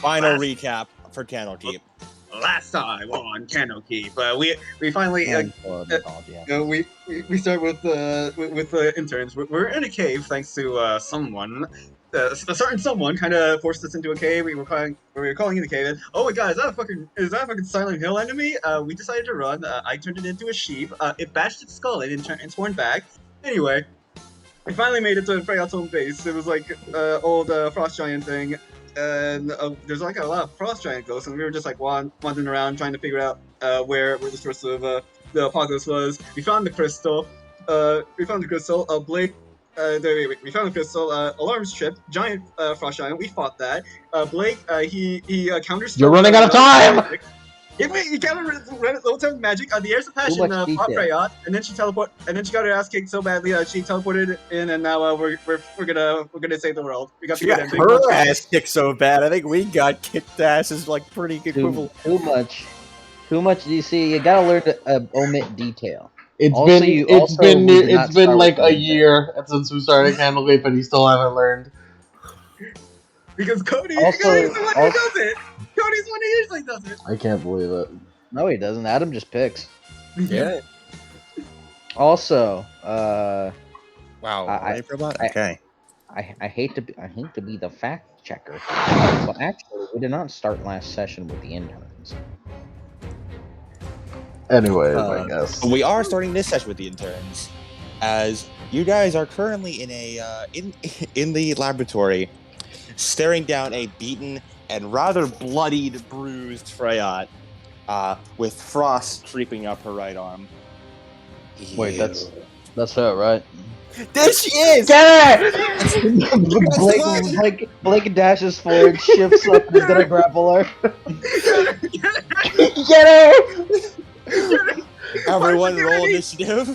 Final recap for Candlekeep. Last time on Candlekeep, we finally we start with the interns. We're in a cave thanks to someone. A certain someone kind of forced us into a cave. We were calling in the cave. And, oh my god, is that a fucking Silent Hill enemy? We decided to run. I turned it into a sheep. It bashed its skull in and torn back. Anyway, we finally made it to Freyot's home base. It was like old frost giant thing. And there's like a lot of frost giant ghosts, and we were just like wandering around trying to figure out where the source of the apocalypse was. We found the crystal. Blake. We found the crystal. Alarms tripped. Giant frost giant. We fought that. Blake. He counters. You're running out of time. He countered low time magic. The Heirs of Passion fought Freyot, and then she got her ass kicked so badly that she teleported in, and now we're gonna save the world. We got her ass kicked so bad. I think we got kicked ass is like pretty equivalent. Too much. You see, you gotta learn to omit detail. It's been like a year since we started Candlekeep, and you still haven't learned. Because Cody's the one who does it. Cody's the one who usually does it. I can't believe it. No, he doesn't. Adam just picks. Yeah. Also, wow. Okay. I hate to be the fact checker, but actually, we did not start last session with the interns. Anyways, I guess we are starting this session with the interns, as you guys are currently in a in the laboratory, staring down a beaten and rather bloodied, bruised Freyot, with frost creeping up her right arm. Wait, that's her, right? There she is! Get it! Blake dashes forward, shifts up, and is gonna grapple her. Get it! Everyone roll initiative.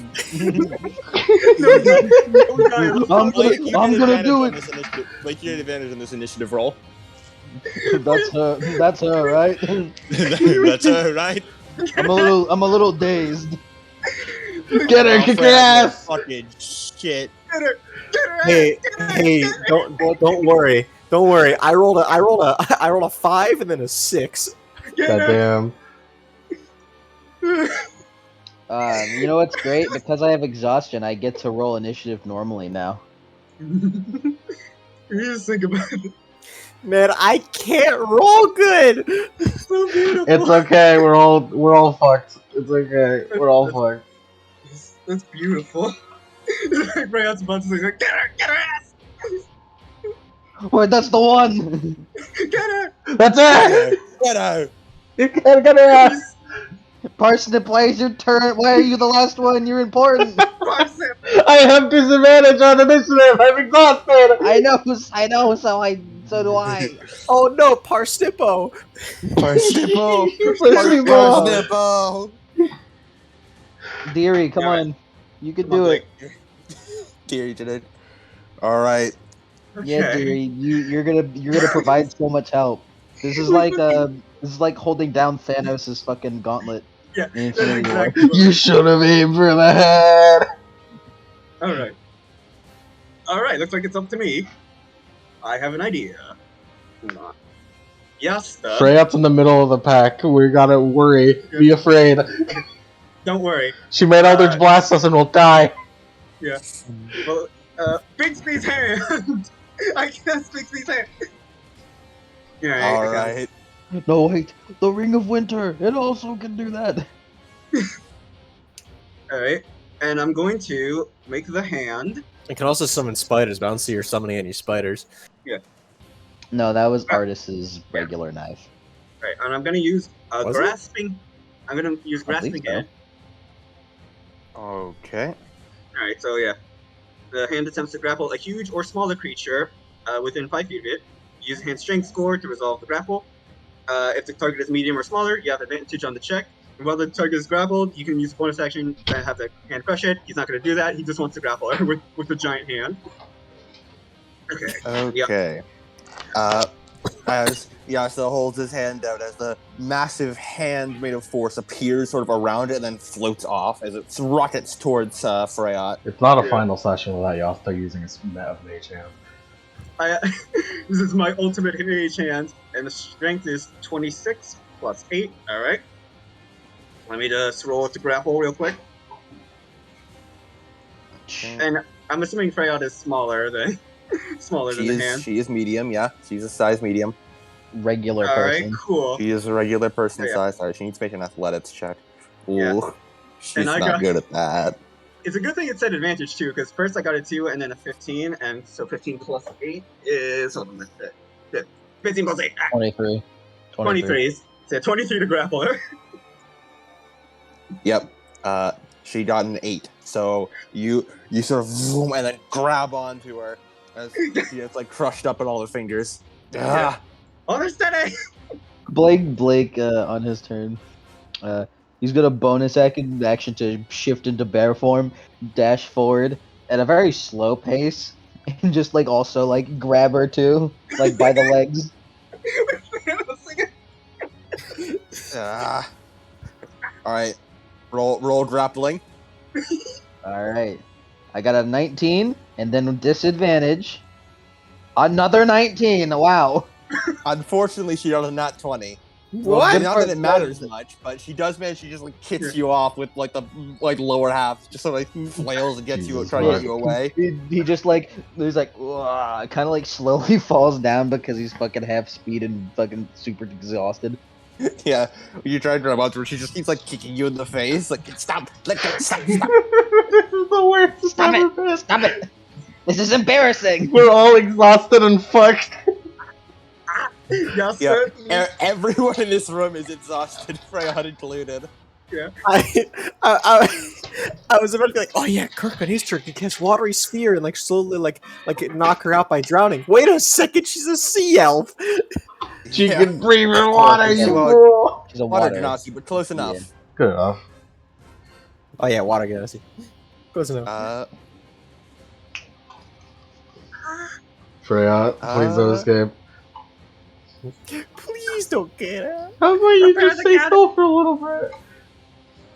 I'm gonna do it. Blake, you get advantage on this initiative roll. That's her, right? That's her, right? I'm a little dazed. Get her, kick her ass! Fucking shit. Get her Hey, don't worry. Don't worry. I rolled a 5 and then a 6. Goddamn. You know what's great? Because I have exhaustion, I get to roll initiative normally now. You just think about it. Man, I can't roll good. So beautiful. It's okay. We're all fucked. It's okay. We're all fucked. That's beautiful. Freyot's about to say, get her ass. Wait, that's the one. Get her. That's it. Get her. Get her ass. Parsnip, plays your turn. Why are you the last one? You're important. Parsnip. I have disadvantage on initiative. I'm exhausted. I know. So do I. Oh no, Parsipo. Parsipo. Deary, come on. You can do it. Deary did it. All right. Okay. Yeah, Deary, you're gonna provide so much help. This is like holding down Thanos' fucking gauntlet. Yeah, in Infinity War. exactly. You should have aimed for the head. All right. Looks like it's up to me. I have an idea. Yasta. Freyot's in the middle of the pack. We gotta worry. Be afraid. Don't worry. She might Eldritch Blast us and we'll die. Yeah. Well, Bigsby's hand. I guess Bigsby's hand. Yeah. All right. No, wait. The Ring of Winter. It also can do that. All right. And I'm going to make the hand. It can also summon spiders, but I don't see you're summoning any spiders. Yeah. No, that was Artis's regular knife. Right, and I'm gonna use grasping. I'm gonna use grasping hand. Okay. All right, so yeah, the hand attempts to grapple a huge or smaller creature within 5 feet of it. Use a hand strength score to resolve the grapple. If the target is medium or smaller, you have advantage on the check. And while the target is grappled, you can use a bonus action to have the hand crush it. He's not going to do that. He just wants to grapple her with a giant hand. Okay. Okay. Yep. As Yasuo holds his hand out, as the massive hand made of force appears sort of around it and then floats off as it rockets towards Freyot. It's not a final session without Yasta using his mage hand. This is my ultimate mage hand, and the strength is 26 plus 8. All right. Let me just roll with the grapple real quick. And I'm assuming Freyot is smaller than the hand. She is medium, yeah. She's a size medium. Regular All right, person. cool. She is a regular person Yeah. size. Sorry, she needs to make an athletics check. Ooh, Yeah. she's I not got- good at that. It's a good thing it said advantage too, because first I got a 2 and then a 15, and so 15 plus 8 is 15 plus 8. 23. 23. So 23 to grapple her. Yep. She got an 8. So you sort of zoom and then grab onto her as she gets like crushed up in all her fingers. Yeah. Understand. Blake, on his turn, he's got a bonus action to shift into bear form, dash forward at a very slow pace, and just like also like grab her too, like by the legs. All right. Roll grappling. All right, I got a 19, and then with disadvantage, another 19. Wow. Unfortunately, she got a nat 20. What? Not that it matters much, but she does manage. She just like hits you off with like the lower half, just sort of like flails and gets you, Jesus trying to get Christ. you away. He just like he's like kind of like slowly falls down because he's fucking half speed and fucking super exhausted. Yeah, you try to grab onto her, she just keeps like kicking you in the face. Like, stop! Let go! Stop! This is the worst. it's Stop ever it! been. Stop it! This is embarrassing. We're all exhausted and fucked. Yes, Yeah, sir. everyone in this room is exhausted, Freyon included. I was about to be like, oh yeah, Kirk on his turn can cast watery sphere and like slowly like knock her out by drowning. Wait a second, she's a sea elf. She Yeah. can breathe in water, she's you a- fool. She's a Water water. genasi, but close enough. Yeah. Good enough. Oh yeah, water genasi. Close enough. Freya, please don't escape. Please don't get her. How about you Prepare just the stay counter- still for a little bit?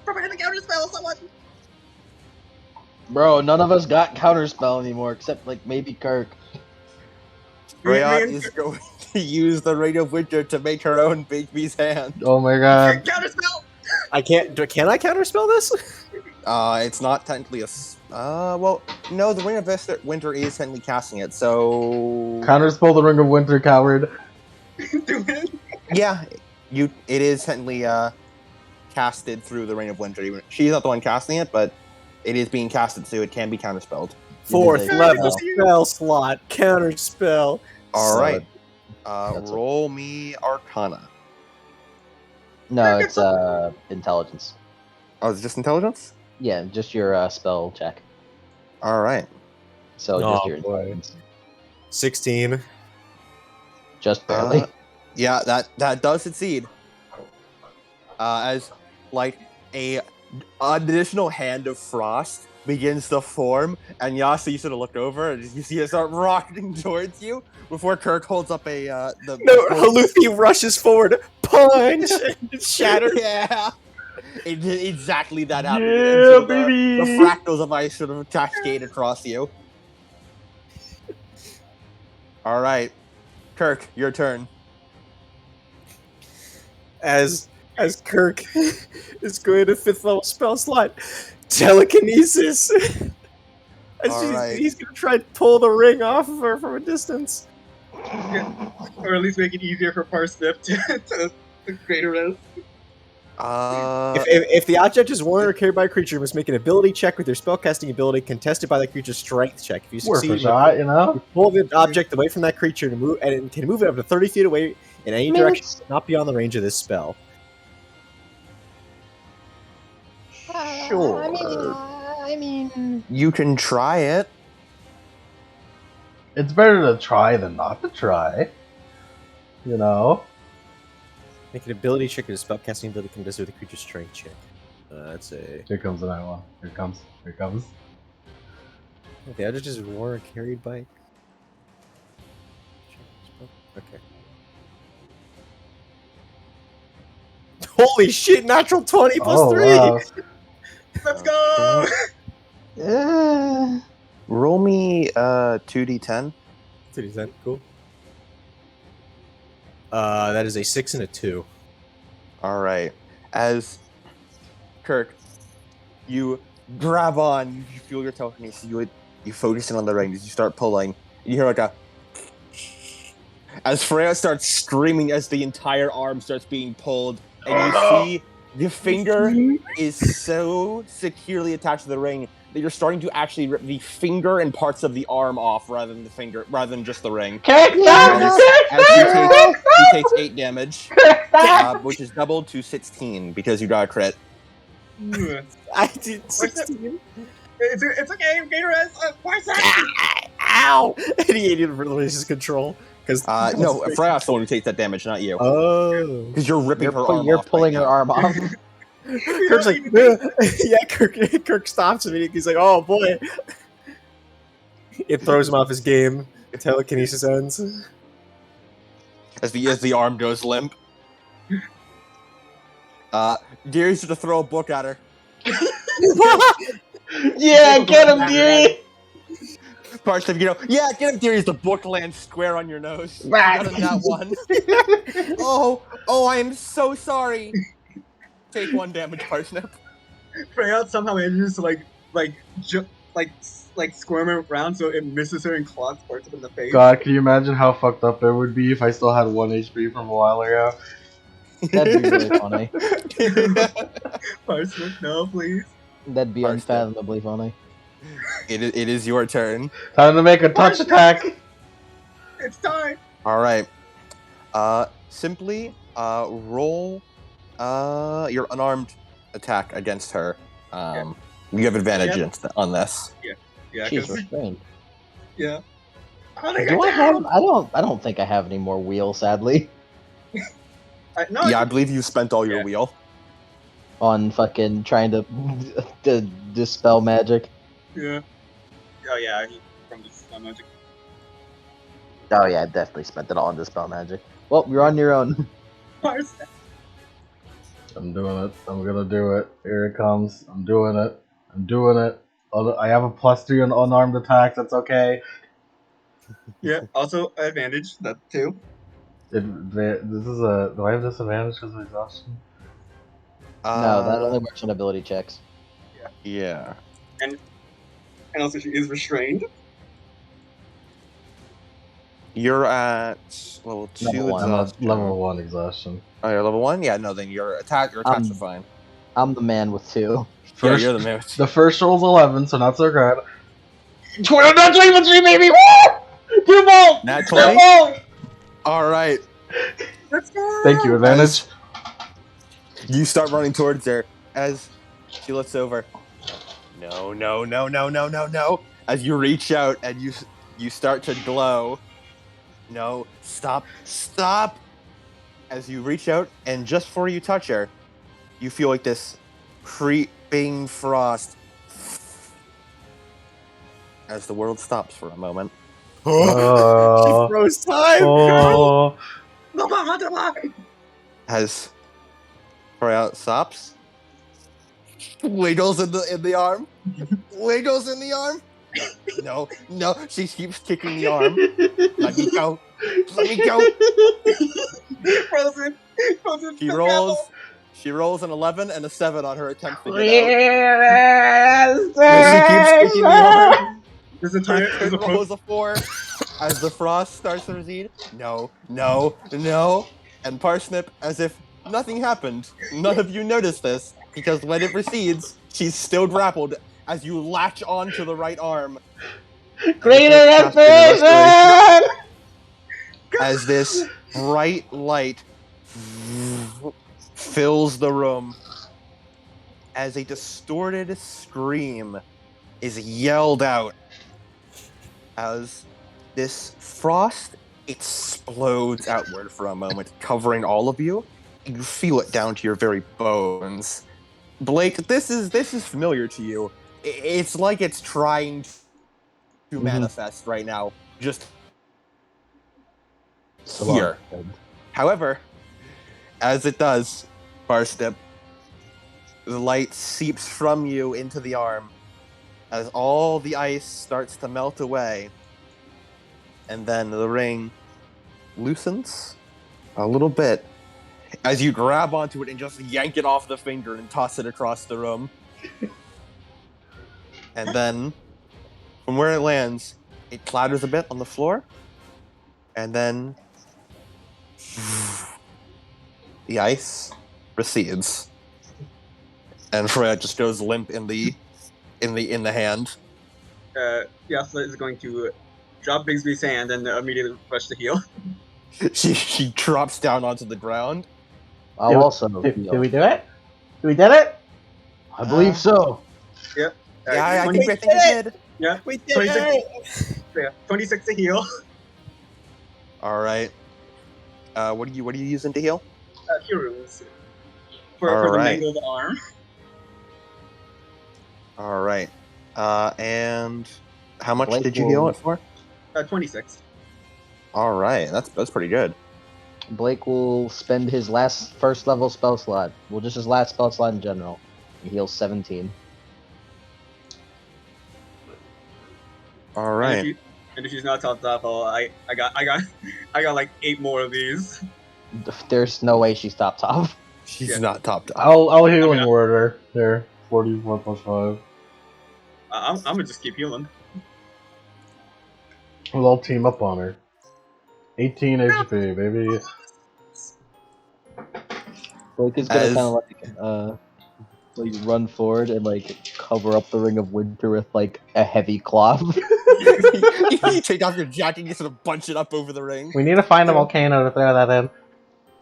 Prepare the counter spell, someone. Bro, none of us got counterspell anymore except like maybe Kirk. Freyon is going to use the Ring of Winter to make her own Bigby's hand. Oh my god. Counter spell. I can't. Can I counterspell this? It's not technically a. Well, no, the Ring of Winter is technically casting it, so. Counterspell the Ring of Winter, coward. Do it. Yeah, it is technically casted through the Ring of Winter. She's not the one casting it, but it is being casted, so it can be counterspelled. Fourth Did they- level spell slot. Counterspell. All right. That's a- Roll me Arcana. No, it's intelligence. Oh, is it just intelligence? Yeah, just your spell check. All right. So Oh, just your boy. intelligence. 16. Just barely. Yeah, that does succeed. As like an additional hand of frost begins to form, and Yasa, you sort of look over and you see it start rocketing towards you before Kirk holds up a No, Haluthi rushes forward. Punch! And it shatters. Yeah, exactly that happened. Yeah, And so baby! The fractals of ice sort of cascade across you. All right, Kirk, your turn. As Kirk is going to 5th level spell slot, telekinesis. Alright. He's gonna try and pull the ring off of her from a distance. Or at least make it easier for Parsnip to create a res. If the object is worn or carried by a creature, you must make an ability check with your spellcasting ability contested by the creature's strength check. If you Worth succeed, a shot, you know? you pull the object away from that creature to move, and it can move it up to 30 feet away in any direction, not beyond the range of this spell. Sure. I mean, You can try it. It's better to try than not to try. You know? Make an ability check with a spellcasting ability contested with a creature's strength check. That's a. Here comes the night one. Here it comes. Here it comes. The object is worn or carried by. Okay. Holy shit! Natural 20 plus 3. Wow. Let's go! Roll me 2d10. 2d10. Cool. That is a 6 and a 2. All right. As Kirk, you grab on, you feel your telekinesis, you focus in on the ring as you start pulling. You hear like a as Freya starts screaming as the entire arm starts being pulled, and you see the finger is so securely attached to the ring that you're starting to actually rip the finger and parts of the arm off rather than just the ring. As she takes 8 damage, which is doubled to 16 because you got a crit. I did 16. It's okay, Gatorade. Why is that? Ow! And he releases control. No, Freya's the one who takes that damage, not you. Oh. Because you're ripping her arm You're off. pulling right her now. arm off. Kirk's like, yeah, Kirk stops him. He's like, oh boy. It throws him off his game. Telekinesis ends. As the arm goes limp. Gary's to throw a book at her. Yeah, get him, Deary! Parts of yeah, get him, Deary. The book lands square on your nose. You got him that one. I am so sorry. Take 1 damage, Parsnip. Freya somehow manages to like squirm around so it misses her and clogs parts in the face. God, can you imagine how fucked up it would be if I still had 1 HP from a while ago? That'd be really funny. Parsnip, no, please. That'd be Parsnip. unfathomably funny. It is your turn. Time to make a touch attack! It's time. All right. Simply roll your unarmed attack against her. You have advantage on this. Yeah, She's 'cause- restrained. yeah. Do I have? I don't think I have any more wheel, sadly. I believe you spent all your wheel. On fucking trying to dispel magic. Yeah. Oh yeah, from this magic. Oh yeah, I definitely spent it all on dispel magic. Well, you're on your own. Parsnip. I'm doing it. I'm gonna do it. Here it comes. I'm doing it. I'm doing it. I have a +3 on unarmed attacks. That's okay. Yeah. Also advantage. That too. This is a. Do I have disadvantage because of exhaustion? No, that only works on ability checks. Yeah. And also she is restrained. You're at level 2 Level 1. I'm at exhaustion. level 1 exhaustion. Oh, you're level 1? Yeah, no, then your attacks are fine. I'm the man with 2. Yeah, you're the man. The first roll's 11, so not so good. 23, baby! Woo! 2 bolts! Nat 2 20? bolts! All right. Let's go. Thank you, advantage. You start running towards her as she looks over. No. As you reach out and you start to glow. No, stop. As you reach out and just before you touch her, you feel like this creeping frost as the world stops for a moment. She froze time. Oh. As Freya stops, wiggles in the arm. Wiggles in the arm. No. She keeps kicking the arm. Let me go. Frozen. She rolls an 11 and a 7 on her attempt to get out. She keeps kicking the arm. There's a time. Her rolls a 4 as the frost starts to recede. No. And Parsnip, as if nothing happened. None of you noticed this because when it recedes, she's still grappled as you latch onto the right arm. Greater restoration! As this bright light fills the room, as a distorted scream is yelled out, as this frost explodes outward for a moment, covering all of you. You feel it down to your very bones. Blake, this is familiar to you. It's like it's trying to manifest right now, just here. However, as it does, Parsnip, the light seeps from you into the arm as all the ice starts to melt away. and then the ring loosens a little bit as you grab onto it and just yank it off the finger and toss it across the room. And then, from where it lands, it clatters a bit on the floor, and then the ice recedes, and Freya just goes limp in the hand. Yasla is going to drop Bigsby's hand and immediately rush to heal. She drops down onto the ground. I'll also Did heal. we do it? We did it? I believe so. Yep. Yeah, I 20 think we did. Yeah, We did 26, it! yeah, 26 to heal. All right. What are you using to heal? Cure wounds for All the right. mangled arm. All right. And how much Blake did you will- heal it for? 26. All right, that's pretty good. Blake will spend his first level spell slot. Well, just his last spell slot in general. He heals 17. All And right. if she's not top level, I got like 8 more of these. There's no way she's top. She's Yeah. not top. I'll healing I- word her. There. 44 plus 5. I'm gonna just keep healing. We'll all team up on her. 18 HP, baby. Blake is gonna As- kind of like run forward and like cover up the ring of winter with like a heavy cloth. You take off your jacket and you sort of bunch it up over the ring. We need to find a volcano to throw that in.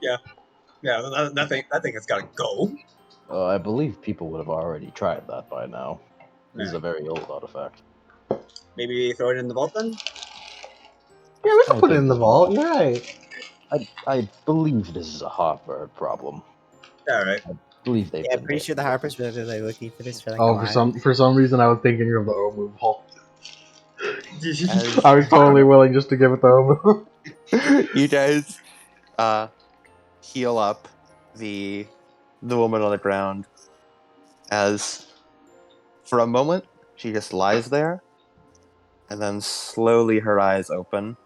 Yeah, that thing has gotta go. I believe people would have already tried that by now. This is a very old artifact. Maybe throw it in the vault then. Yeah, we can I put it think in the we- vault. You're right. I believe this is a Harvard problem. All right. I believe they've Yeah, been pretty there. sure the Harper's been like looking for this for like a Oh, while. for some reason I was thinking of the Omu vault. As I was totally willing just to give it to Omu. you guys heal up the woman on the ground, as for a moment she just lies there, and then slowly her eyes open.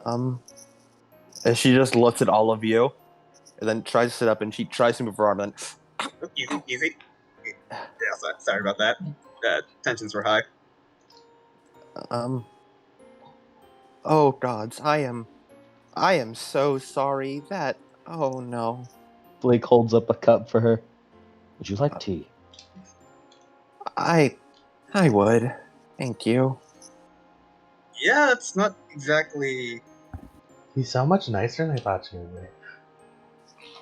And she just looks at all of you, and then tries to sit up, and she tries to move her arm, and Easy. Yeah, sorry about that. Tensions were high. oh gods, I am so sorry that, oh no. Blake holds up a cup for her. Would you like tea? I would. Thank you. Yeah, it's not exactly. He's so much nicer than I thought she would be.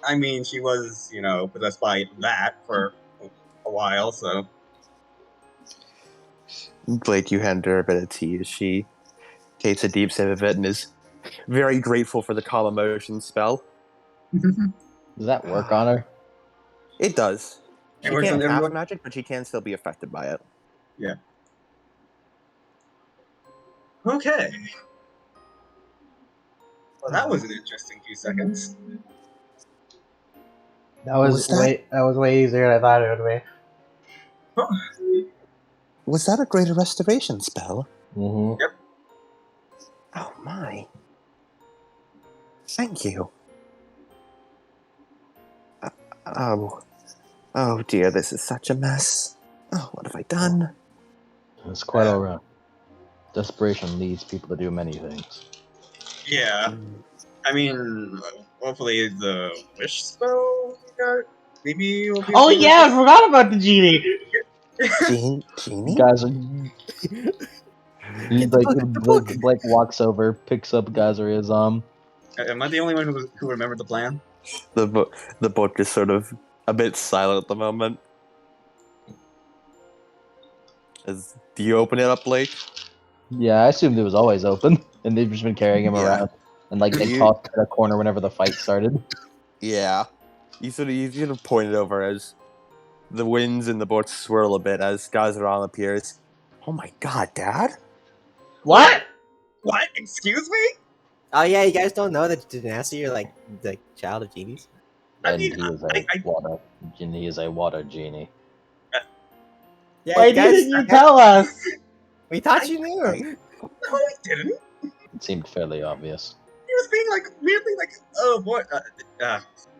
I mean, she was, possessed by that for a while, so. Blake, you hand her a bit of tea as she takes a deep sip of it and is very grateful for the calm emotion spell. Does that work on her? It does. It She works can't on cast everyone? magic, but she can still be affected by it. Okay. Well, that was an interesting few seconds. That was way easier than I thought it would be. Was that a greater restoration spell? Mm-hmm. Oh my. Thank you. Oh dear, this is such a mess. Oh, what have I done? It's quite alright. Desperation leads people to do many things. Yeah. I mean, hopefully the wish spell we got, maybe will be. Oh yeah, I forgot about the genie. Genie? Guys are. Get the book. Blake walks over, picks up Gazaria's Am I the only one who remembered the plan? The book is sort of a bit silent at the moment. Do you open it up, Blake? Yeah, I assumed it was always open, and they've just been carrying him Yeah. around, and like they You- tossed him in a corner whenever the fight started. Yeah. You sort of point it over as the winds in the boat swirl a bit as Gazaran appears. Oh my god, Dad? What? What? Excuse me? Oh yeah, you guys don't know that Genasi are like the child of genies. I And mean, he is a water genie. Yeah, Why guys, didn't you tell us? we thought you knew. I- No, he didn't. It seemed fairly obvious. He was being like weirdly like, oh boy.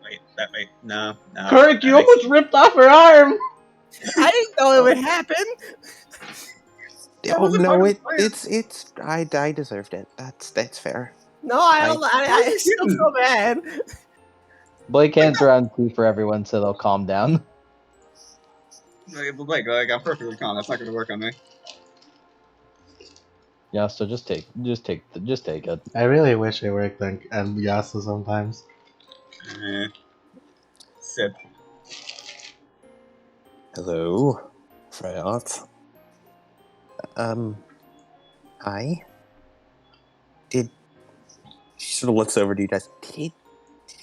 Wait, no. Kirk, you that makes- almost ripped off her arm. I didn't know it would happen. That Oh wasn't part no, of the plan. it's I deserved it. That's fair. No, I still didn't. feel bad. Blake hands around tea for everyone so they'll calm down. Like, I'm perfectly calm. That's not going to work on me. Yeah, so just take it. I really wish I worked on Yasa sometimes. Sip. Hello, Freyot. Hi. She sort of looks over to you guys. Did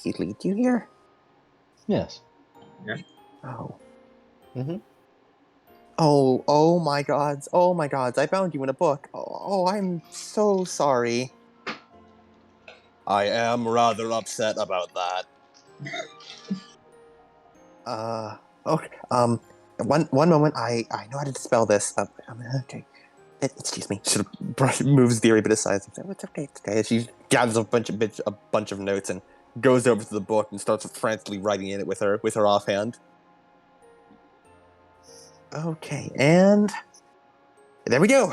he lead you here? Yes. Oh. Mhm. Oh my gods. Oh my gods. I found you in a book. Oh, I'm so sorry. I am rather upset about that. Okay. One moment. I know how to spell this. Okay. Excuse me. Sort of moves the area bit aside. Oh, it's okay. It's okay. She gathers a bunch of notes and goes over to the book and starts frantically writing in it with her offhand. Okay, and there we go.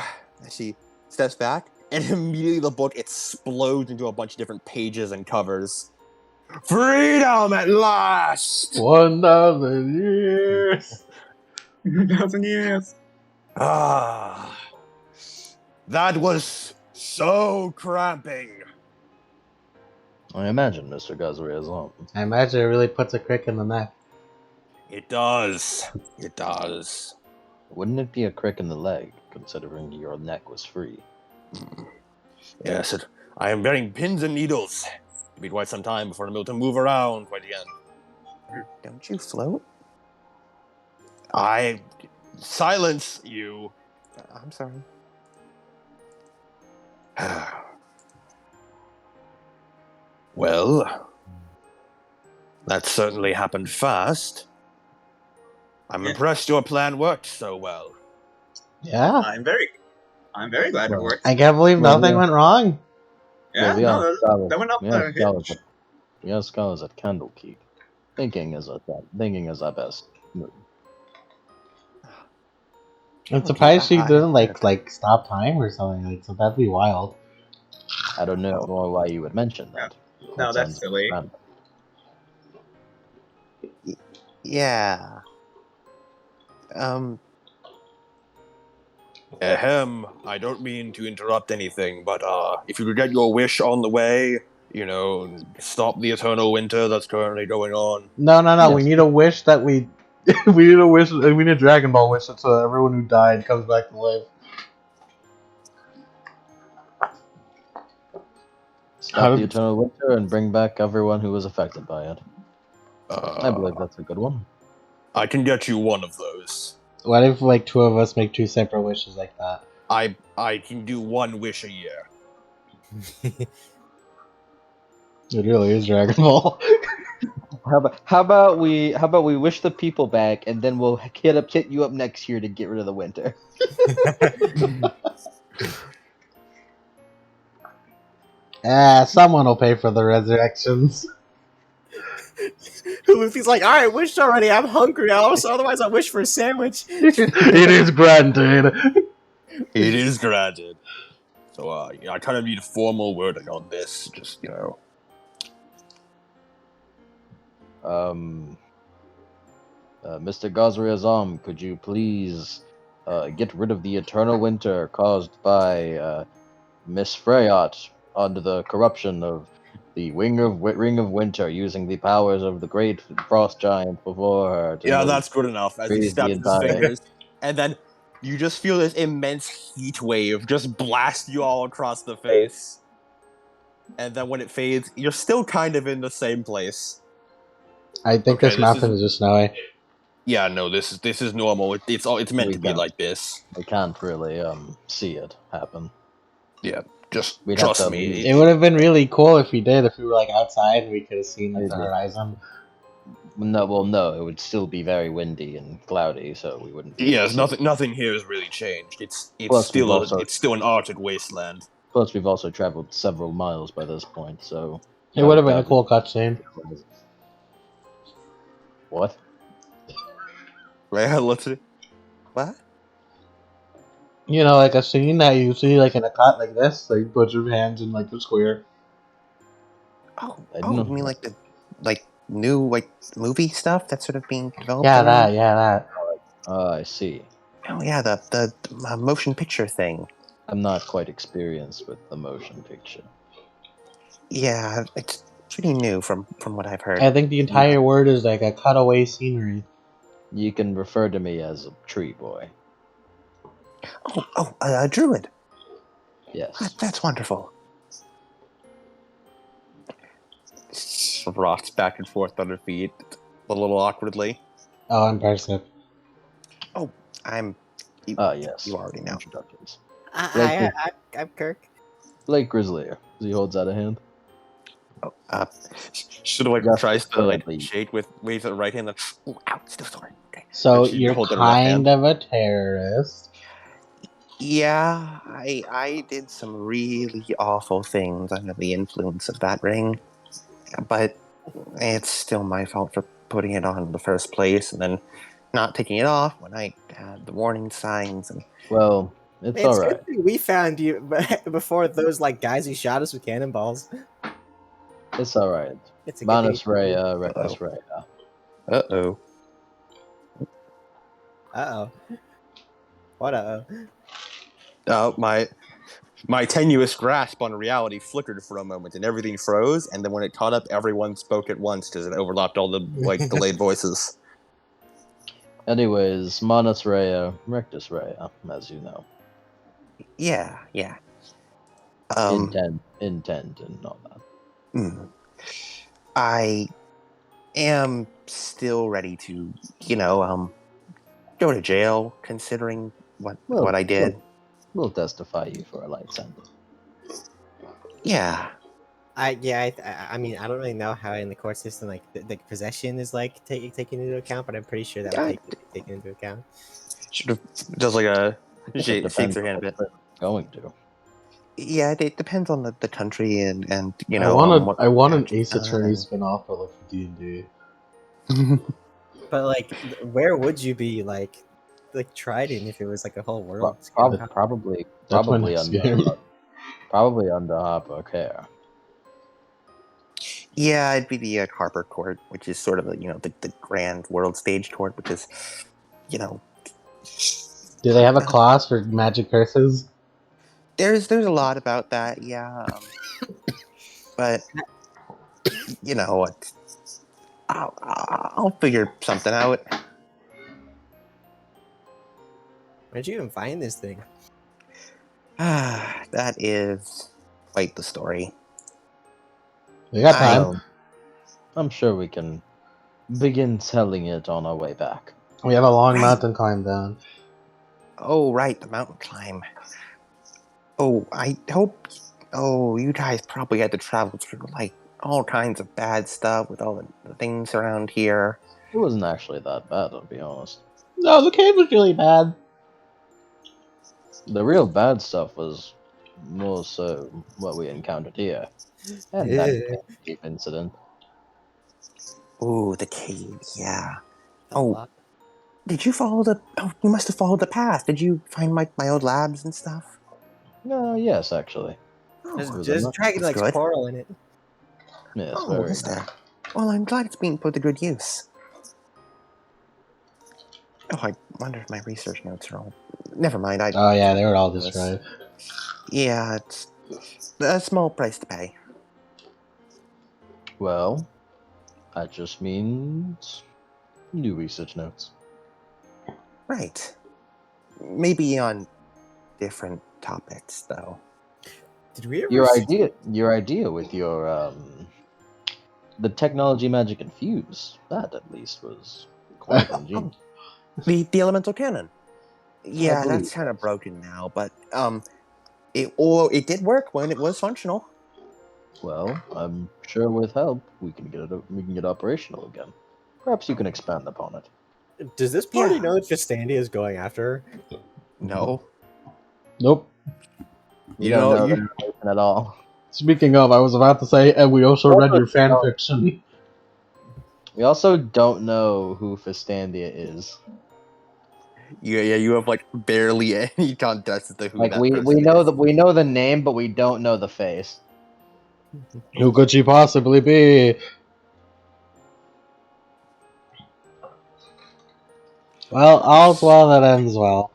She steps back, and immediately the book explodes into a bunch of different pages and covers. Freedom at last! 1,000 years. 1,000 years. Ah, that was so cramping. I imagine Mr. Gazuri is on. I imagine it really puts a crick in the neck. It does. It does. Wouldn't it be a crick in the leg, considering your neck was free? Yes, I am wearing pins and needles. It'll be quite some time before I'm able to move around quite again. Don't you float? Silence, you. I'm sorry. Well, that certainly happened fast. I'm Yeah. impressed your plan worked so well. Yeah. I'm very glad it worked. I can't believe Well, nothing yeah. went wrong. Yeah, we no, have scholars. that went off We the have scholars. hinge. We have scholars at Candlekeep. Thinking is our best move. I'm Okay, surprised she I- didn't like stop time or something. Like, so that'd be wild. I don't know why you would mention that. No, That that's sounds silly. random. Yeah. Ahem, I don't mean to interrupt anything, but if you could get your wish on the way, stop the eternal winter that's currently going on. No. Yes. We need a wish that we. We need a wish. We need a Dragon Ball wish so that everyone who died comes back to life. Stop the eternal winter and bring back everyone who was affected by it. I believe that's a good one. I can get you one of those. What if like two of us make two separate wishes like that? I can do one wish a year. It really is Dragon Ball. How about we wish the people back and then we'll hit you up next year to get rid of the winter. Someone will pay for the resurrections. Luffy's like, all right, wished already. I'm hungry. Otherwise, I wish for a sandwich. It is granted. It is granted. So I kind of need a formal wording on this. Just Mr. Gazri Azam, could you please get rid of the eternal winter caused by Miss Freyot under the corruption of the Ring of Winter, using the powers of the great frost giant before her? yeah, that's good enough. As he freeze the snaps his entire- fingers, and then you just feel this immense heat wave just blast you all across the face. And then when it fades, you're still kind of in the same place. I think Okay, this mountain is just snowy. Yeah, no, this is normal. It's meant We to be can't. like this. We can't really see it happen. Yeah, just We'd have trust to me. It would have been really cool if we did. If we were like outside and we could have seen like, the Maybe. horizon. No, it would still be very windy and cloudy, so we wouldn't be able Yes, to see. nothing here has really changed. It's Plus, it's still an Arctic wasteland. we've also traveled several miles by this point, so It would have been a cool cutscene. What? Right? Let's see. What? You know, like a scene that you see like in a cut like this, like put your hands in like the square. Oh, I oh, don't you mean know. like the new movie stuff that's sort of being developed? Yeah, around? that. I see. Oh yeah, the motion picture thing. I'm not quite experienced with the motion picture. Yeah, it's pretty new from what I've heard. I think the entire word is like a cutaway scenery. You can refer to me as a tree boy. A druid. Yes. That's wonderful. Rocks back and forth on her feet, a little awkwardly. Oh, impressive. Oh, I'm. Yes. You already know. Introductions. Blake, I'm Kirk. Blake Grizzlier. He holds out a hand. Oh, sort of like Just tries to like currently- shake with waves of the right hand. Like, ooh, ow, still sore. Okay. So And she you're holds out her left hand. kind of a terrorist. Yeah, I did some really awful things under the influence of that ring, but it's still my fault for putting it on in the first place and then not taking it off when I had the warning signs. And Well, it's It's alright. good thing we found you before those like guys who shot us with cannonballs. It's alright. It's a good Manus thing. Rea, Rectus Rea. uh-oh. Uh-oh. What uh-oh? Oh, my tenuous grasp on reality flickered for a moment and everything froze, and then when it caught up, everyone spoke at once because it overlapped all the like delayed voices. Anyways, Manus Rea, Rectus Rea, as you know. Yeah. Intent and all that. I am still ready to, go to jail considering what I did. We'll testify you for a light sentence. Yeah. I mean I don't really know how in the court system like the possession is like taken into account, but I'm pretty sure that would be taken into account. Sort of does like a It shakes depends her hand a on bit. what it's going to. Yeah, it depends on the country and you I know. want an what Ace you've Attorney done. spin-off for like D&D. But like, where would you be like tried in if it was like a whole world? Probably That's my next game. probably under Harper care. Yeah, it'd be the Harper Court, which is sort of the grand world stage court, which is, you know. Do they have a class for magic curses? There's a lot about that, yeah. But you know what? I'll figure something out. Where'd you even find this thing? That is quite the story. We got time. Well, I'm sure we can begin telling it on our way back. We have a long Right. mountain climb down. Oh, right, the mountain climb. Oh, I hope. Oh, you guys probably had to travel through like all kinds of bad stuff with all the things around here. It wasn't actually that bad, to be honest. No, the cave was really bad. The real bad stuff was more so what we encountered here. And that Candlekeep incident. Ooh, the cave, yeah. A lot. Did you follow the? Oh, you must have followed the path. Did you find my old labs and stuff? Yes, actually. There's dragon like good. coral in it. Yes, Oh, very is nice. there? Well, I'm glad it's being put to good use. Oh, I wonder if my research notes are all. Never mind. Oh yeah, they were all destroyed. Yeah, it's a small price to pay. Well, that just means new research notes. Right. Maybe on different topics, though. Did we ever Your idea with your the technology magic infused, that at least was quite ingenious. The elemental cannon. Yeah, believe that's kind of so. broken now, but it did work when it was functional. Well, I'm sure with help we can get it operational again. Perhaps you can expand upon it. Does this party Yeah. know that Fistandia is going after her? No. Nope. You You don't know, know you- their relation at all. Speaking of, I was about to say, and we also read your fan fiction. We also don't know who Fistandia is. you have like barely any context as to who Like that we person know is. that we know the name, but we don't know the face. Who could she possibly be? Well, all's well that ends well.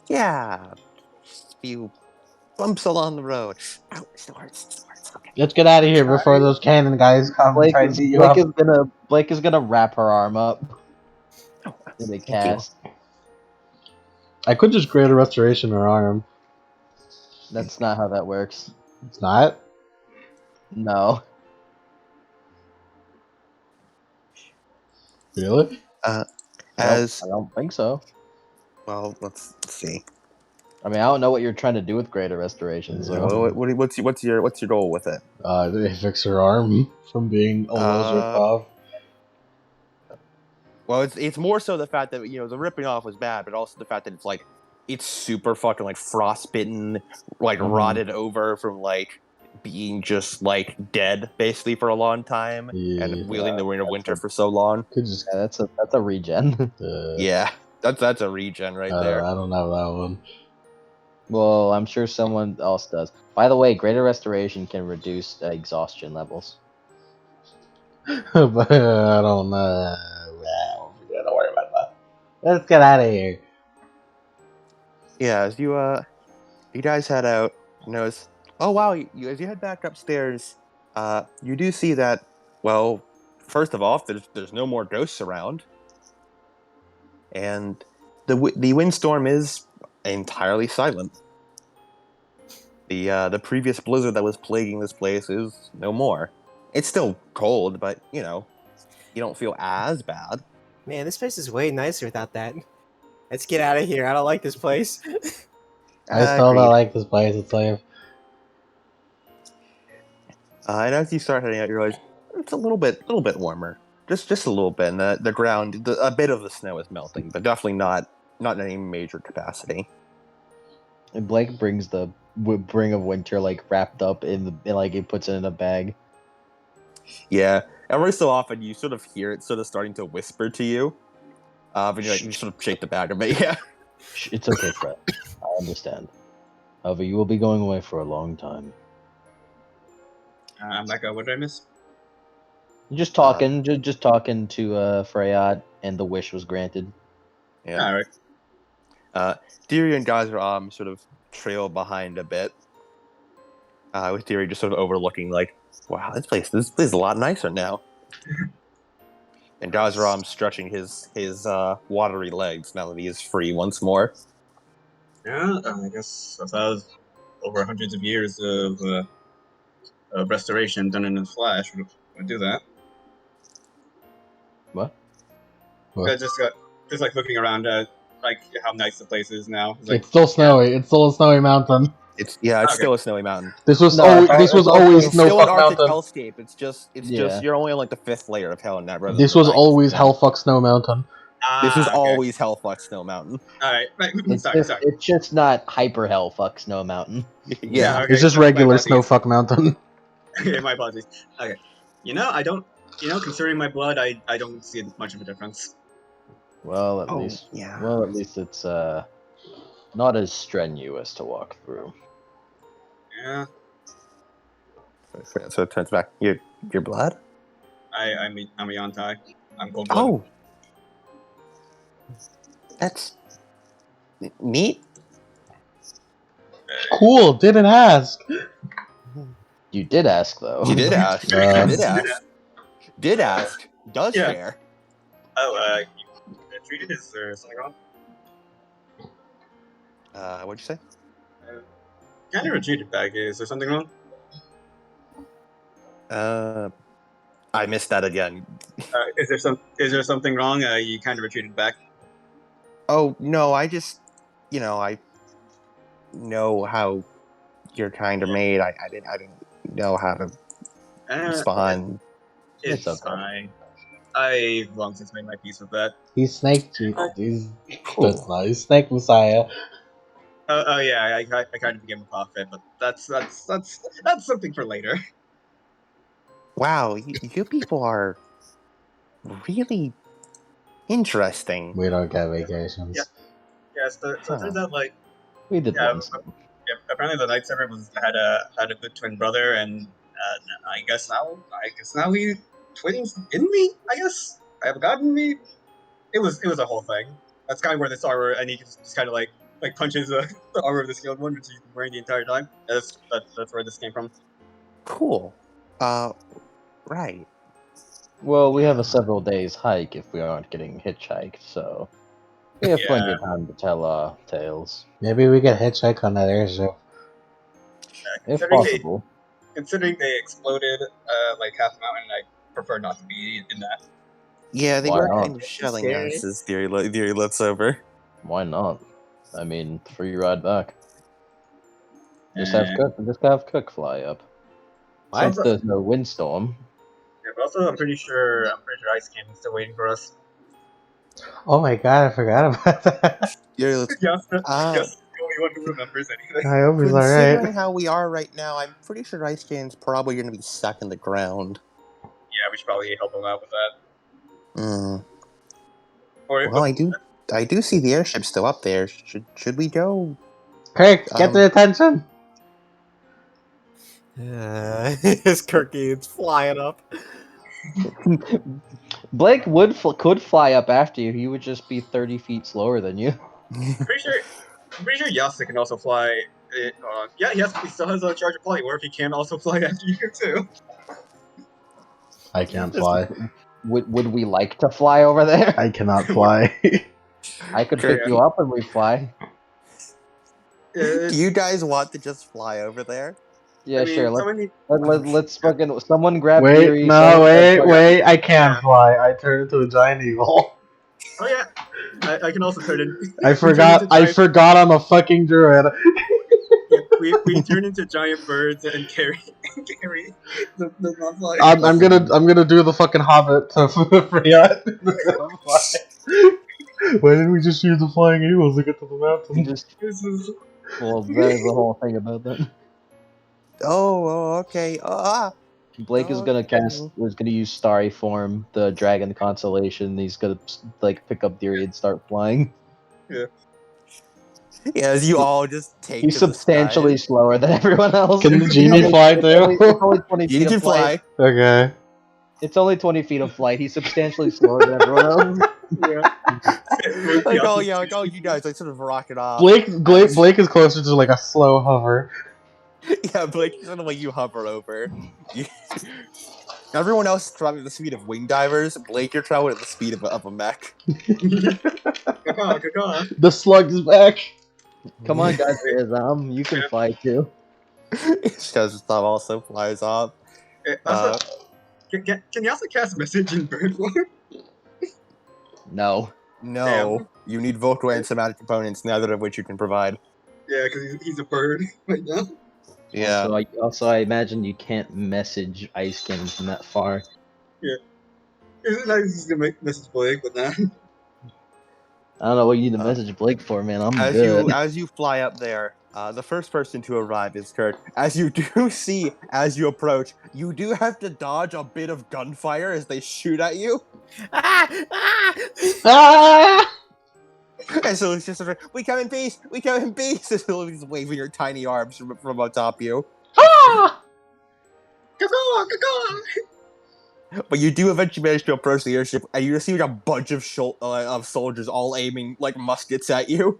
Yeah. Just a few bumps along the road. Ow, swords. Okay. Let's get out of here before those cannon guys come and Blake, try to beat you up. Blake is gonna wrap her arm up Oh, in a thank you. cast. I could just create a restoration in her arm. That's not how that works. It's not. No. Really? As I don't think so. well, let's see. I mean, I don't know what you're trying to do with greater restoration. So What's your goal with it? They fix her arm from being almost ripped off. Well, it's more so the fact that the ripping off was bad, but also the fact that it's super fucking like frostbitten, like Mhm. rotted over from like being just like dead basically for a long time Yeah. and wielding the ring of winter for so long. Could just. yeah, that's a regen. Yeah, that's a regen right there. I don't have that one. Well, I'm sure someone else does. By the way, greater restoration can reduce exhaustion levels. But I don't know. Well, don't worry about that. Let's get out of here. Yeah, as you guys head out, notice. Oh wow! As you head back upstairs, you do see that. Well, first of all, there's no more ghosts around, and the windstorm is entirely silent. The previous blizzard that was plaguing this place is no more. It's still cold, but you don't feel as bad. Man, this place is way nicer without that. Let's get out of here. I don't like this place. I still Agreed. don't like this place. It's like And as you start heading out, you realize it's a little bit warmer, just a little bit. And the ground, a bit of the snow is melting, but definitely not in any major capacity. And Blake brings the Bring of Winter like wrapped up like he puts it in a bag. Yeah, every so often you sort of hear it sort of starting to whisper to you, and you sort of shake the bag a bit. Yeah. It's okay, Fred. I understand. However, you will be going away for a long time. I'm back. What did I miss? Just talking, just talking to Freyad, and the wish was granted. Yeah. All right. Deary and Geyser sort of trail behind a bit. With Deary just sort of overlooking, like, wow, this place is a lot nicer now. And Geyser stretching his watery legs now that he is free once more. Yeah, I guess that was over hundreds of years of restoration done in a flash. Would do that. What? What? I just got like looking around, like how nice the place is now. It's like, it's still snowy. It's still a snowy mountain. It's Okay. still a snowy mountain. This was No, always it's this was also- always It's snow still an fuck Arctic mountain. hellscape. It's just Yeah. you're only on like the 5th layer of hell in that. This was always hellfuck snow mountain. This was okay. always hellfuck snow mountain. All right. It's Sorry. it's just not hyper hell fuck Snow Mountain. Yeah. Okay, It's just my regular apologies. snow fuck mountain. Okay, my apologies. Okay. I don't. Considering my blood, I don't see much of a difference. Well, at Oh, least yeah. it's not as strenuous to walk through. Yeah. So it turns back. Your blood. I'm a Yantai. I'm cold blooded. Oh, that's neat. Cool. Didn't ask. You did ask though. You did ask. Did ask. Does Yeah. share. Oh, you treated? Is there something wrong? What'd you say? Kind of retreated back. Is there something wrong? I missed that again. Is there something wrong? You kind of retreated back. Oh no, I just, I know how you're kind of made. I didn't know how to respond. It's It's okay. fine. I've long since made my peace with that. He's Snake. Cool. That's not. He's Snake Messiah. Oh yeah, I kind of became a prophet, but that's something for later. Wow, you people are really interesting. We don't get vacations. Yeah. Yes, so it turns out like We did yeah, once. yeah, apparently the Night Servant had a good twin brother, and I guess now he twins in me. I guess I have a god in me. It was a whole thing. That's kind of where this armor, and he just kind of like punches the armor of the skilled one, which he's been wearing the entire time. That's where this came from. Cool. Right. Well, we have a several days hike if we aren't getting hitchhiked, so we have plenty of time to tell our tales, Maybe we get hitchhike on that airship. if Considering possible. they exploded like half a mountain, I prefer not to be in that. Yeah, they Why were not? kind of shelling Scary. us as theory looks over. Why not? I mean, free ride back. Just Eh. have Cook fly up. What? Since there's no windstorm. Yeah, but also I'm pretty sure Ice King is still waiting for us. Oh my god, I forgot about that. Yeah, let's. Yes, yes, Uh, the only one who remembers anything. I hope he's considering alright. how we are right now, I'm pretty sure Ice Can's probably going to be stuck in the ground. Yeah, we should probably help him out with that. Hmm. Or Well, I do see the airship still up there. Should we go? Kirk, get the attention! His Kirky, it's flying up. Blake could fly up after you. He would just be 30 feet slower than you. I'm pretty sure Yasuda can also fly. Yeah, he still has a charge of flight. Or if he can also fly after you too. I can't fly. Would we like to fly over there? I cannot fly. I could Kirk, pick you up and we fly. Do you guys want to just fly over there? Yeah, I mean, sure. somebody. Let's fucking someone grab wait, Yuri. no, someone grab Kirk. wait, I can't Yeah. fly. I turned into a giant eagle. Oh yeah, I can also turn in. I forgot I'm a fucking druid. Yeah, we turn into giant birds and carry the non-flying. I'm gonna do the fucking hobbit to Freon. Why didn't we just use the flying eagles to get to the You mountain? just This is well, there's the whole thing about that. Oh, okay. Blake is gonna use Starry Form, the dragon constellation. He's gonna like pick up Yuri and start flying. Yeah, as you all just take He's to the substantially skies. slower than everyone else. Can the genie fly It's only too? 20 You feet can of flight. fly. Okay. It's only 20 feet of flight. He's substantially slower than everyone else. yeah. Like, oh yeah, like, oh, you guys like sort of rocket off. Blake is closer to like a slow hover. Yeah, Blake, sort of like you hover over. Everyone else is traveling at the speed of wing divers. Blake, you're traveling at the speed of a mech. Caca. The slug's back. Come on, guys, you can fly too. Because stuff also flies off. Also, can you also cast message in bird form? No. No, you need vocal and somatic components, neither of which you can provide. Yeah, because he's a bird right now. Yeah. Also, I imagine you can't message Ice King from that far. Isn't nice just gonna make message Blake, but nah. I don't know what you need to message Blake for, man. I'm As good. you fly up there, the first person to arrive is Kirk. As you do see, as you approach, you do have to dodge a bit of gunfire as they shoot at you. Ah! And so it's just sort of, we come in peace, we come in peace. As Lily's waving your tiny arms from atop you. Ah! Caca. But you do eventually manage to approach the airship, and you just see like a bunch of soldiers all aiming like muskets at you.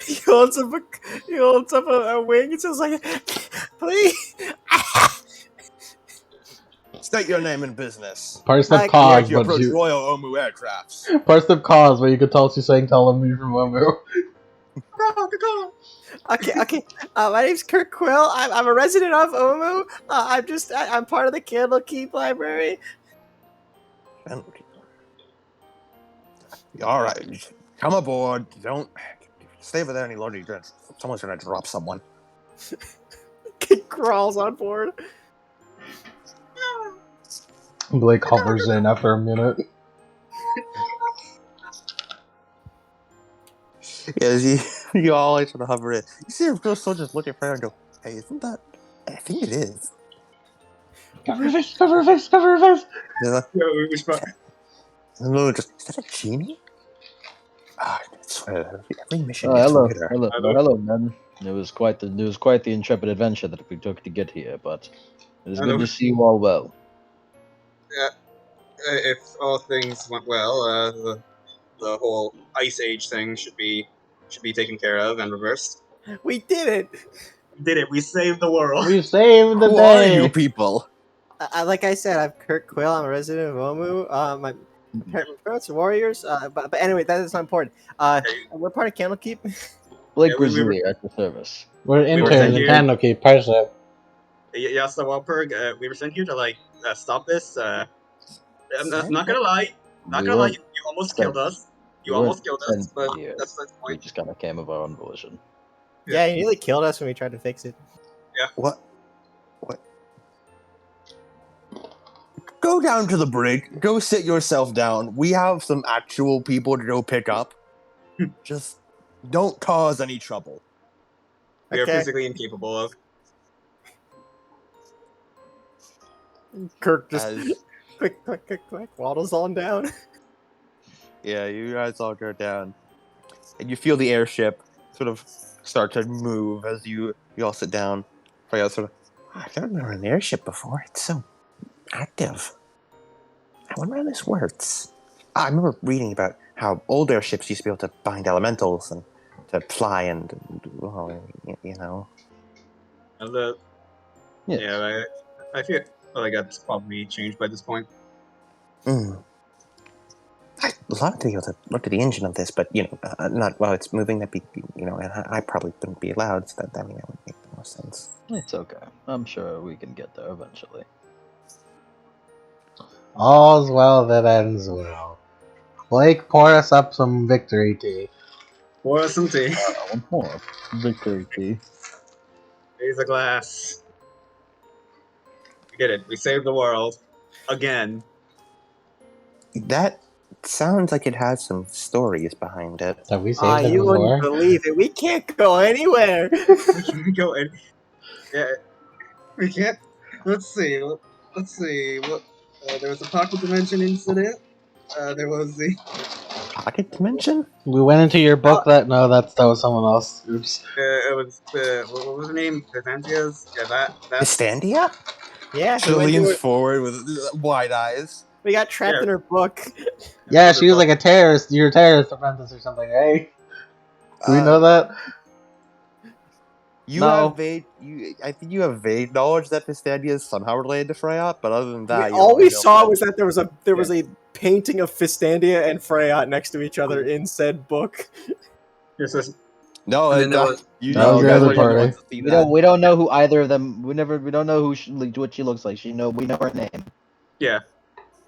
He holds up a wing and says like, please. State your name and business. Parsnip I cause, As you but approach you Royal Omu Aircrafts. Parsnip cause, but you could tell she's saying tell me from Omu. Caca. Okay. My name's Kirk Quill. I'm a resident of Omu. I'm part of the Candlekeep library. All right, come aboard. Don't stay over there any longer. Someone's gonna drop someone. Kid crawls on board. Blake hovers in after a minute. You all like sort of hover in. You see a ghost soldiers look at Freya and go, "Hey, isn't that? I think it is." Cover your face! Cover your face! Cover your face! They're like, Yeah, which part? and Lulu just, is that a genie? Ah, I swear, every mission Oh, gets hello, weirder. hello, man. It was quite the intrepid adventure that we took to get here, but it is good to see you all well. Yeah, if all things went well, the whole Ice Age thing should be taken care of and reversed. We did it. We did it. We saved the world. We saved the Who are you day! people? Like I said, I'm Kurt Quill. I'm a resident of Omu. My parents are warriors. But anyway, that is not important. We're part of Candlekeep. Blake Yeah, we were- Brazili at the service. We're We were interns sent in here- Candlekeep, Parsec. Yasa Walberg, we were sent here to stop this. I'm not gonna lie. Not We gonna lie. were You almost sent- killed us. You we almost weren't killed us, sent but here. that's the We point. just kind of came of our own volition. Yeah, you nearly killed us when we tried to fix it. What? Go down to the brig. Go sit yourself down. We have some actual people to go pick up. Just don't cause any trouble. We are Okay. physically incapable of. Kirk just As click, click, click, click, waddles on down. yeah, you guys all go down, and you feel the airship sort of start to move as you all sit down. Freya sort of, I've never been on an airship before. It's so active. I wonder how this works. I remember reading about how old airships used to be able to bind elementals and to fly and well, you know. And the Yes. yeah, I feel like that's probably changed by this point. Mm. I'd love to be able to look at the engine of this, but not while it's moving. That'd be, and I probably wouldn't be allowed. So that would make the most sense. It's okay. I'm sure we can get there eventually. All's well that ends well. Blake, pour us up some victory tea. Pour us some tea. One more. Victory tea. Raise a glass. We did it. We saved the world. Again. That sounds like it has some stories behind it. Have we saved it You wouldn't before? believe it. We can't go anywhere. We can go in. Yeah. We can't. Let's see. Let's see. What? There was a pocket dimension incident. There was the. Pocket dimension? We went into your book that was someone else. Oops. It was what was her name? Byzantia's. Yeah, that. Estandia? Yeah, She leans forward with wide eyes. we got trapped Yeah. in her book. Yeah, she was like a terrorist. You're a terrorist apprentice or something, right? Do we Uh, know that? You No. have vague. I think you have vague knowledge that Estandia is somehow related to Freya, but other than that, you All don't we really know saw much. was that there was a painting of Fistandia and Freya next to each other in said book. Yes, yes. No, And then there was- you That was you the guys other weren't the party. ones to see We that. don't know who either of them. We don't know what she looks like. We know her name. Yeah.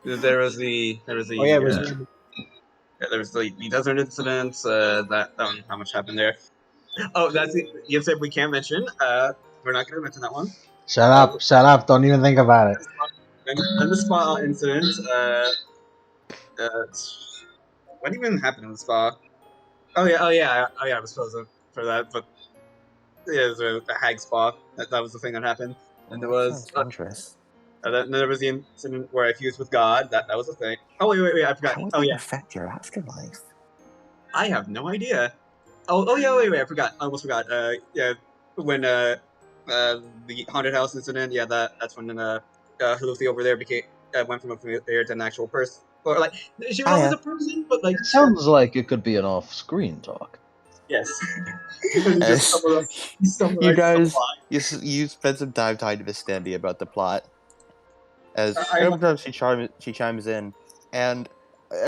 There was the. Oh yeah, it was Yeah, there was the desert incident. That don't know how much happened there. Oh, that's it. You said we can't mention. We're not going to mention that one. Shut up, don't even think about it. And the spa incident. What even happened in the spa? Oh yeah. I was supposed to for that, but yeah, it was the hag spa. That was the thing that happened. And there was Sounds dangerous. then there was the incident where I fused with God. That was the thing. Oh wait, I forgot. How would Oh that yeah, affect your afterlife? I have no idea. Oh yeah, wait, I forgot. I almost forgot. Yeah, when the haunted house incident. Yeah, that's when Lucy over there became went from a familiar to an actual person. Or like she was always a person, but like It sounds like it could be an off-screen talk. yes. And just summarize You the guys, plot. you spent some time talking to Standy about the plot. As I- every time she chimes in, and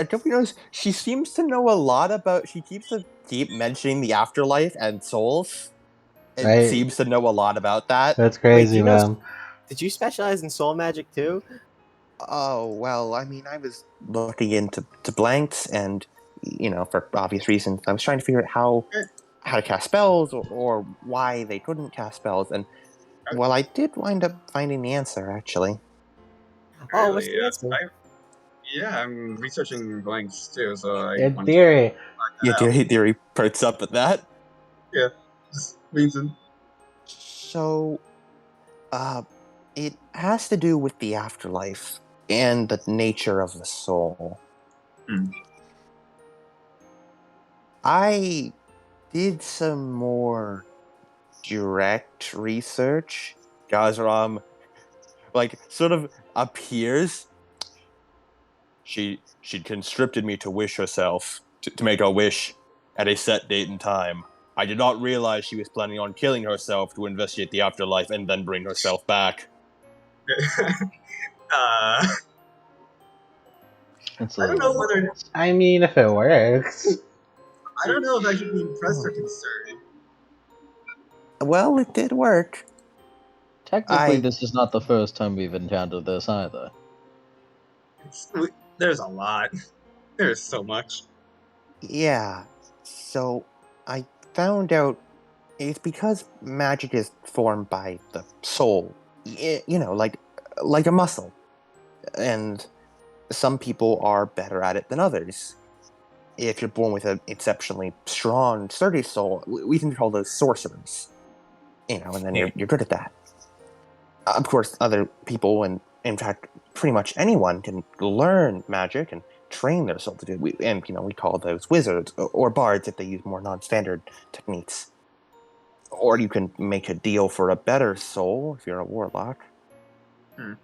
don't you notice she seems to know a lot about. She keep mentioning the afterlife and souls. It Right. seems to know a lot about that. That's crazy, you know- man. Did you specialize in soul magic too? Oh well, I mean, I was looking into blanks, and for obvious reasons, I was trying to figure out how to cast spells or why they couldn't cast spells, and well, I did wind up finding the answer actually. Oh, what's Really? the answer? Yeah, I'm researching blanks too, so I In want to theory. Yeah, find out. theory perks up at that. Yeah, just reason. So, it has to do with the afterlife and the nature of the soul. Hmm. I did some more direct research. Gazram, like, sort of appears. She'd conscripted me to wish herself, to make a wish at a set date and time. I did not realize she was planning on killing herself to investigate the afterlife and then bring herself back. uh, It's I don't know whether I mean, if it works. I don't know if I should be impressed or concerned. Well, it did work. Technically, I this is not the first time we've encountered this either. There's a lot. There's so much. Yeah. So I found out it's because magic is formed by the soul. You know, like a muscle. And some people are better at it than others. If you're born with an exceptionally strong, sturdy soul, we can call those sorcerers. You know, and then you're good at that. Of course, other people, and in fact, pretty much anyone can learn magic and train their soul to do it. And, we call those wizards or bards if they use more non-standard techniques. Or you can make a deal for a better soul if you're a warlock. Hmm.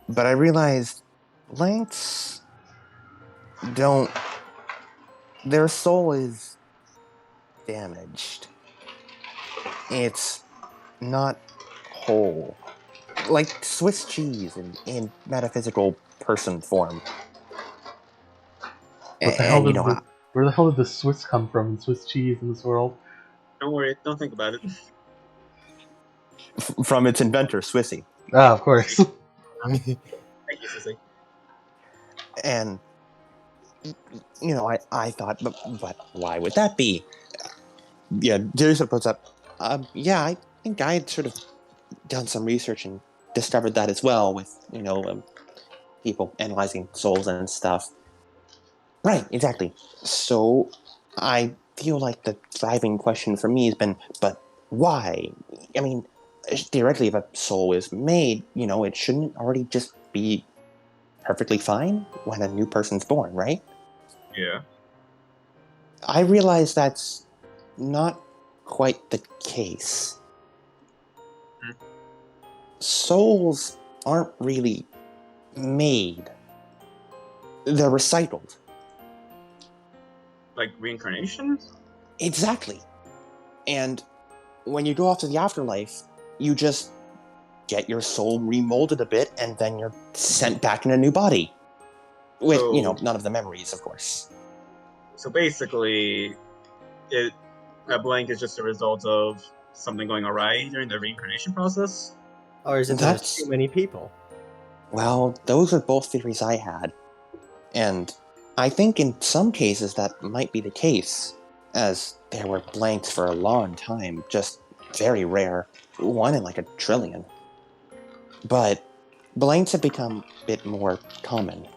But I realized blanks don't. Their soul is damaged. It's not whole. Like Swiss cheese in metaphysical person form. What the hell And, does the where the hell did the Swiss come from in Swiss cheese in this world? Don't worry, don't think about it. from its inventor, Swissy. Ah, of course. Thank you, Sissy. And, I thought, but why would that be? Yeah, Jason puts up, yeah, I think I had sort of done some research and discovered that as well with, people analyzing souls and stuff. Right, exactly. So I feel like the driving question for me has been, but why? I mean, theoretically, if a soul is made, it shouldn't already just be perfectly fine when a new person's born, right? Yeah. I realize that's not quite the case. Hmm. Souls aren't really made. They're recycled. Like reincarnation? Exactly. And when you go off to the afterlife, you just get your soul remolded a bit, and then you're sent back in a new body. With, none of the memories, of course. So basically, a blank is just a result of something going awry during the reincarnation process. Or is it that there's That's, too many people? well, those are both theories I had. And I think in some cases that might be the case, as there were blanks for a long time, just very rare, one in like a trillion. But blanks have become a bit more common.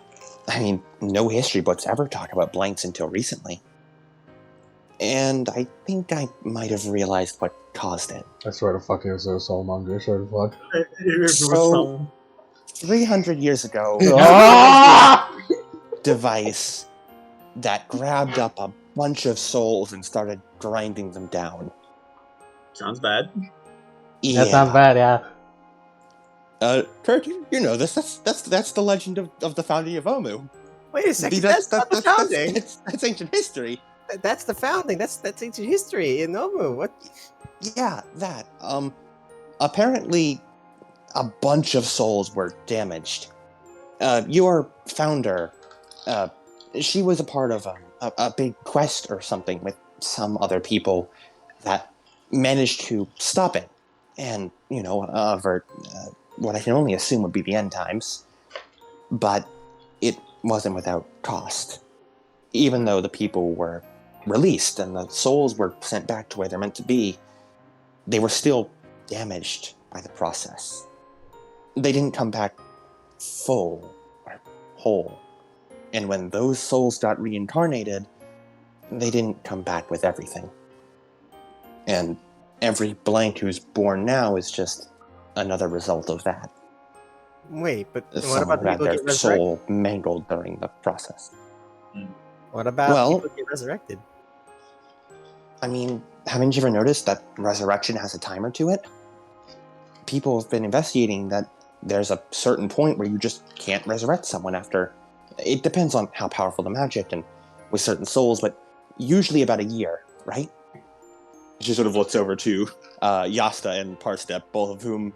I mean, no history books ever talk about blanks until recently. And I think I might have realized what caused it. I swear to fuck, it was a soulmonger. I swear to fuck. It was So, 300 years ago, Ah! device that grabbed up a bunch of souls and started grinding them down. sounds bad. Yeah. That's not bad, yeah. Kirk, you know this. That's the legend of the founding of Omu. Wait a second, that's not the founding. That's ancient history. That's the founding. That's ancient history in Nomu. What? Yeah, that. Apparently, a bunch of souls were damaged. Your founder, she was a part of a big quest or something with some other people that managed to stop it and, avert what I can only assume would be the end times. But it wasn't without cost. Even though the people were released and the souls were sent back to where they're meant to be, they were still damaged by the process. they didn't come back full or whole. And when those souls got reincarnated, they didn't come back with everything. And every blank who's born now is just another result of that. Wait, but what Someone about who the had people their get resurrected? soul mangled during the process. What about Well- people get resurrected? I mean, haven't you ever noticed that resurrection has a timer to it? People have been investigating that there's a certain point where you just can't resurrect someone after. It depends on how powerful the magic and with certain souls, but usually about a year, right? She sort of looks over to Yasta and Parstep, both of whom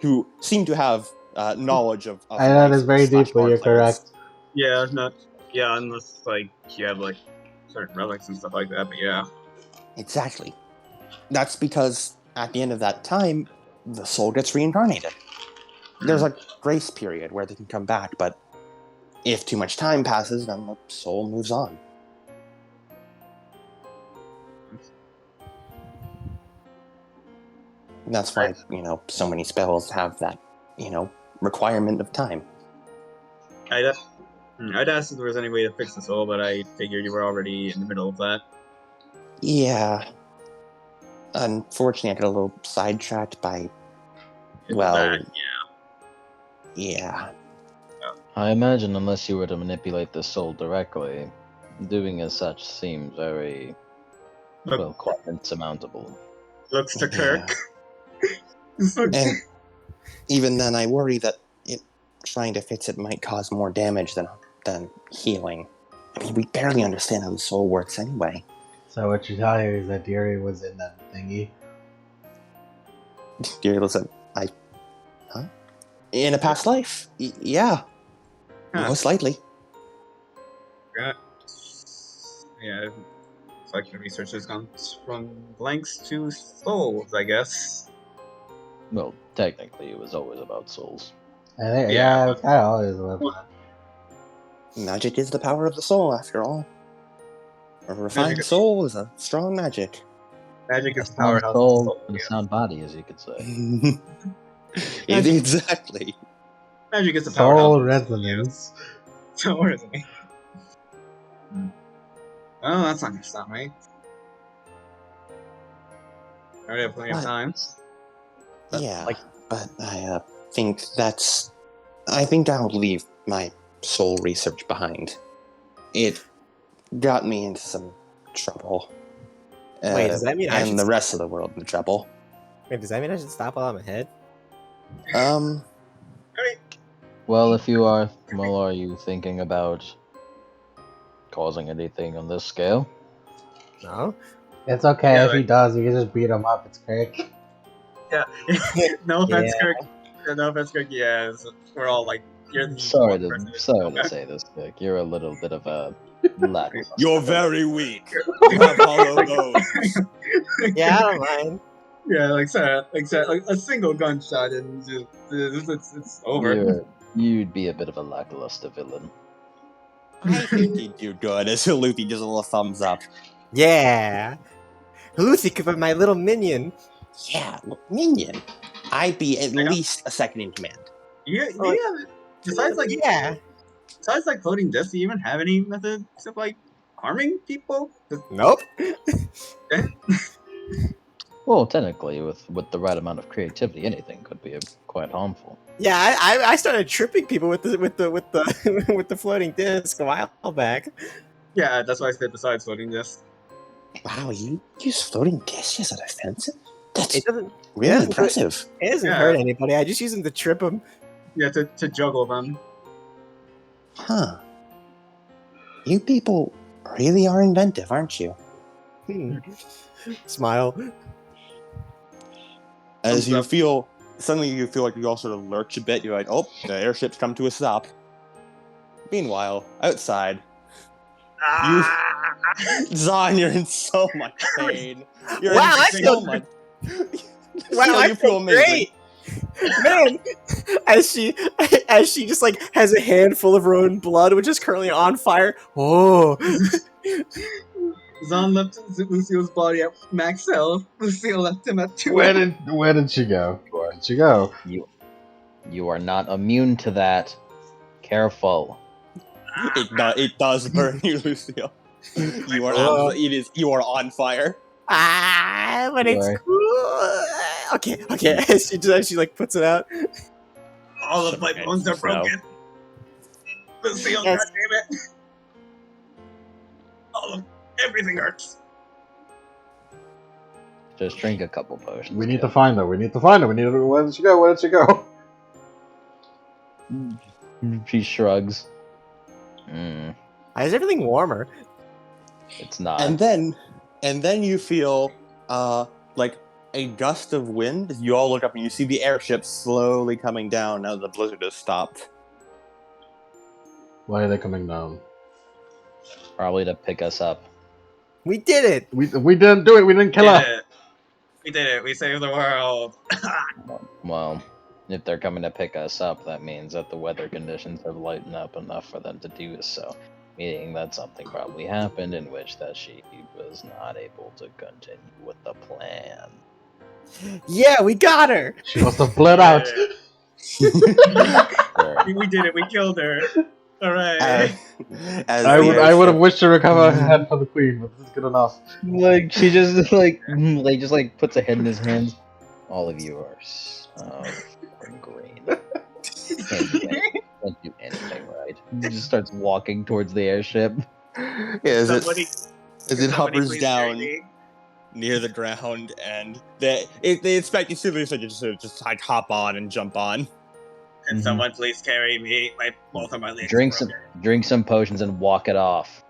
who seem to have knowledge of I know this life very slash deeply. You're art plans. correct. Yeah, not yeah, unless like you have like certain relics and stuff like that. But yeah, Exactly. That's because at the end of that time, the soul gets reincarnated. There's a grace period where they can come back, but if too much time passes, then the soul moves on. And that's why, so many spells have that, requirement of time. I'd asked if there was any way to fix the soul, but I figured you were already in the middle of that. Yeah. Unfortunately, I got a little sidetracked by, That, yeah. I imagine unless you were to manipulate the soul directly, doing as such seems very, Look- quite insurmountable. looks to Yeah. Kirk. And even then, I worry that trying to fix it might cause more damage than healing. I mean, we barely understand how the soul works anyway. So what you're telling me is that Deary was in that thingy? Dear, listen, in a past life? Yeah. Huh. Most likely. Yeah, it's like the research has gone from blanks to souls, I guess. Well, technically, it was always about souls. I think, Yeah, yeah, it's kind of always about that. Magic is the power of the soul, after all. A refined Magic is- soul is a strong magic. Magic A is the sound powerhouse of the soul soul. and a Yeah. sound body, as you could say. Exactly. Magic is the powerhouse. Soul of the soul, resonance. yes. Soul resonance. Oh, that's not gonna stop me. I already have plenty of What? time. Yeah, like- but I think I'll leave my soul research behind. It got me into some trouble. Wait, does that mean I and should the rest of the world in trouble? Wait, does that mean I should stop while I'm ahead? Well, if you are, well, are you thinking about causing anything on this scale? No. It's okay Yeah, if he does. We can just beat him up. It's Kirk. Yeah. No offense, Yeah. Kirk. No offense, Kirk. Yeah, we're all like, you're the Sorry one to person. sorry to say this, Nick. You're a little bit of a lackluster. You're very weak. You have hollow bones. Yeah, I don't mind. Yeah, like a single gunshot and just it's over. You'd be a bit of a lackluster villain. I think you'd do good. As Luffy gives a little thumbs up. Yeah. Lucy could be my little minion. Yeah, minion. I'd be at Yeah. least a second in command. Yeah, Oh, yeah. Besides like floating discs, do you even have any methods of like harming people? Nope. Well, technically, with the right amount of creativity, anything could be quite harmful. Yeah, I started tripping people with the with the floating disc a while back. Yeah, that's why I said besides floating discs. Wow, you use floating dishes as offensive? That's It doesn't really yeah, impressive. it doesn't Yeah. hurt anybody. I just use them to trip them. Yeah, to juggle them. Huh. You people really are inventive, aren't you? Smile. As Thumbs you up. feel, suddenly you feel like you all sort of lurch a bit. You're like, oh, the airship's come to a stop. Meanwhile, outside, Zahn, you're in so much pain. You're Wow, in I so feel- much. Wow, Still, I you feel great. Man, as she just like has a handful of her own blood, which is currently on fire. Oh, Zahn left Lucio's body at max health. Lucio left him at 2 Where did she go? Where did she go? You are not immune to that. Careful. It does burn you, Lucille. You are you are on fire. But You it's are- cool. Okay. she like puts it out. All of my bones are So- broken. Lucille, Yes. goddammit. Everything hurts. Just drink a couple potions. We need to find her. Where did she go? Where did she go? She shrugs. Mm, Why is everything warmer? it's not. And then you feel like a gust of wind. You all look up and you see the airship slowly coming down now that the blizzard has stopped. Why are they coming down? Probably to pick us up. We did it. We didn't do it. We didn't kill her. We did it. We saved the world. Well, if they're coming to pick us up, that means that the weather conditions have lightened up enough for them to do so. Meaning that something probably happened in which that she was not able to continue with the plan. Yeah, we got her. She must have bled out. Sure. We did it. We killed her. All right. As I the would airship- have wished to recover her head for the queen, but this is good enough. Like she just like puts a head in his hands. All of you are so green. Can't do anything right. He just starts walking towards the airship. as Somebody it hovers please down carry me. near the ground, and they expect you to just like hop on and jump on. Can Mhm. someone please carry me? Both of my legs. Drink some potions and walk it off.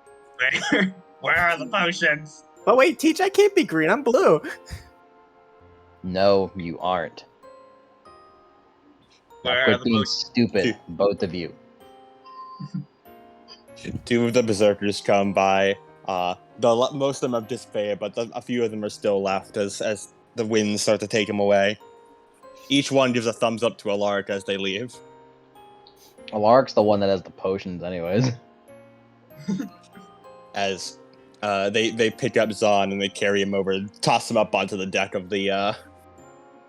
Where are the potions? But wait, Teach, I can't be green. I'm blue. No, you aren't. Now Where are quit the being potions? stupid, both of you. Two of the berserkers come by. Most of them have dissipated, but a few of them are still left as the winds start to take them away. Each one gives a thumbs up to Alaric as they leave. Alaric's the one that has the potions, anyways. As they pick up Zahn and they carry him over, toss him up onto the deck of the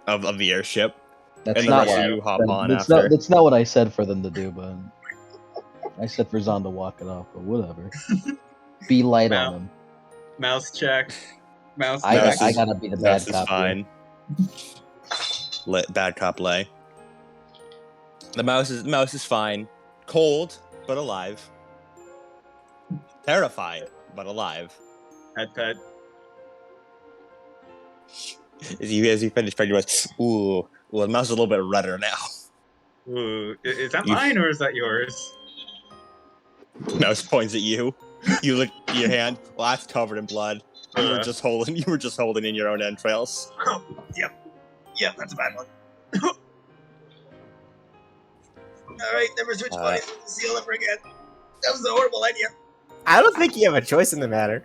of the airship, That's and the not rest what of you hop on that's after. that's not what I said for them to do, but I said for Zahn to walk it off, but whatever. Be light on him. Mouse check. Mouse I check. gotta be the bad Mouse is cop here. fine. Bad cop lay. The mouse is fine. Cold, but alive. Terrified, but alive. Pet. As you finish petting your mouse, ooh, well, the mouse is a little bit redder now. Ooh, is that You- mine or is that yours? Mouse points at you. You look at your hand. Well, that's covered in blood. You were just holding in your own entrails. Yep, that's a bad one. Alright, never switch bodies with the seal ever again. That was a horrible idea. I don't think you have a choice in the matter.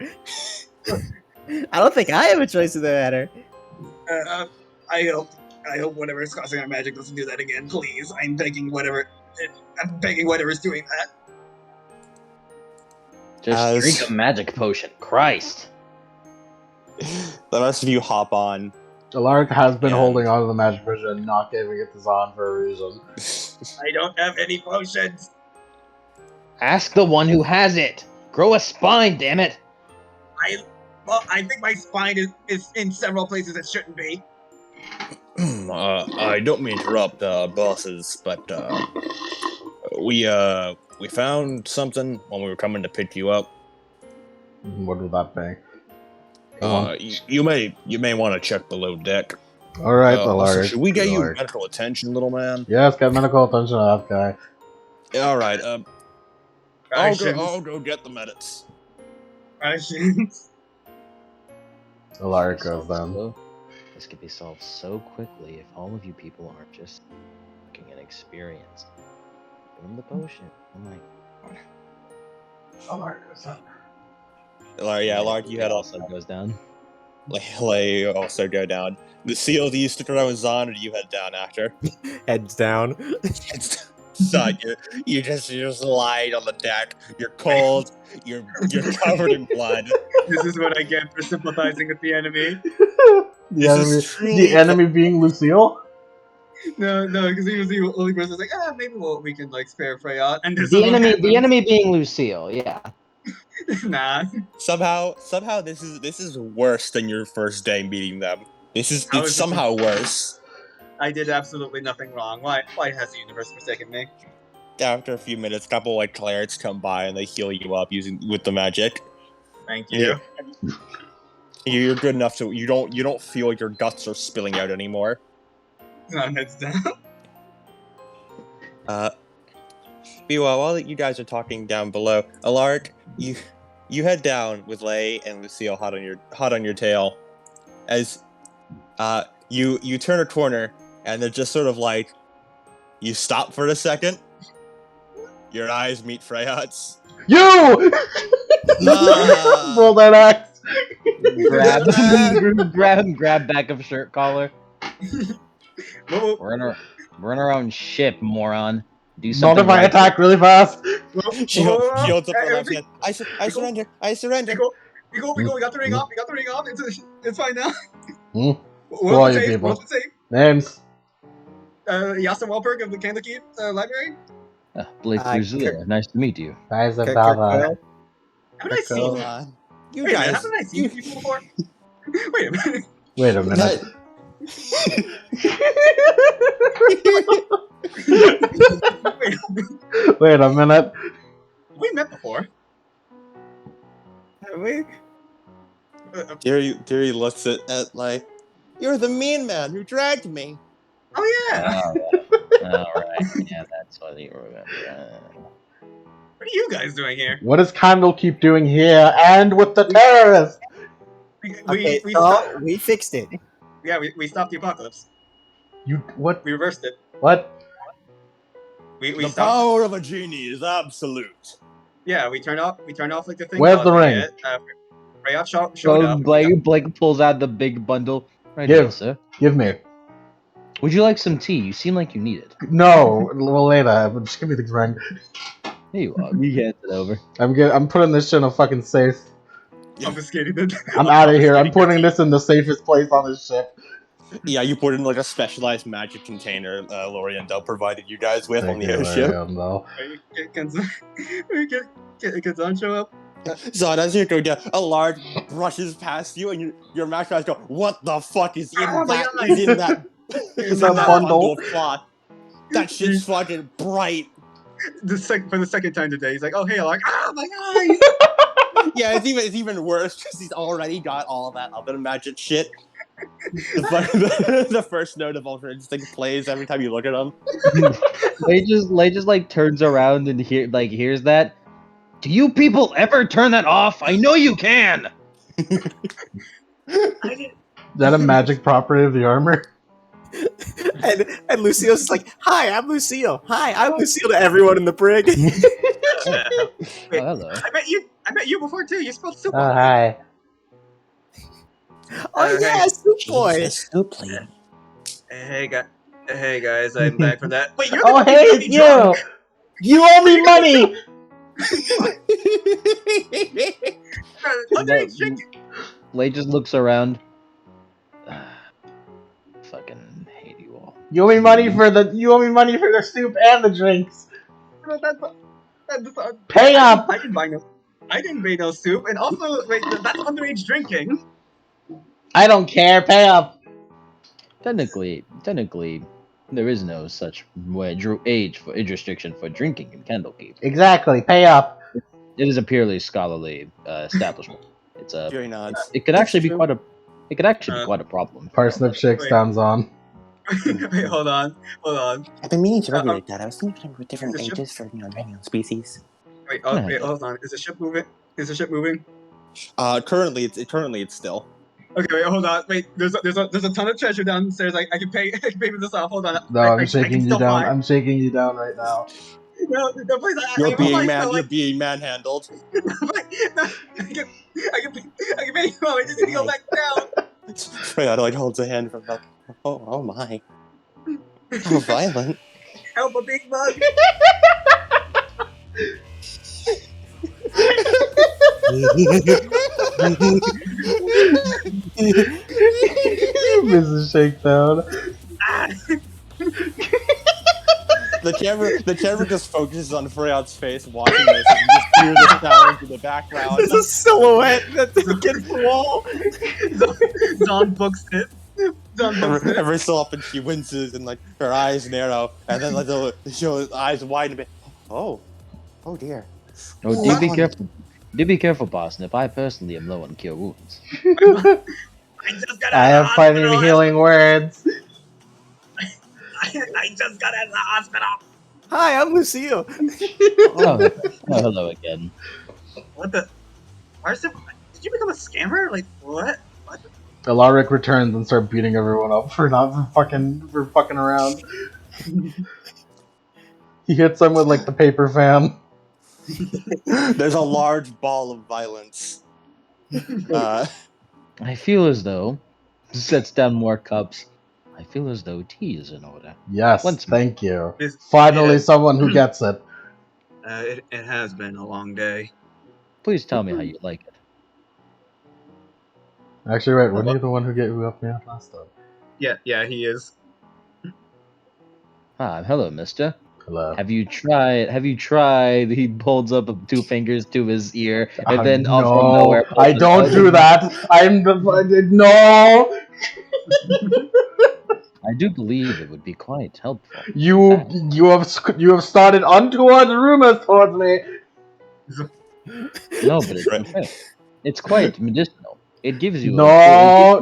I don't think I have a choice in the matter. I hope whatever is causing our magic doesn't do that again, please. I'm begging whatever's doing that. Just drink a magic potion. Christ. The rest of you hop on. Alaric has been And- holding on to the magic potion and not giving it to Zahn for a reason. I don't have any potions. Ask the one who has it. Grow a spine, damn it. I think my spine is in several places it shouldn't be. I don't mean to interrupt, bosses, but we found something when we were coming to pick you up. What would that be? Come on. You may want to check below deck. All right, Also, Alaric. should we get you Alaric. medical attention, little man? Yes, get medical attention to that guy. All right. I'll Rations. go get the medics. Rations. Alaric goes down. This could be solved so quickly if all of you people aren't just fucking inexperienced. Give him the potion. I'm like, Alaric goes down. Lark, you head off. also goes down. Lay also go down. The seal, do you stick around with Zahn, or do you head down after? Heads down. Son, you just lied on the deck. You're cold. You're covered in blood. This is what I get for sympathizing with the enemy. The This is enemy, truly the enemy being Lucille. No, because he was the only person who's like, maybe we can like spare Freya. And then The someone enemy, happens. the enemy being Lucille. Yeah. Nah, Somehow this is worse than your first day meeting them. I It's was- somehow worse. I did absolutely nothing wrong. Why has the universe forsaken me? After a few minutes, a couple like clerics come by and they heal you up with the magic. Thank you. Yeah. You're good enough so you don't feel like your guts are spilling out anymore. Heads down. Meanwhile, while you guys are talking down below, Alaric, you head down with Lay and Lucille hot on your tail, as you turn a corner and they're just sort of like you stop for a second. Your eyes meet Freyhat's. You! Roll that axe. grab back of shirt collar. Whoa, We're in our own ship, moron. Do Not something if I right. attack really fast. She holds up her left hand. I surrender. I surrender. We go. We got the ring off. It's fine now. Hmm. We're all on you the safe. people? We're on the safe. Names. Yasser Walberg of the Candlekeep library. Blake Drusilla, nice to meet you. Guys of Kirk Bava. Quill. Haven't I seen Hold you? on. You Wait a minute, guys. haven't I seen you before? Wait a minute. Wait a minute. Wait, Wait a minute. we met before. Have we? Deary looks at like, you're the mean man who dragged me. Oh yeah. Alright, yeah, that's what you remember. What are you guys doing here? What is Candlekeep doing here and with the terrorists? Okay, We so stopped. we fixed it. Yeah, we stopped the apocalypse. You what? We reversed it. What? We The stopped. power of a genie is absolute. Yeah, we turned off like the thing. Where's the causing ring? it. Freya showed So up. Blake pulls out the big bundle. Right Give. here, sir. Give me. Would you like some tea? You seem like you need it. No, well later. But just give me the ring. Here you are. You hand it over. I'm putting this shit in a fucking safe. Obfuscating it. I'm out of here. I'm putting this in the safest place on this ship. Yeah, you put it in like a specialized magic container Loriendo provided you guys with on the airship. No. Can Zon show up? So as you're going down, a large brushes past you, and your max guys go, "What the fuck is in Oh my that? God. Is in that? Is in that bundle? bundle of cloth? That shit's fucking bright." For the second time today, he's like, "Oh hey, I'm like, my eyes!" Yeah, it's even worse because he's already got all that other magic shit. The first note of Ultra Instinct plays every time you look at him. Lay just like turns around and hears that. Do you people ever turn that off? I know you can. I didn't. Is that a magic property of the armor? And Lucille's just like, "Hi, I'm Lucille. Hi, I'm Lucille." To everyone in the brig. Wait, Oh, hello. I met you before too. You spelled soup. Oh, hi. Oh yeah, Soup Boy. Soup lady. Hey guys, I'm back from that. Wait, you're Oh, the hey, you're it's the drunk. you! You owe me money! Underage drinking. Lay just looks around. Fucking hate you all. You owe me money for the soup and the drinks. That's Pay up! I didn't buy no soup, and also wait, that's underage drinking. I don't care. Pay up. Technically, there is no such age restriction for drinking in Candlekeep. Exactly. Pay up. It is a purely scholarly establishment. It's a. Very nods. It could actually be true. quite a. It could actually be quite a problem. Parsnip shake Wait. stands on. Wait, hold on. I've been meaning to Uh-oh. regulate that. I was thinking with different Is the ship- ages for many species. Wait, Yeah. hold on. Is the ship moving? Currently it's still. Okay, wait, hold on. Wait, there's a ton of treasure downstairs. I can pay for this off. Hold on. No, I'm shaking you down. I'm shaking you down right now. No, please. You're being manhandled. I can pay you off. I just need to go back down. Freya like holds a hand from like, oh my. How violent. Help a big bug. Mrs. Shakedown. The camera just focuses on Freya's face watching this, and you just hear the sounds in the background. There's a silhouette that's against the wall. Zon books it. Zon books it. Every so often she winces and like her eyes narrow, and then like her eyes widen a bit. Oh dear. Oh, Ooh, do be on. careful. Do be careful, Parsnip. I personally am low on cure wounds. I just got I out of have the plenty of hospital. healing words. I just got out of the hospital. Hi, I'm Lucille. Oh, hello again. What the? Did you become a scammer? Like what? Alaric returns and starts beating everyone up for fucking around. He hits them with like the paper fan. There's a large ball of violence. I feel as though sets down more cups. I feel as though tea is in order. Yes, Once more. thank you. It's- Finally, yeah. someone who gets it. It has been a long day. Please tell me how you like it. Actually, wait, weren't you the one who helped me out last time? Yeah, he is. Hello, mister. Hello. Have you tried? He holds up 2 fingers to his ear, and then no, from nowhere, I don't do that. I'm the no. I do believe it would be quite helpful. You have started untoward rumors towards me. No, but it's quite medicinal. It gives you No.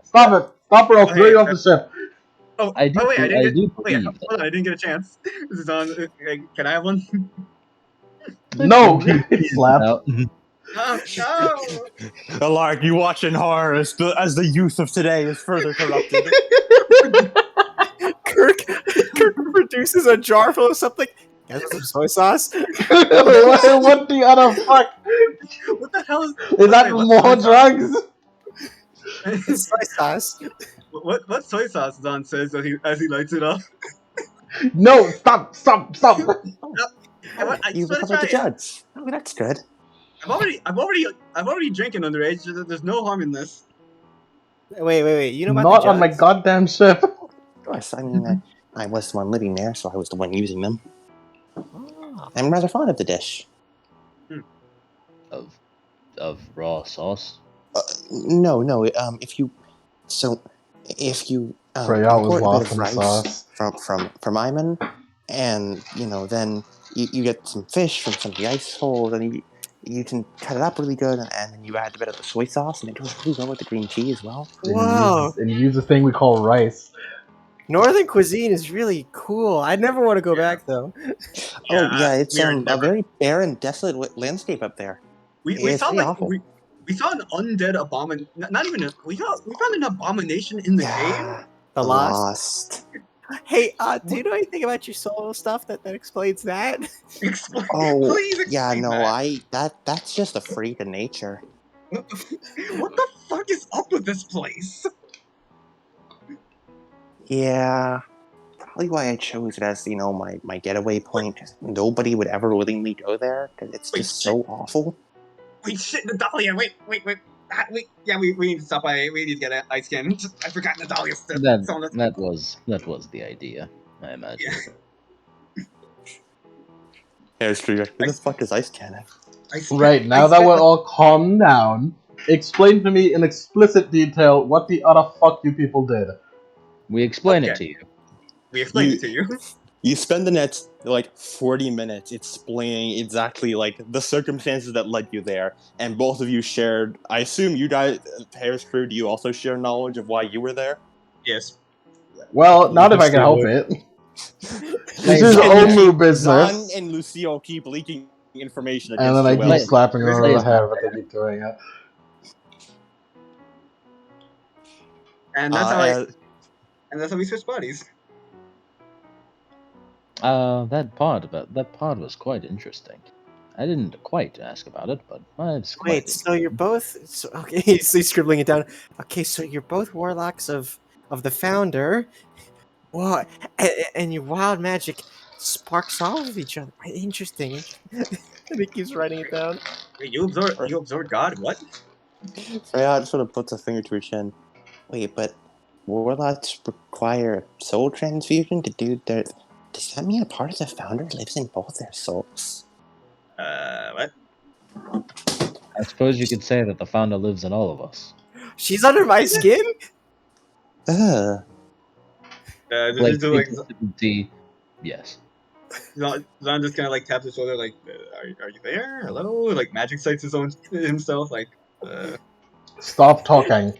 Stop it. Stop or I'll throw you off the ship. I do wait, believe hold on, I didn't get a chance. This is on. Can I have one? No. Slap. No. Alaric, you watch in horror as the youth of today is further corrupted. Kirk produces a jar full of something. Guys, some soy sauce. What the other fuck? What the hell is? Is that what's more soy sauce? drugs? It's soy sauce. What soy sauce Don says as he lights it up? No, stop. You just become wanna like the try it. judge. Oh, that's good. I'm already drinking underage. There's no harm in this. Wait. You know about Not the on my jugs? goddamn ship. Of course, I mean, I was the one living there, so I was the one using them. Oh. I'm rather fond of the dish. of raw sauce. No. If you Freya was import a bit lost of in the rice sauce. from Iman, and then you get some fish from some of the ice holes, and you can cut it up really good, and then you add a bit of the soy sauce, and it goes really well with the green tea as well. Wow. And use the thing we call rice. Northern cuisine is really cool. I never want to go back though. It's we are a never- very barren, desolate landscape up there. We It's saw pretty like awful. we saw an undead abomin. Not even we found an abomination in the cave. The Lost. Lost. Hey, do you know anything about your soul stuff that explains that? Explain, Oh, please explain that's just a freak of nature. What the fuck is up with this place? Yeah, probably why I chose it as my getaway point. Nobody would ever willingly go there because it's Wait, just so awful. Wait, shit, Natalia, wait. We need to stop by. We need to get an ice cannon. I forgot Natalia's still. That was the idea, I imagine. Yeah. Who the fuck is Ice Cannon? Right, now that we're all calmed down, explain to me in explicit detail what the other fuck you people did. We explain it Okay. to you. We explained it to you. You spend the next 40 minutes explaining exactly the circumstances that led you there, and both of you shared. I assume you guys, Harris crew, do you also share knowledge of why you were there? Yes. Well, not if I can help it. This is Zan- Omu business. Zan and Lucille keep leaking information And against then I you. keep Well, slapping her over Please. the head with the keep doing it. And that's how we switch bodies. That part was quite interesting. I didn't quite ask about it, but it's quite Wait, so you're both okay? He's scribbling it down. Okay, so you're both warlocks of the founder. What? And your wild magic sparks off of each other. Interesting. And he keeps writing it down. Wait, you absorb God? What? Freya sort of puts a finger to her chin. Wait, but warlocks require a soul transfusion to do their. Does that mean a part of the founder lives in both their souls? What? I suppose you could say that the founder lives in all of us. She's under my skin? Ugh. Like, Just like see, yes. Zon just kind of like taps his shoulder, like, are you there? Hello? Like magic sights his own himself, like, Stop talking.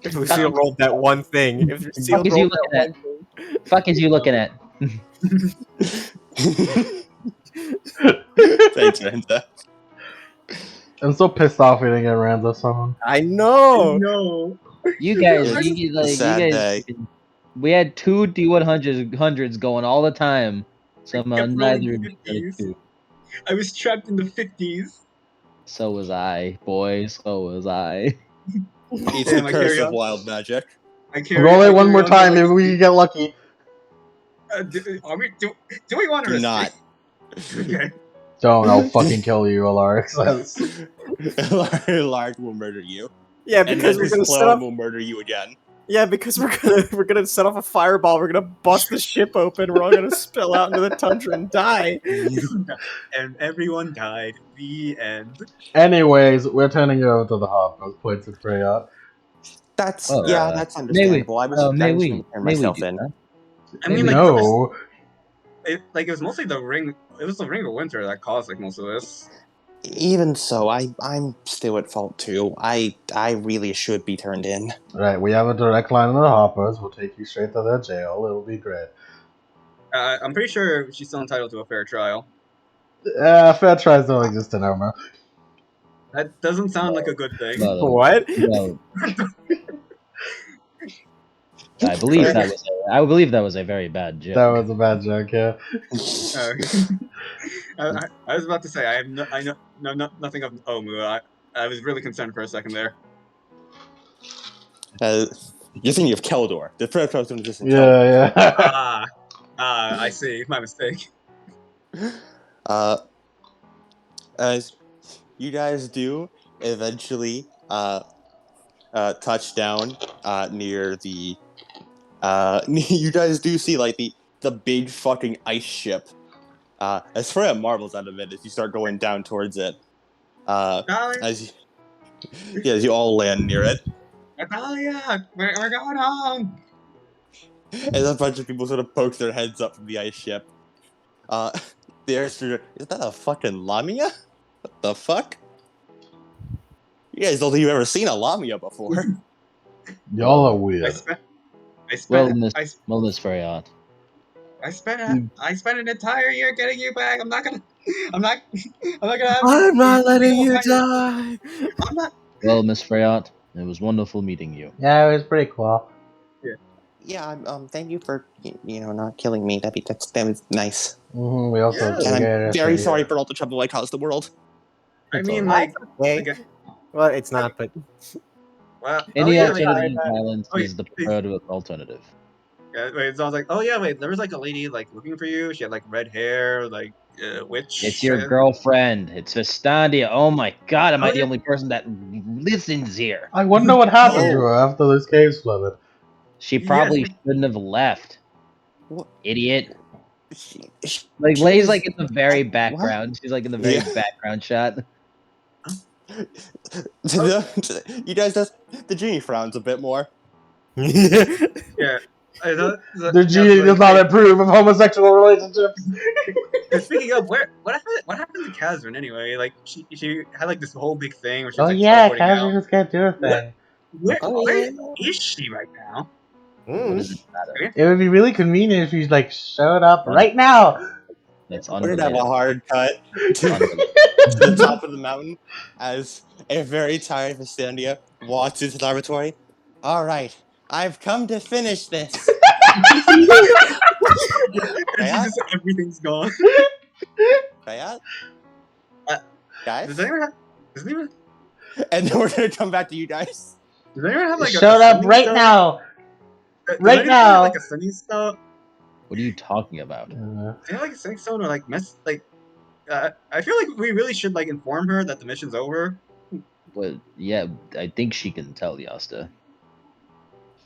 If Lucille rolled that one thing. If Lucille Fuck is you rolled that looking at? one thing. Fuck is you looking at? Thanks, Randa. I'm so pissed off we didn't get Ranza someone. I know. no. You guys, It's you a like, you sad guys. day. We had two D100s going all the time. Somehow Kept rolling neither of you got a 50s. two. I was trapped in the 50s. So was I, boys. So was I. It's Damn, the I curse carry of on. wild magic. Roll it one more on, time, like, maybe we can get lucky. Do we want to Do risk not. it? Okay. Don't, I'll fucking kill you, Alaric. Lark will murder you. Yeah, And because then we're his gonna set clone off. will murder you again. Yeah, because we're gonna set off a fireball. We're gonna bust the ship open. We're all gonna spill out into the tundra and die. And everyone died. The end. Anyways, we're turning you over to the hub. Those points of Freya. That's Oh, that's may we? understandable. I was just May gonna we? turn May we myself do in. that? I mean, like, No. it was mostly the ring. It was the ring of winter that caused like most of this. Even so, I'm still at fault too. I really should be turned in. Right, we have a direct line to the Hoppers. We'll take you straight to their jail. It'll be great. I'm pretty sure she's still entitled to a fair trial. Fair tries don't exist in Elmer. That doesn't sound like a good thing. What? Well, I believe that was. I believe that was a very bad joke. That was a bad joke, yeah. I was about to say I know nothing of Omu. I was really concerned for a second there. You're thinking of Keldor, the first person to exist in Yeah, yeah. I see. My mistake. As you guys do eventually touch down near the you guys do see like the big fucking ice ship. As Freya marvels out of it as you start going down towards it. Natalia, As you all land near it. Natalia, we're going home. As a bunch of people sort of poke their heads up from the ice ship. Is that a fucking Lamia? What the fuck? You guys don't think you've ever seen a Lamia before. Y'all are I weird. spent Miss Freya. I spent an entire year getting you back. I'm not gonna have I'm not letting you I'm die. not. Well, Miss Freya, it was wonderful meeting you. Yeah, it was pretty cool. Yeah, thank you for not killing me. That was nice. We also Yeah. And we I'm got very to- sorry for all the trouble I caused the world. I It's mean, all like, Okay. like, Well, it's not, but well, Any yeah, alternative violence oh, yeah, is the preferred alternative. yeah, wait, so I was like, oh yeah, wait, there was like a lady like looking for you. She had like red hair, like witch. It's your girlfriend. It's Vestandia. Oh my god, am I Oh, the yeah. only person that listens here? I wonder what happened Oh. to her after those caves flooded. She Yes, probably shouldn't have left. What? Idiot. She Like she Lay's was- like in the very what? background. She's like in the very Yeah. background shot. You guys just the genie frowns a bit more. Yeah. The genie does not approve of homosexual relationships. Speaking of, what happened to Kazrin anyway? Like she had like this whole big thing where she Oh was like yeah, teleporting out. Kazri just can't do a thing. Where is she right now? What does it matter? It would be really convenient if you like showed up right now. That's We're gonna have unrelated. a hard cut to Unrelated. the top of the mountain as a very tired Vestandia walks into the laboratory. All right, I've come to finish this. Freya? Everything's gone. Freya? Uh, Guys? Does anyone And then we're gonna come back to you guys. have like Showed up right now. Right now. Like a sunny stone? What are you talking about? Do you have like a sunny stone or like I feel like we really should like inform her that the mission's over. Well, yeah, I think she can tell Yasta.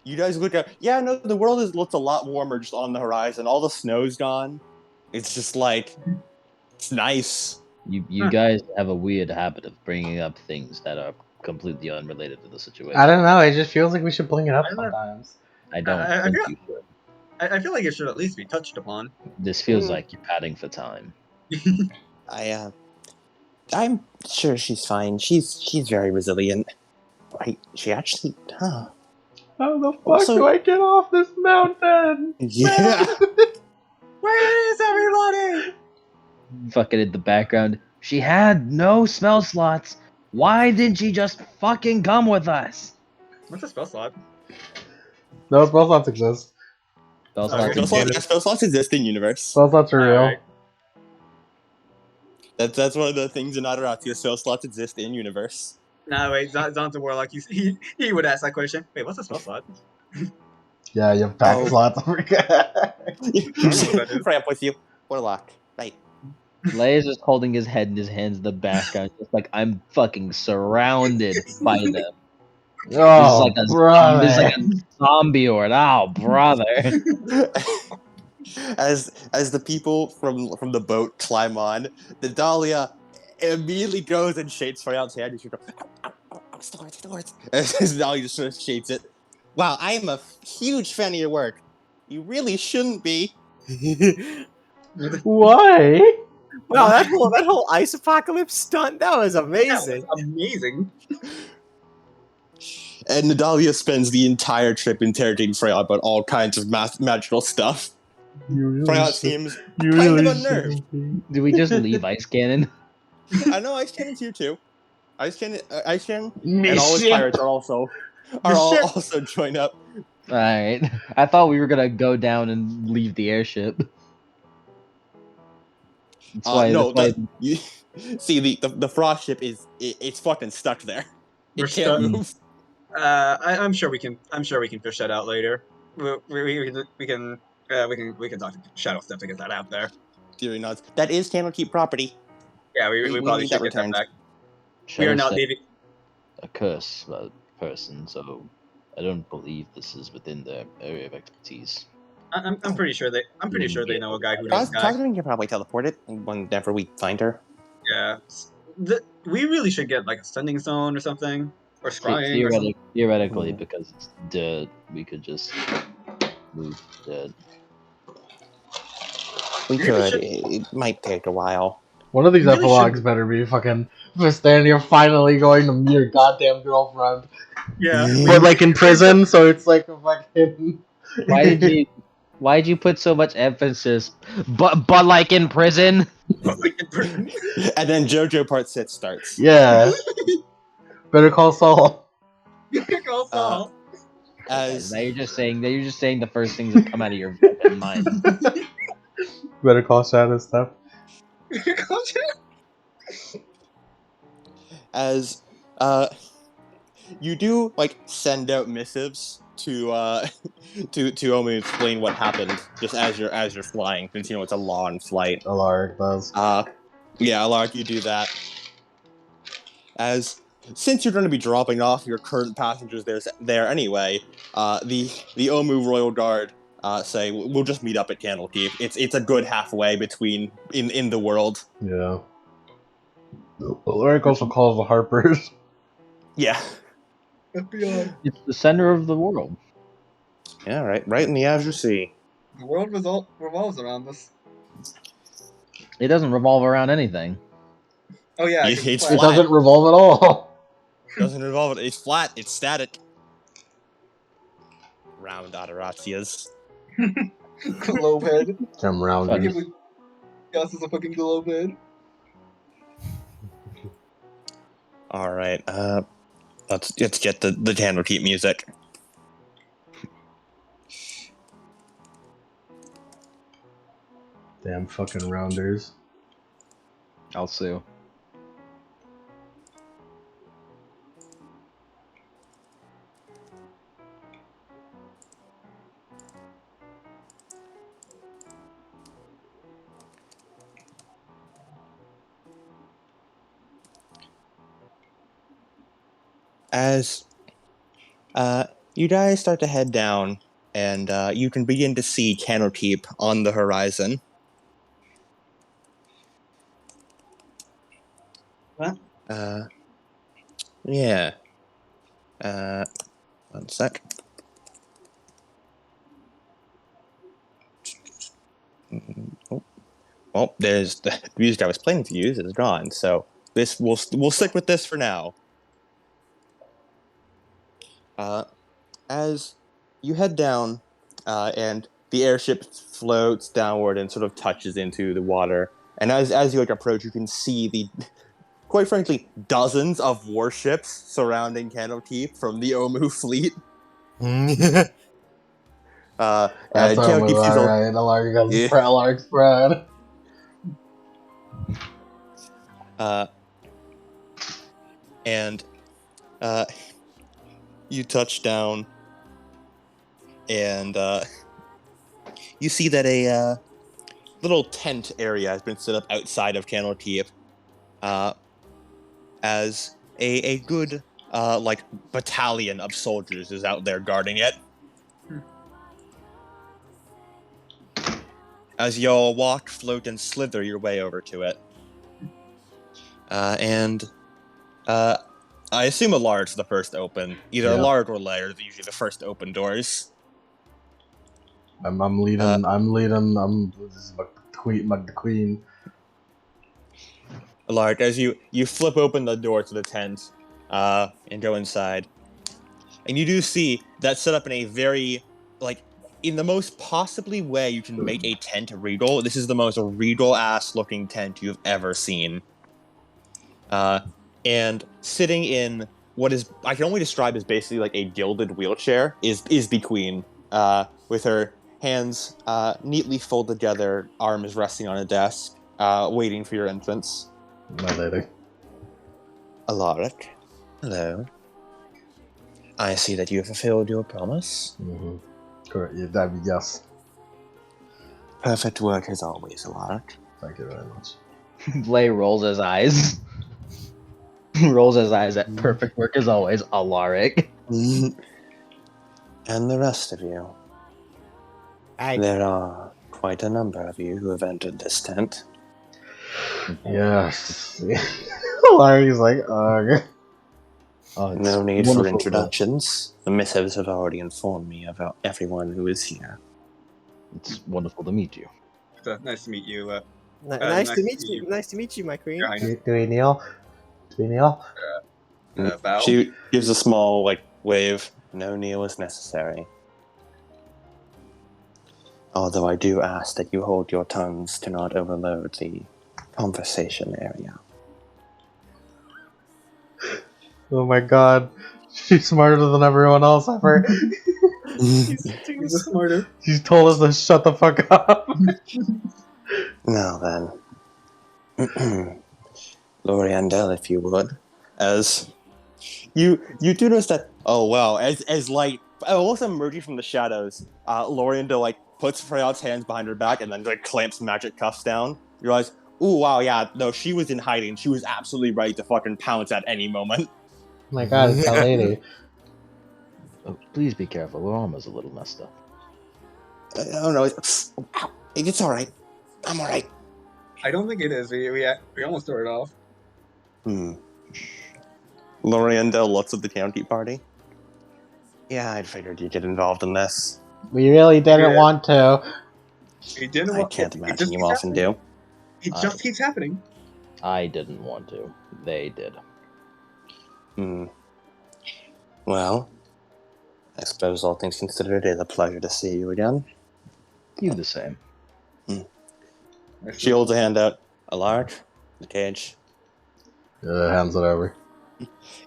you guys look at, yeah, no, the world looks a lot warmer just on the horizon. All the snow's gone. It's just like, it's nice. You guys have a weird habit of bringing up things that are completely unrelated to the situation. I don't know. It just feels like we should bring it up I don't know. sometimes. I don't I think feel- you should. I feel like it should at least be touched upon. This feels Mm. like you're padding for time. I'm sure she's fine. She's very resilient. She actually, huh? How the fuck Also- do I get off this mountain? Yeah. Where is everybody? Fucking in the background. She had no spell slots. Why didn't she just fucking come with us? What's a spell slot? No, spell slots exist. Spell Okay. slots Spell slots exist in universe. Spell slots are real. Alright. That's one of the things in Adoratia. Spell slots exist in universe. Nah, wait, Zon's a warlock. He would ask that question. Wait, what's a spell slot? Yeah, you have back Oh. slots. I forgot. I don't know what that is. Ramp with you. Warlock. Right. Lay's just holding his head in his hands in the background, just like I'm fucking surrounded by them. Oh, This is like brother. a zombie horde. Oh, brother. As the people from the boat climb on, the Dahlia immediately goes and shakes Freya's hand. And she goes, "Swords." As Dahlia just sort of shakes it. Wow, I am a huge fan of your work. You really shouldn't be. Why? Wow, that whole ice apocalypse stunt, that was That amazing. was amazing. And Nadalia spends the entire trip interrogating Freya about all kinds of magical stuff. Freya seems kind of unnerved. Do we just leave Ice Cannon? I know Ice Cannon's here too. Ice Cannon, and all his pirates are also also joined up. Alright. I thought we were gonna go down and leave the airship. That's why. No, that's why you see the frost ship it's fucking stuck there. We're It can't stuck. move. I'm sure we can. I'm sure we can fish that out later. We can talk to Shadow Step to get that out there. Theory nods. That is Candlekeep property. Yeah, we We probably need should that get that returned. back. We are Shadow not Step leaving. a curse person, so I don't believe this is within their area of expertise. I'm pretty sure they. I'm pretty sure they know a guy who knows a guy. Cosmin can probably teleport it whenever we find her. Yeah. We really should get like a sending zone or something, or scrying or something. Theoretically, Hmm. because it's dirt, we could just move dirt. We Maybe could. should- It might take a while. One of these Really epilogues should- better be fucking standing here finally going to meet your goddamn girlfriend. Yeah. But like in prison, so it's like a fucking. Why did you put so much emphasis? But like in prison. And then JoJo Part 6 starts. Yeah. Better call Saul. Call Saul. As Now you're just saying the first things that come out of your fucking mind. Better call Shadow Step. as you do like send out missives to to Omi explain what happened just as you're flying, since you know it's a long flight. Alaric does. Yeah, Alark, you do that. As since you're going to be dropping off your current passengers there anyway, the Omu Royal Guard say we'll just meet up at Candlekeep. It's a good halfway between in the world. Yeah. Alaric also calls the Harpers. Yeah. FBI. It's the center of the world. Yeah, right in the Azure Sea. The world revolves around us. It doesn't revolve around anything. Oh yeah, It's 'cause It flat. doesn't revolve at all. Doesn't involve it. It's flat. It's static. Round Adoratias. globe head. Come round. Fuck. Gus is a fucking globe head. All right. Let's get the Candlekeep music. Damn fucking rounders. I'll sue. As you guys start to head down, and you can begin to see Candlekeep on the horizon. What? Yeah. One sec. Oh, well, there's the music I was planning to use is gone, so this we'll stick with this for now. As you head down, and the airship floats downward and sort of touches into the water, and as you approach, you can see the, quite frankly, dozens of warships surrounding Candlekeep from the Omu fleet. That's And almost Candlekeep seems all, alright. Alark got yeah. spread. Alark spread. And you touch down, and you see that a little tent area has been set up outside of Candlekeep, as a good like battalion of soldiers is out there guarding it. As y'all walk, float, and slither your way over to it, and I assume Alard's the first open. Either Yeah. Alard or Lair are usually the first open doors. I'm leading. This is Mug the Queen. Alard, as you flip open the door to the tent, and go inside, and you do see that set up in a very, like, in the most possibly way you can make a tent regal. This is the most regal ass looking tent you've ever seen. And sitting in what is, I can only describe as basically like a gilded wheelchair is the queen, with her hands neatly folded together, arms resting on a desk, waiting for your entrance. My lady. Alaric, hello. I see that you have fulfilled your promise. Mm-hmm. Correct. Yeah, that'd be yes. Perfect work as always, Alaric. Thank you very much. Blay rolls his eyes. Rolls his eyes at perfect work as always, Alaric. And the rest of you. There are quite a number of you who have entered this tent. Yes. Larry's like, ugh. Oh, it's No need for wonderful, introductions. The missives have already informed me about everyone who is here. It's wonderful to meet you. Nice to meet you. Nice nice to meet to you. meet Nice to meet you, my queen. Your Highness. Do we kneel? Do we kneel? Bow. She gives a small, like, wave. No kneel is necessary. Although I do ask that you hold your tongues to not overload the conversation area. Oh my god. She's smarter than everyone else ever. He's smarter. She's told us to shut the fuck up. Now then, Loriandel, if you would, as you do notice that. Oh wow! As like almost emerging from the shadows, Loriandel like puts Freyot's hands behind her back and then like clamps magic cuffs down. You realize, ooh wow, yeah, no, she was in hiding. She was absolutely ready to fucking pounce at any moment. Oh my god, it's that lady. Oh, please be careful. Her arm is a little messed up. Oh no, it's all right. I'm all right. I don't think it is. We almost threw it off. Loriandel looks at the county party. Yeah, I figured you'd get involved in this. We really didn't want to. It didn't. I can't imagine you often do. It just keeps happening. I didn't want to. They did. Well, I suppose all things considered, it is a pleasure to see you again. You the same. She holds a hand out. Alaric, the cage. Hands it over.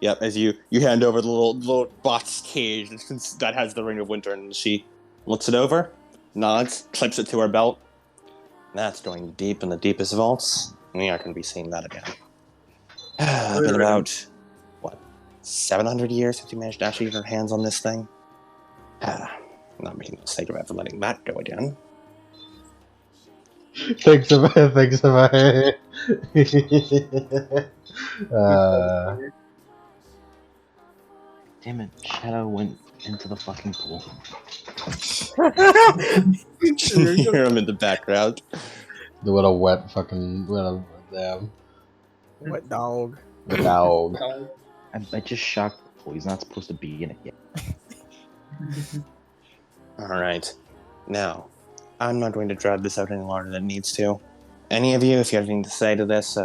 Yep, as you hand over the little box cage that has the Ring of Winter, and she looks it over, nods, clips it to her belt. That's going deep in the deepest vaults. We aren't going to be seeing that again. It's been about, 700 years since you managed to actually get your hands on this thing? I'm not making a mistake of ever letting that go again. Thanks about it. Damn it, Shadow went into the fucking pool. You can hear him in the background. With a wet fucking damn What dog? dog. I just shocked the pool. He's not supposed to be in it yet. All right. Now, I'm not going to drag this out any longer than it needs to. Any of you, if you have anything to say to this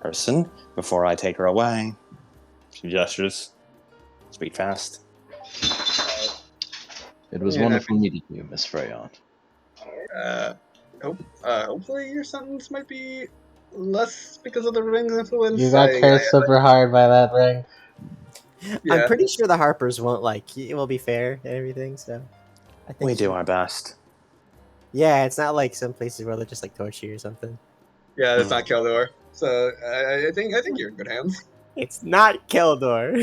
person before I take her away, she gestures. Speak fast. It was Yeah, wonderful meeting you, Miss Freyon. Hopefully your sentence might be less because of the ring's influence. You got cursed super hard by that ring. I'm Yeah. pretty sure the Harpers won't it will be fair and everything. So I think We do our best. Yeah, it's not like some places where they'll just torture you or something. Yeah, it's not Keldor. So I think you're in good hands. It's not Keldor.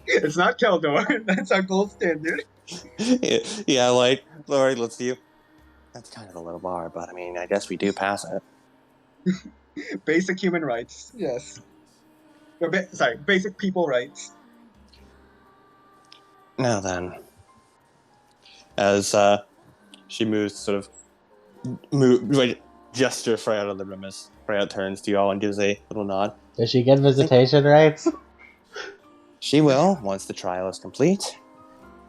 It's not Keldor. That's our gold standard. Yeah, like, Lori, let's do. That's kind of a low bar, but I mean, I guess we do pass it. Basic human rights. Yes. Or basic people rights. Now then, as she moves, gesture Freya out of the room as Freya turns to you all and gives a little nod. Does she get visitation rights? She will, once the trial is complete.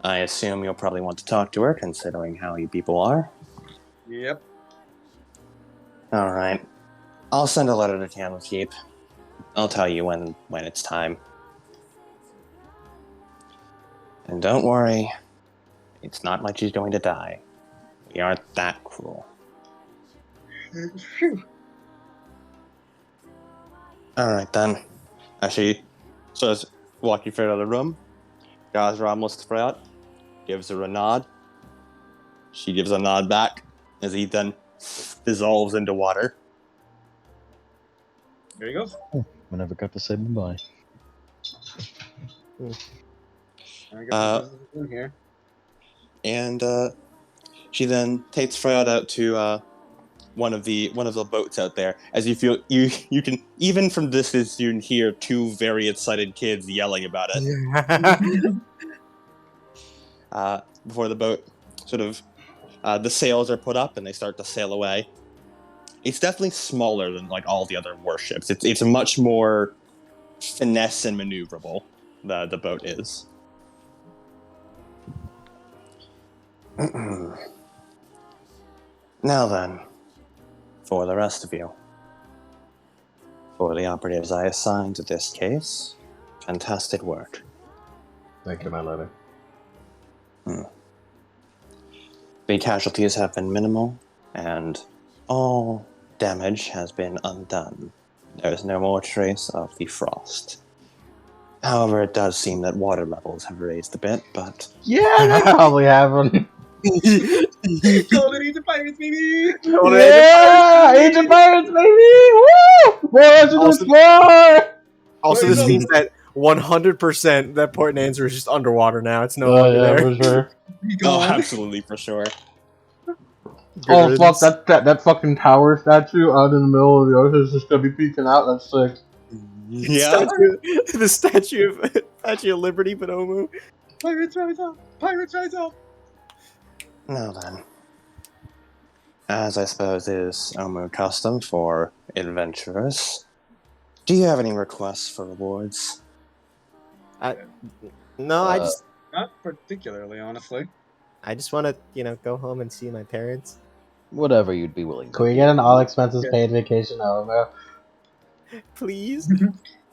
I assume you'll probably want to talk to her, considering how you people are. Yep. Alright. I'll send a letter to Candlekeep. I'll tell you when it's time. And don't worry, it's not like she's going to die. We aren't that cruel. Phew. Alright then. As she starts walking through another room, Gazram looks to Freya, gives her a nod. She gives a nod back as he then dissolves into water. There you go. I never got to say goodbye. I guess this is in here. And she then takes Freya out to one of the boats out there. As you feel you can, even from distance, you can hear two very excited kids yelling about it. Before the boat the sails are put up and they start to sail away. It's definitely smaller than all the other warships. It's much more finesse and maneuverable. The boat is. Now then, for the rest of you, for the operatives I assigned to this case, fantastic work. Thank you, my lady. The casualties have been minimal, and all damage has been undone. There is no more trace of the frost. However, it does seem that water levels have raised a bit, but... Yeah, they probably haven't. Golden Age of Pirates, baby! Yeah, Age of Pirates, baby! Woo! More to explore! Also, Wait, this no. means that 100% that Port Nanser is just underwater now. It's no Oh longer yeah, there. for sure. Be Oh, gone. absolutely, for sure. Oh fuck, that fucking tower statue out in the middle of the ocean is just gonna be peeking out. That's sick. Yeah. The statue of Liberty, Bonomo. Pirates rise up! Pirates rise up! Now then, as I suppose is Omu custom for adventurers, do you have any requests for rewards? No, Not particularly, honestly. I just want to, go home and see my parents. Whatever you'd be willing to Can we do. get an all expenses paid vacation out of it? Please.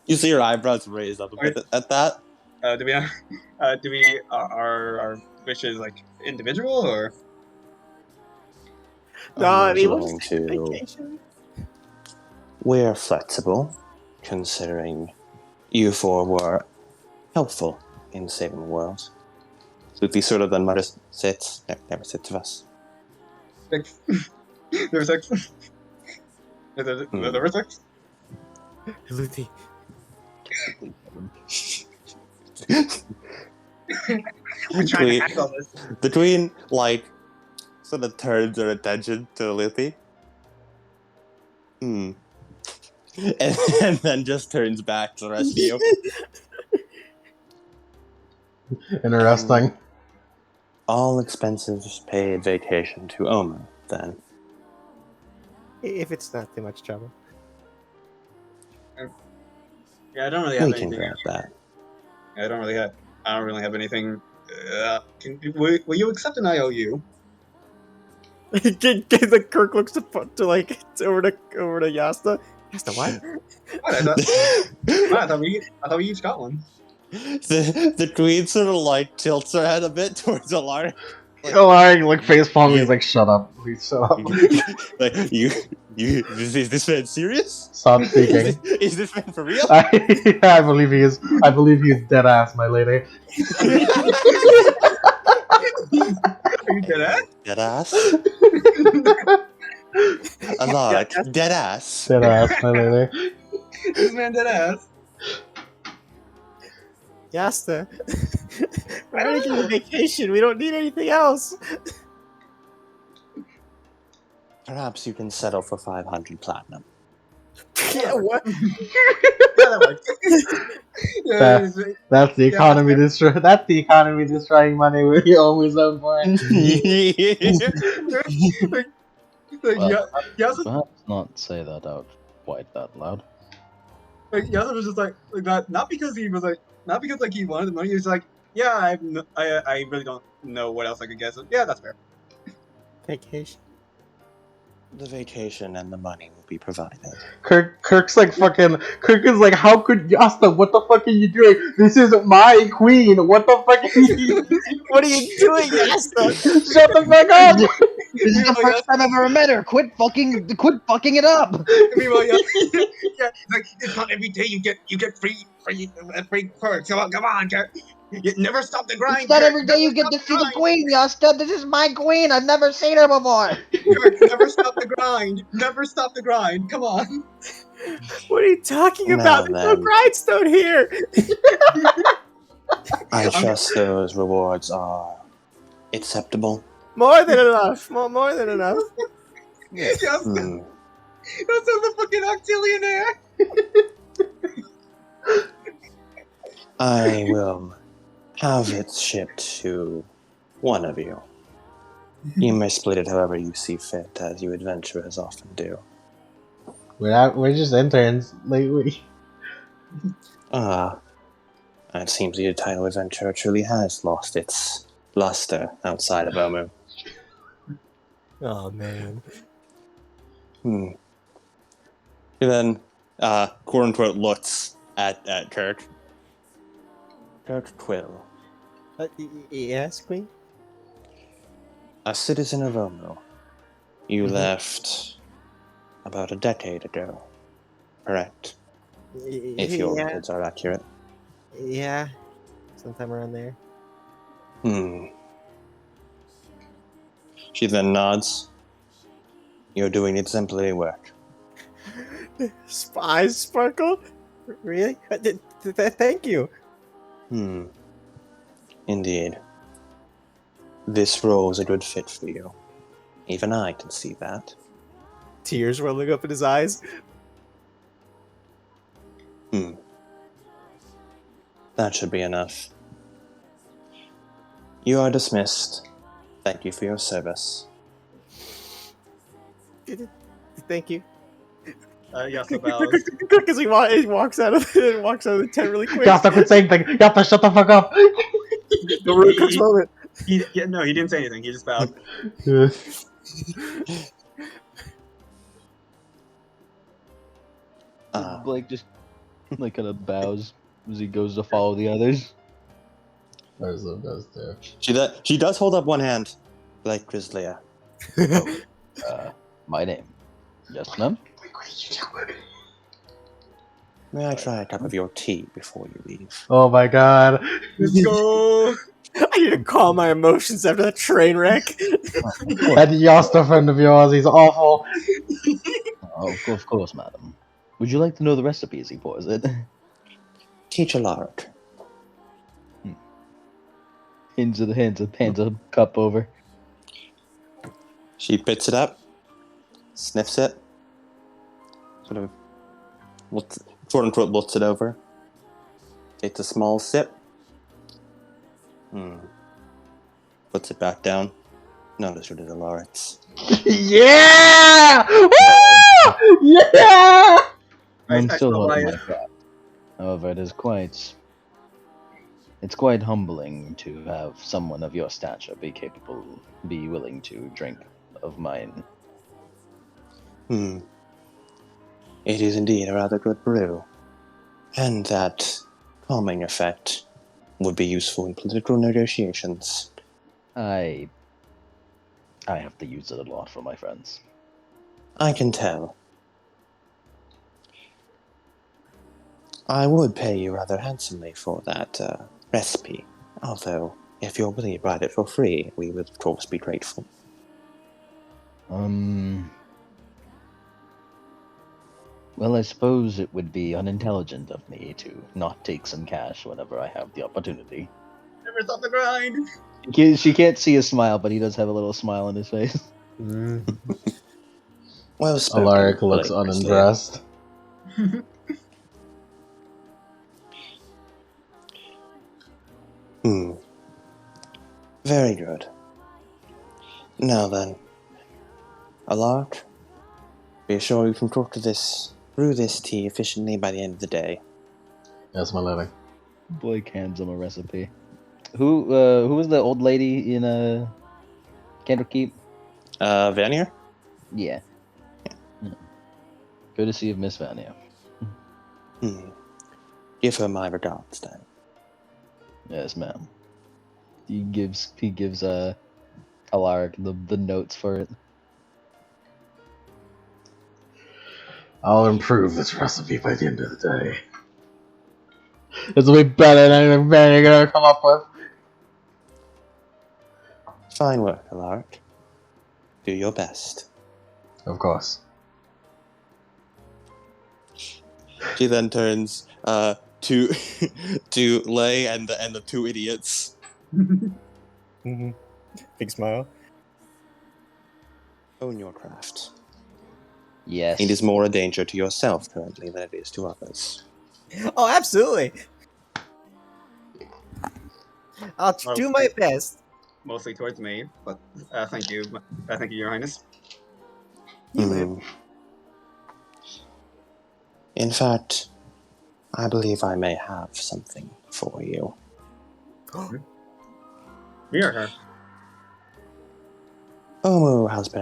You see your eyebrows raised up a bit at that? Do we our wishes individual or? No, I mean, we'll willing just take a to. vacation. We're flexible, considering you four were helpful in saving the world. Luffy sort of then mutters, "Sit, never sit to us." Six. There were six. There were six. Luthi. We're trying to hack all this. Between sort of turns her attention to Luffy. And then just turns back to the rest of you. Interesting. All expenses paid vacation to Omer, then. If it's not too much trouble. Yeah, I don't really have We can anything. grant that. I don't really have anything. Will you accept an IOU? The Kirk looks over to Yasta. Yasta, what? What? I thought we each got one. The queen sort of like tilts her head a bit towards Alaric. Like face palm, Yeah. he's like, shut up. Please shut up. Like is this man serious? Stop speaking. Is this man for real? I believe he is. I believe he is dead ass, my lady. Are you dead ass? Dead ass. Alaric, dead ass. Dead ass, my lady. This man dead ass. Yasta. We're already getting a vacation. We don't need anything else. Perhaps you can settle for 500 platinum. Yeah, what? Yeah, that works. That's the economy destroy. That's the economy destroying money we always own for. Perhaps not say that out quite that loud. Yasser was just like that. Not because he wanted the money. He was like, yeah, I really don't know what else I could get. So yeah, that's fair. Vacation. The vacation and the money will be provided. Kirk's like fucking. Kirk is like, how could Yasta? What the fuck are you doing? This is my queen. What the fuck? What are you doing, Yasta? Shut the fuck up! This is the first time I've ever met her. Quit fucking it up. Meanwhile, yeah, it's like it's not every day you get free perks. Come on, Kirk. You never stop the grind. It's not Kirk. every day you Never get to stop see the grind. queen, Yasta. This is my queen. I've never seen her before. Kirk, never stop the grind. Never stop the grind. Come on. What are you talking Now about? There's no then. grindstone here. I trust those rewards are acceptable. More than enough. More than enough. Yes, that's Hmm. the fucking octillionaire. I will have it shipped to one of you. You may split it however you see fit, as you adventurers often do. We're just interns. Like It seems the title adventurer truly has lost its luster outside of Omu. Oh man. And then, quote-unquote, looks at Kirk. Kirk Quill, Yes, Queen. a citizen of Omu. You left about a decade ago, correct? If your records are accurate. Yeah. Sometime around there. She then nods. You're doing exemplary work. Eyes sparkle? Really? Thank you. Indeed. This role is a good fit for you. Even I can see that. Tears welling up in his eyes. That should be enough. You are dismissed. Thank you for your service. Thank you. Yasta bows. Quick as he walks out of the tent really quick. Yasta, quit saying things. Yasta, shut the fuck up. The Rook's moment. He didn't say anything. He just bowed. Blake just like kind of bows as he goes to follow the others. Urza does too. She does hold up one hand, like Grizzlia. My name. Yes, ma'am. May I try a cup of your tea before you leave? Oh my god. Let's go. I need to calm my emotions after that train wreck. That Yasta friend of yours, he's awful. Oh, of course, madam. Would you like to know the recipe as he pours it? Teach Alaric. Hands a cup over. She picks it up, sniffs it, sort of, quote unquote, looks it over, takes a small sip, Puts it back down. Notice what it alerts. Yeah! Woo! Yeah! I'm I still still buy holding it. my craft. However, it's quite humbling to have someone of your stature be willing to drink of mine. It is indeed a rather good brew. And that calming effect would be useful in political negotiations. I have to use it a lot for my friends. I can tell. I would pay you rather handsomely for that recipe. Although, if you're willing to buy it for free, we would of course be grateful. Well, I suppose it would be unintelligent of me to not take some cash whenever I have the opportunity. Never stop the grind. She can't see a smile, but he does have a little smile on his face. Well spoken. Alaric looks Blake Presley. unimpressed. Very good. Now then, Alaric, be sure you can brew this tea efficiently by the end of the day. Yes, my lady. Blake hands him a recipe. Who was the old lady in Candlekeep? Vanier? Yeah. Courtesy of Miss Vania. Give her my regards, then. Yes, ma'am. He gives Alaric the notes for it. I'll improve this recipe by the end of the day. This will be better than anything you're gonna come up with. Fine work, Alaric. Do your best. Of course. She then turns to to Lay and the two idiots. Big smile. Own your craft. Yes. It is more a danger to yourself currently than it is to others. Oh, absolutely. I'll do my best. Mostly towards me, but thank you, Your Highness. In fact, I believe I may have something for you. Hear her. Omu has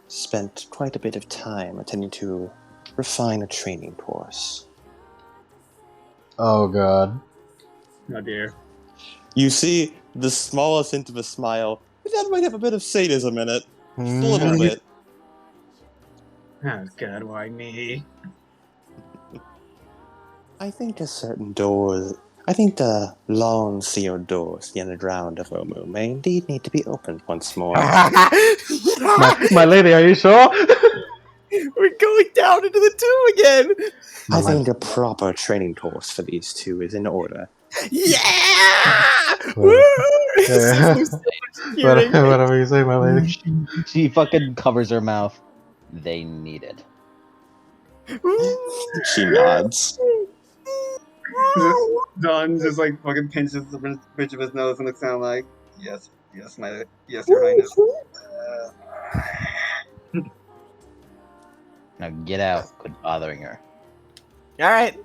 spent quite a bit of time attending to refine a training course. Oh god. Oh dear. You see the smallest hint of a smile. That might have a bit of sadism in it. Just a little bit. Oh god, why me? I think the long sealed doors to the underground of Omu may indeed need to be opened once more. My lady, are you sure? We're going down into the tomb again. I think a proper training course for these two is in order. Yeah! Well, Woo! Whatever you say, my lady. She fucking covers her mouth. They need it. She nods. Don just like fucking pinches the bridge of his nose and looks down like, yes, Your Highness. Now get out. Quit bothering her. All right.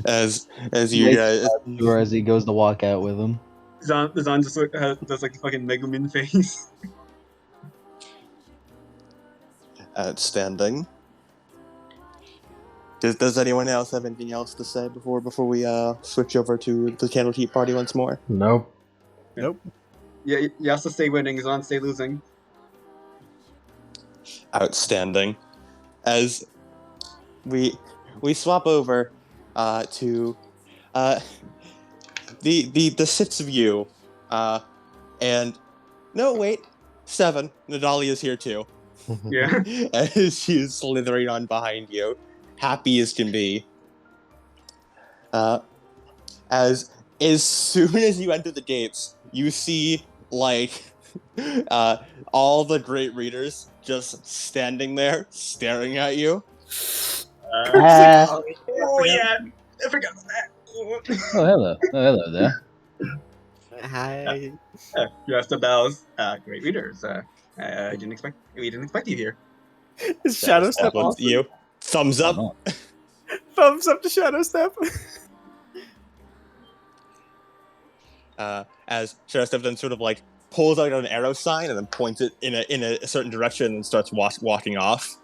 As you guys, Or as he goes to walk out with him. Zon just does like the fucking Megumin face. outstanding. Does anyone else have anything else to say before we switch over to the Candlekeep party once more? Nope. Nope. Yeah, you have to stay winning, Zon stay losing. Outstanding. As we swap over to the six of you, and no wait, 7. Nadali is here too. Yeah. As she's slithering on behind you, happy as can be. As soon as you enter the gates, you see like all the great readers just standing there staring at you. Oh yeah, I forgot about that. Oh, hello. Oh, hello there. Hi. You asked about great readers. We didn't expect you here. Is Shadow Step Looks at awesome? you. Thumbs Why up. not? Thumbs up to Shadow Step. As Shadow Step then sort of like pulls out an arrow sign and then points it in a certain direction and starts walking off.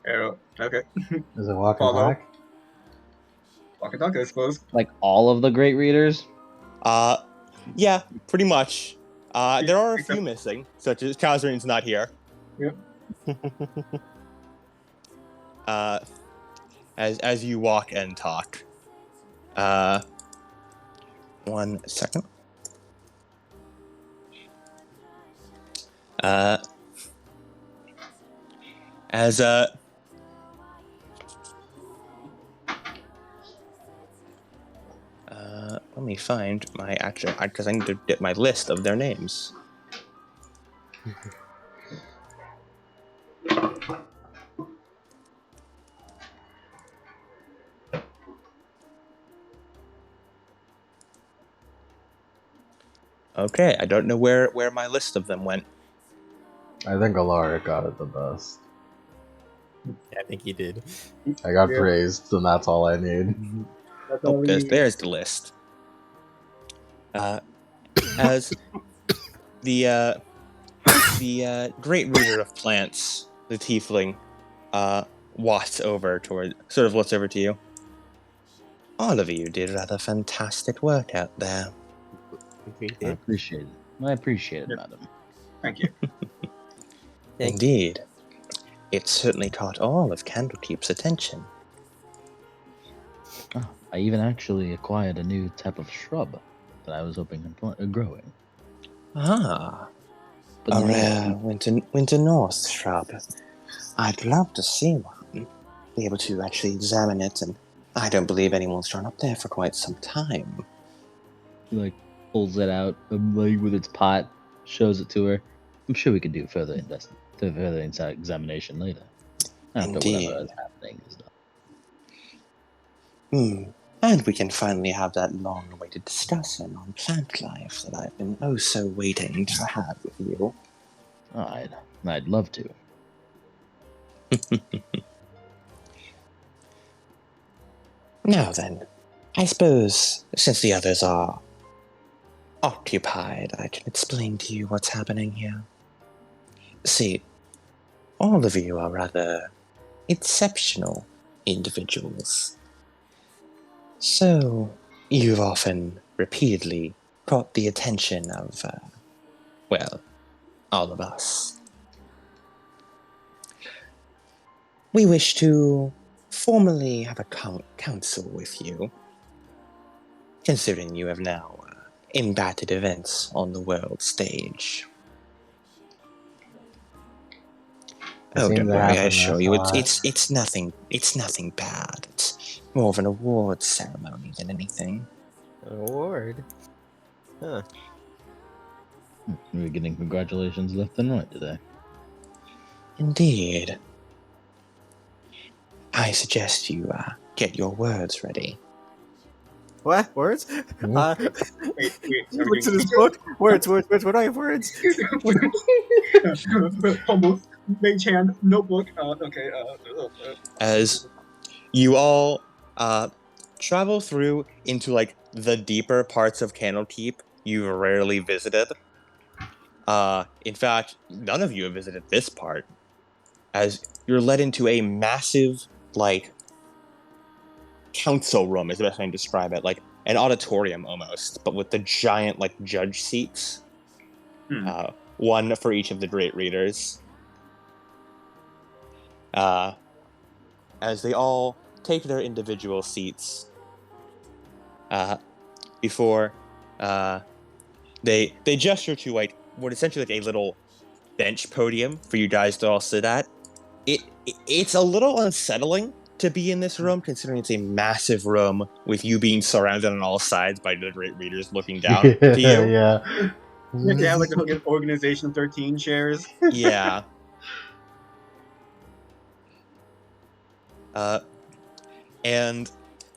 Arrow. Okay. Is it walk and Follow. talk? Walk and talk, I suppose. Like all of the great readers? Yeah, pretty much. There are a few Except- missing, such as Kazrin's not here. Yep. As you walk and talk. 1 second. As let me find my actual, because I need to get my list of their names. Okay, I don't know where my list of them went. I think Alaric got it the best. Yeah, I think he did. I got Yeah. praised, and that's all I need. That's all Oh, we need. there's the list. As the great reader of plants, the tiefling, wafts over toward, sort of looks over to you. All of you did rather fantastic work out there. We I did. appreciate it. I appreciate it, Yep. madam. Thank you. Thank Indeed. It certainly caught all of Candlekeep's attention. Oh, I even actually acquired a new type of shrub that I was hoping of growing. Ah, But a no, rare winter north shrub. I'd love to see one. Be able to actually examine it, and I don't believe anyone's gone up there for quite some time. he like pulls it out, like with its pot, shows it to her. I'm sure we could do further examination later, after Indeed. whatever is happening is done. And we can finally have that long-awaited discussion on plant life that I've been oh so waiting to have with you. Oh, I'd love to. Now then, I suppose since the others are occupied, I can explain to you what's happening here. See, all of you are rather exceptional individuals. So, you've often, repeatedly, caught the attention of, well, all of us. We wish to formally have a council with you, considering you have now embattled events on the world stage. Oh, don't worry, I assure you, it's nothing bad. It's more of an awards ceremony than anything. An award. Huh. We're getting congratulations left and right today. Indeed. I suggest you get your words ready. What? Words? Wait, He looks at his book. Words. What do I have words? Almost. Mage hand, notebook. Okay. As you all travel through into like the deeper parts of Candlekeep you've rarely visited. In fact, none of you have visited this part, as you're led into a massive, like, council room is the best way to describe it, like an auditorium almost, but with the giant, like, judge seats. One for each of the great readers. As they all take their individual seats before they gesture to like what essentially like a little bench podium for you guys to all sit at. It's a little unsettling to be in this room, considering it's a massive room with you being surrounded on all sides by the great readers looking down to you. Yeah. They have like the fucking Organization 13 chairs. Yeah. And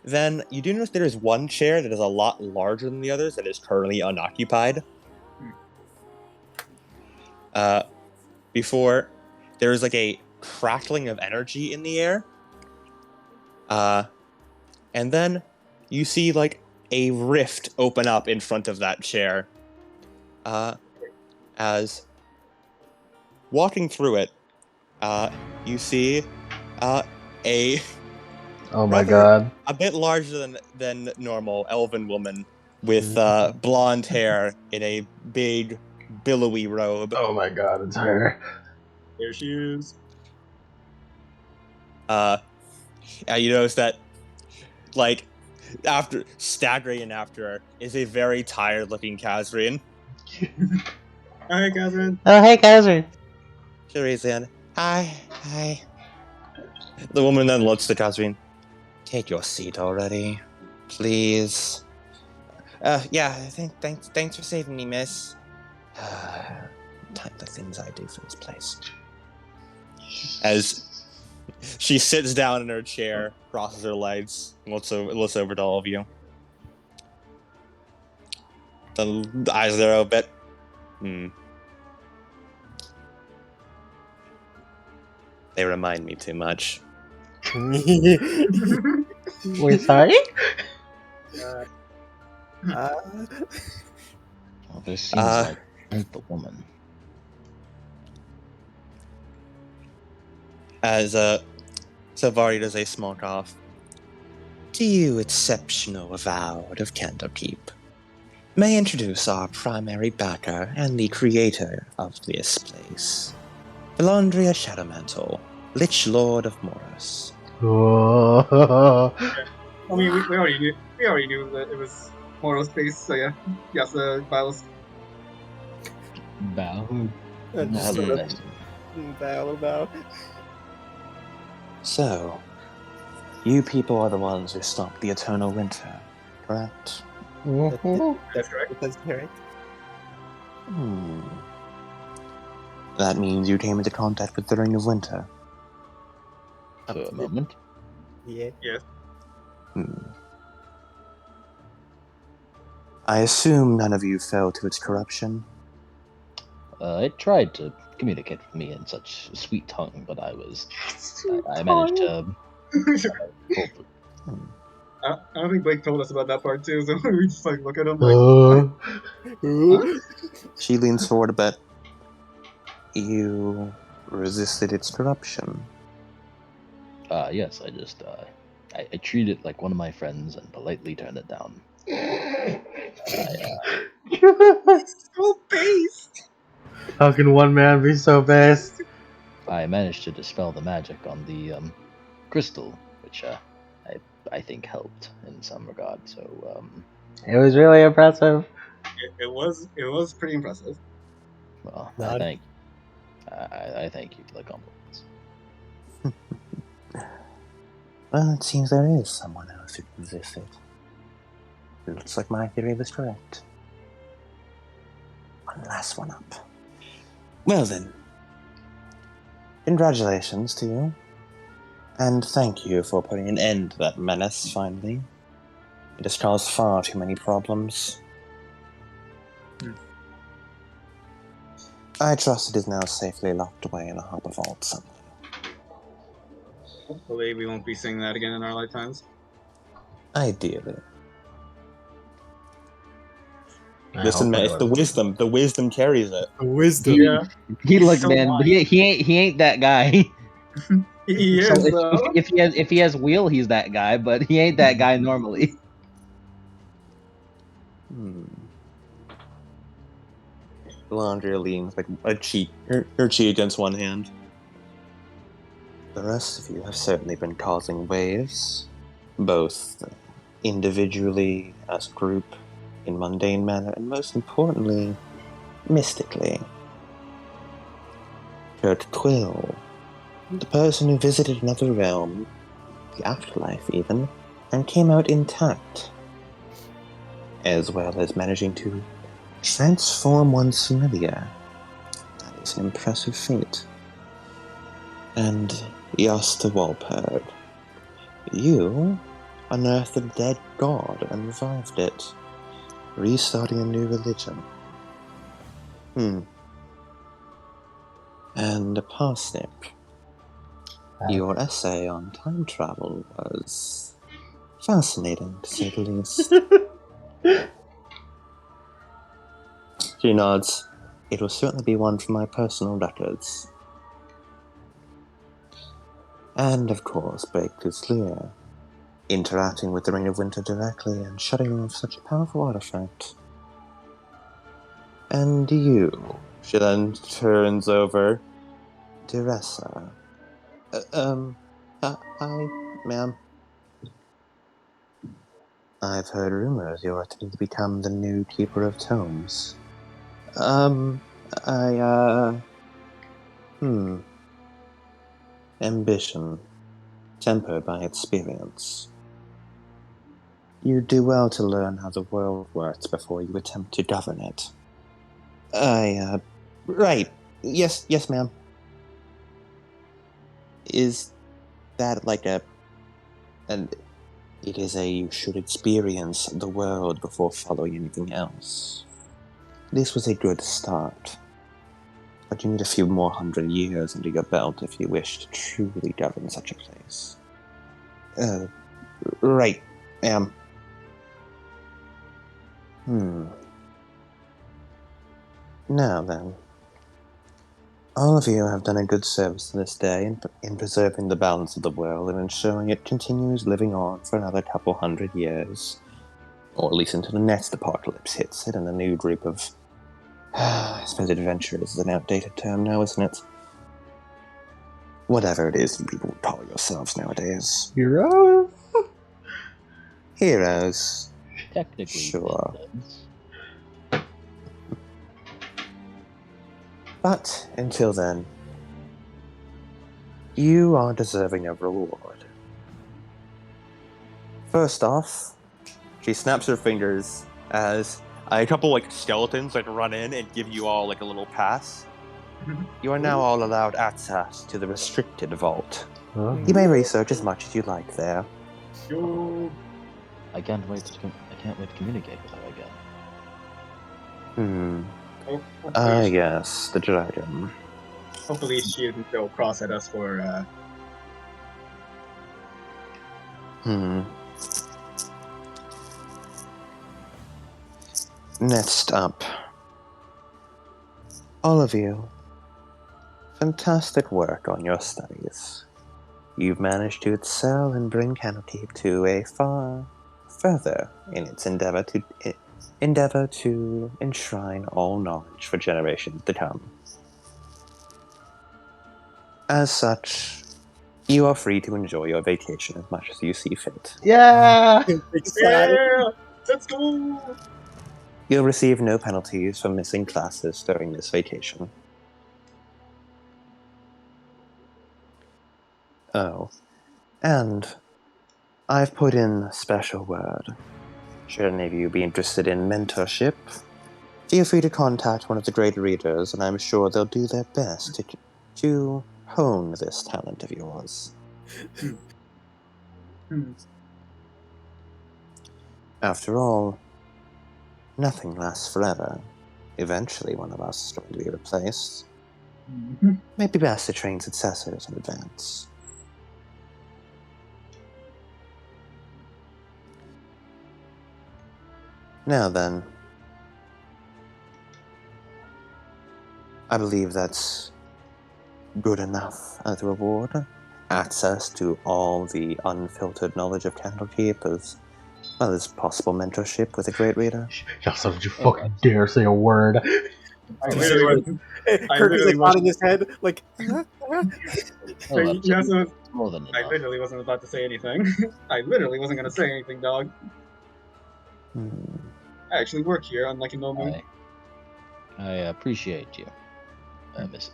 Then you do notice there is one chair that is a lot larger than the others that is currently unoccupied. Before, there is like a crackling of energy in the air. And then you see like a rift open up in front of that chair. As walking through it, you see a Oh my rather god. a bit larger than normal elven woman with blonde hair in a big billowy robe. Oh my god, it's her. There she is. You notice that, like, after staggering in after her is a very tired-looking Kazrian. All right, Catherine. Oh, hey, Kaiser. She raises her hand. Hi. The woman then looks to Kazrian. Take your seat already, please. Yeah. Thanks for saving me, miss. Type the things I do for this place. As she sits down in her chair, crosses her legs, and looks over to all of you. The eyes narrow a bit. They remind me too much. We're sorry? Well, this seems like the woman. As Savari does a small cough. To you, exceptional avowed of Candlekeep, may I introduce our primary backer and the creator of this place, Elandria Shadowmantle, Lich Lord of Morris. Oh. I mean, we already knew that it was Mortal Space, so yeah. Yes, Biles. Bow. Just Hello, sort of Bestie. bow. So, you people are the ones who stopped the eternal winter, correct? That's correct. That's correct. That means you came into contact with the Ring of Winter. For a moment. Yeah. Yes. I assume none of you fell to its corruption. It tried to communicate with me in such sweet tongue, but I managed to pull through. I don't think Blake told us about that part too, so we just like look at him like. She leans forward a bit. You resisted its corruption. Yes, I just I treated it like one of my friends and politely turned it down. So based. How can one man be so based? I managed to dispel the magic on the crystal, which I think helped in some regard. So It was really impressive. It was pretty impressive. well, I Nod. thank I thank you for the compliments. Well, it seems there is someone else who can resist it. It looks like my theory was correct. One last one up. Well then, congratulations to you. And thank you for putting an end to that menace, finally. It has caused far too many problems. I trust it is now safely locked away in a hopper vault somewhere. Hopefully, we won't be seeing that again in our lifetimes. Ideally. I Listen, hope man, I if the wasn't. wisdom carries it. Wisdom. Yeah, He look, so man, wise. he ain't that guy. He So is though. if he has wheel, he's that guy, but he ain't that guy normally. Landria leans like a cheek, her cheek against one hand. The rest of you have certainly been causing waves, both individually, as a group, in mundane manner, and most importantly, mystically. Kurt Quill, the person who visited another realm, the afterlife even, and came out intact, as well as managing to transform one's familiar. That is an impressive feat. And Yosta Walpurg, you unearthed a dead god and revived it, restarting a new religion. And a parsnip. Your essay on time travel was fascinating, to say the least. She nods. It will certainly be one from my personal records. And, of course, baked is clear. Interacting with the Ring of Winter directly and shutting off such a powerful artifact. And you, she then turns over. Teresa. Hi, ma'am. I've heard rumors you're attempting to become the new Keeper of Tomes. Ambition, tempered by experience. You do well to learn how the world works before you attempt to govern it. Right. Yes, ma'am. Is that like and it is you should experience the world before following anything else. This was a good start. But you need a few more 100 years under your belt if you wish to truly govern such a place. Right, ma'am. Now then. All of you have done a good service to this day in preserving the balance of the world and ensuring it continues living on for another couple 100 years. Or at least until the next apocalypse hits it and a new group of... I suppose adventurers is an outdated term now, isn't it? Whatever it is you people call yourselves nowadays. Heroes? Heroes. Technically, Sure. Interns. But until then, you are deserving of reward. First off, she snaps her fingers as a couple skeletons run in and give you all a little pass. You are now all allowed access to the restricted vault. Huh? You may research as much as you like there. Yo. I can't wait to communicate with her again. Yes, the dragon. Hopefully she didn't go cross at us for Next up. All of you. Fantastic work on your studies. You've managed to excel and bring Candlekeep to a far further in its endeavor to enshrine all knowledge for generations to come. As such, you are free to enjoy your vacation as much as you see fit. Yeah! yeah, let's go. You'll receive no penalties for missing classes during this vacation. Oh, and I've put in a special word. Should any of you be interested in mentorship, feel free to contact one of the great readers, and I'm sure they'll do their best to hone this talent of yours. After all, nothing lasts forever. Eventually one of us is going to be replaced. Maybe best to train successors in advance. Now then, I believe that's good enough as a reward. Access to all the unfiltered knowledge of Candlekeep, as well as possible mentorship with a great reader. Y'all, don't you fucking dare say a word. I literally was. Kirk is literally nodding his head Oh, I more than enough. literally wasn't about to say anything. I literally wasn't gonna say anything, dog. I actually work here, unlike a no moon. I appreciate you, Mrs.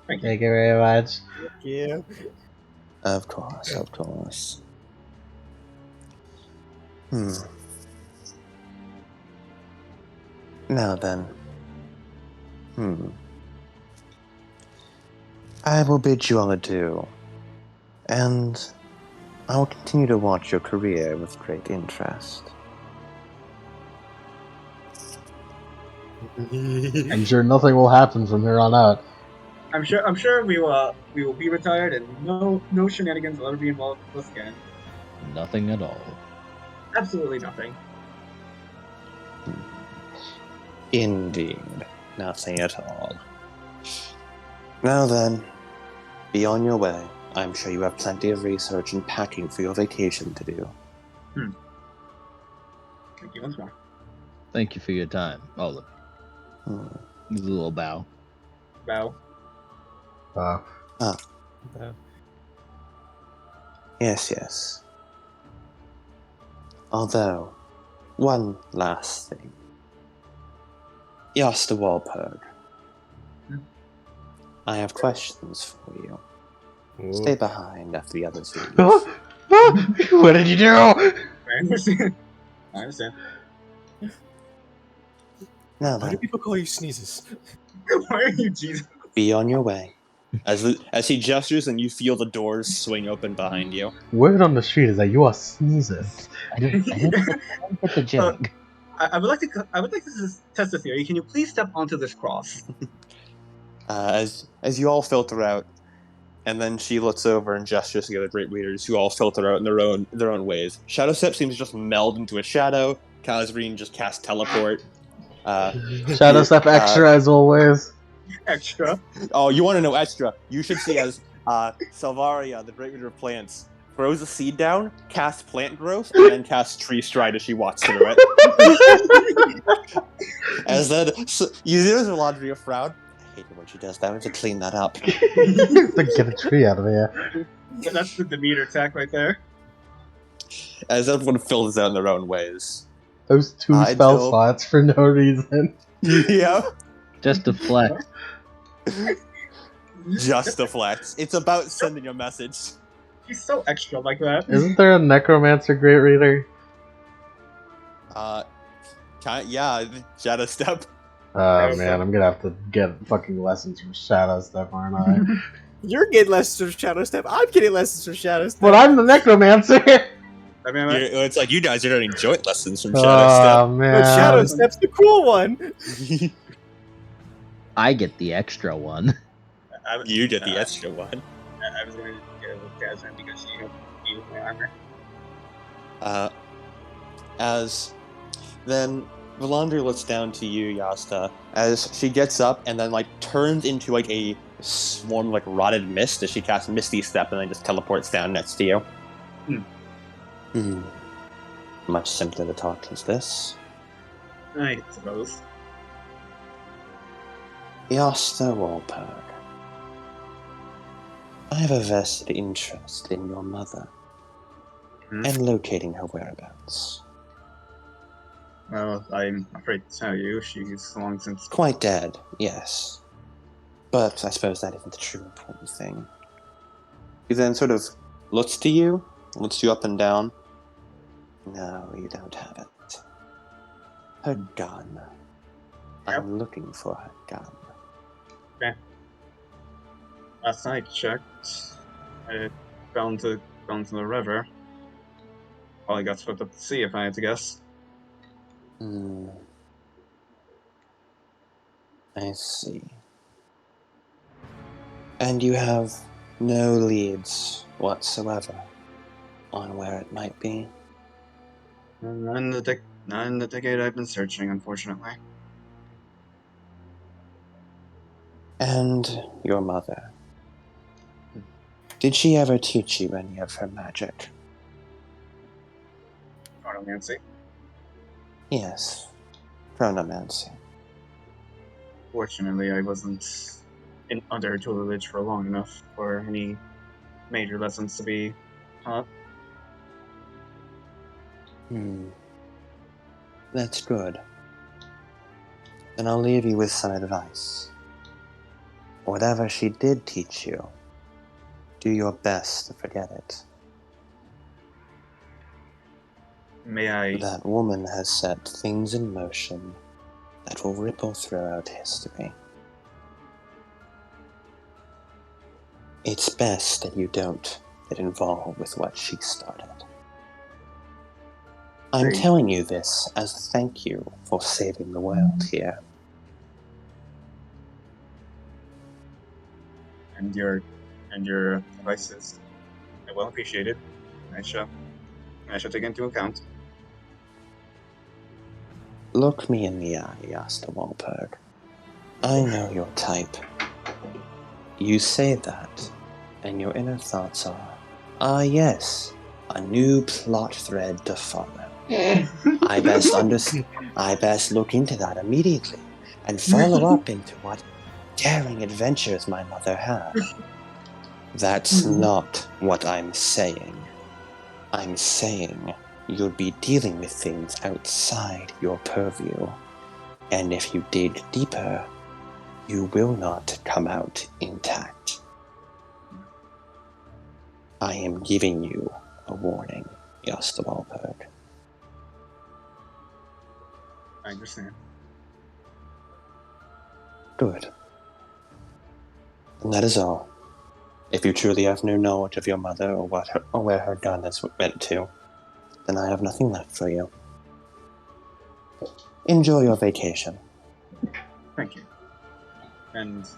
Thank you. Thank you very much. Yeah. Of course. Now then. I will bid you all adieu. And I will continue to watch your career with great interest. I'm sure nothing will happen from here on out. I'm sure we will be retired and no shenanigans will ever be involved with us again. Nothing at all. Absolutely nothing. Indeed, nothing at all. Now then, be on your way. I'm sure you have plenty of research and packing for your vacation to do. Thank you once more. Thank you for your time, Olive. Hmm. A little bow. Bow. Yes. Although, one last thing. Yosta Walpurg. I have questions for you. Stay behind after the others leave. What did you do? I understand. Now Why do then, people call you sneezes? Why are you Jesus? be on your way. As he gestures and you feel the doors swing open behind you. Word on the street is that you are sneezes. I don't get the joke. I would like to test the theory. Can you please step onto this cross? As you all filter out, and then she looks over and gestures to the other great readers who all filter out in their own ways. Shadow Step seems to just meld into a shadow. Kazreen just casts teleport. Shadow Step extra as always. Extra. Oh, you want to know extra? You should see as Salvaria, the great reader of plants, throws a seed down, casts plant growth, and then casts tree stride as she walks through it. As then, you see there's a laundry of frown. I hate it when she does that. We have to clean that up. To get a tree out of here. That's the Demeter attack right there. As everyone fills out in their own ways. Those two spell until- slots for no reason. Yeah. Just to flex. Just a flex. It's about sending a message. He's so extra like that. Isn't there a necromancer great reader? Yeah, Shadow Step. Oh man, I'm gonna have to get fucking lessons from Shadow Step, aren't I? You're getting lessons from Shadow Step. I'm getting lessons from Shadow Step. But I'm the necromancer! I mean, It's like you guys are getting joint lessons from Oh Shadow man. But Shadow Step's the cool one. Step. I get the extra one. You get the extra one. I was going to get it with Jasmine because she helped me with my armor. As then Valandri looks down to you, Yasta, as she gets up and then like turns into like a swarm of like rotted mist as she casts Misty Step and then just teleports down next to you. Much simpler to talk as this. I suppose. Yasta Walpurg. I have a vested interest in your mother and locating her whereabouts. Well, I'm afraid to tell you, she's long since. Quite dead, yes. But I suppose that isn't the true important thing. He then sort of looks you up and down. No, you don't have it. Her gun. I'm looking for her gun. Last night checked, I fell into the river. Probably got swept up the sea, if I had to guess. I see. And you have no leads whatsoever on where it might be? Not in the decade I've been searching, unfortunately. And your mother. Did she ever teach you any of her magic? Chronomancy. Yes. Chronomancy. Fortunately, I wasn't under her tutelage for long enough for any major lessons to be taught. That's good. Then I'll leave you with some advice. Whatever she did teach you, do your best to forget it. May I? That woman has set things in motion that will ripple throughout history. It's best that you don't get involved with what she started. I'm Great. telling you this as a thank you for saving the world here. And your advice is well appreciated. I shall take into account. Look me in the eye, Yasta Walberg. I know your type. You say that, and your inner thoughts are, yes, a new plot thread to follow. I best look into that immediately, and follow up into what daring adventures my mother had. That's not what I'm saying. I'm saying you'll be dealing with things outside your purview, and if you dig deeper, you will not come out intact. I am giving you a warning, Josta Walberg. I understand. Good. And that is all. If you truly have no knowledge of your mother or where her gun is went to, then I have nothing left for you. Enjoy your vacation. Thank you. And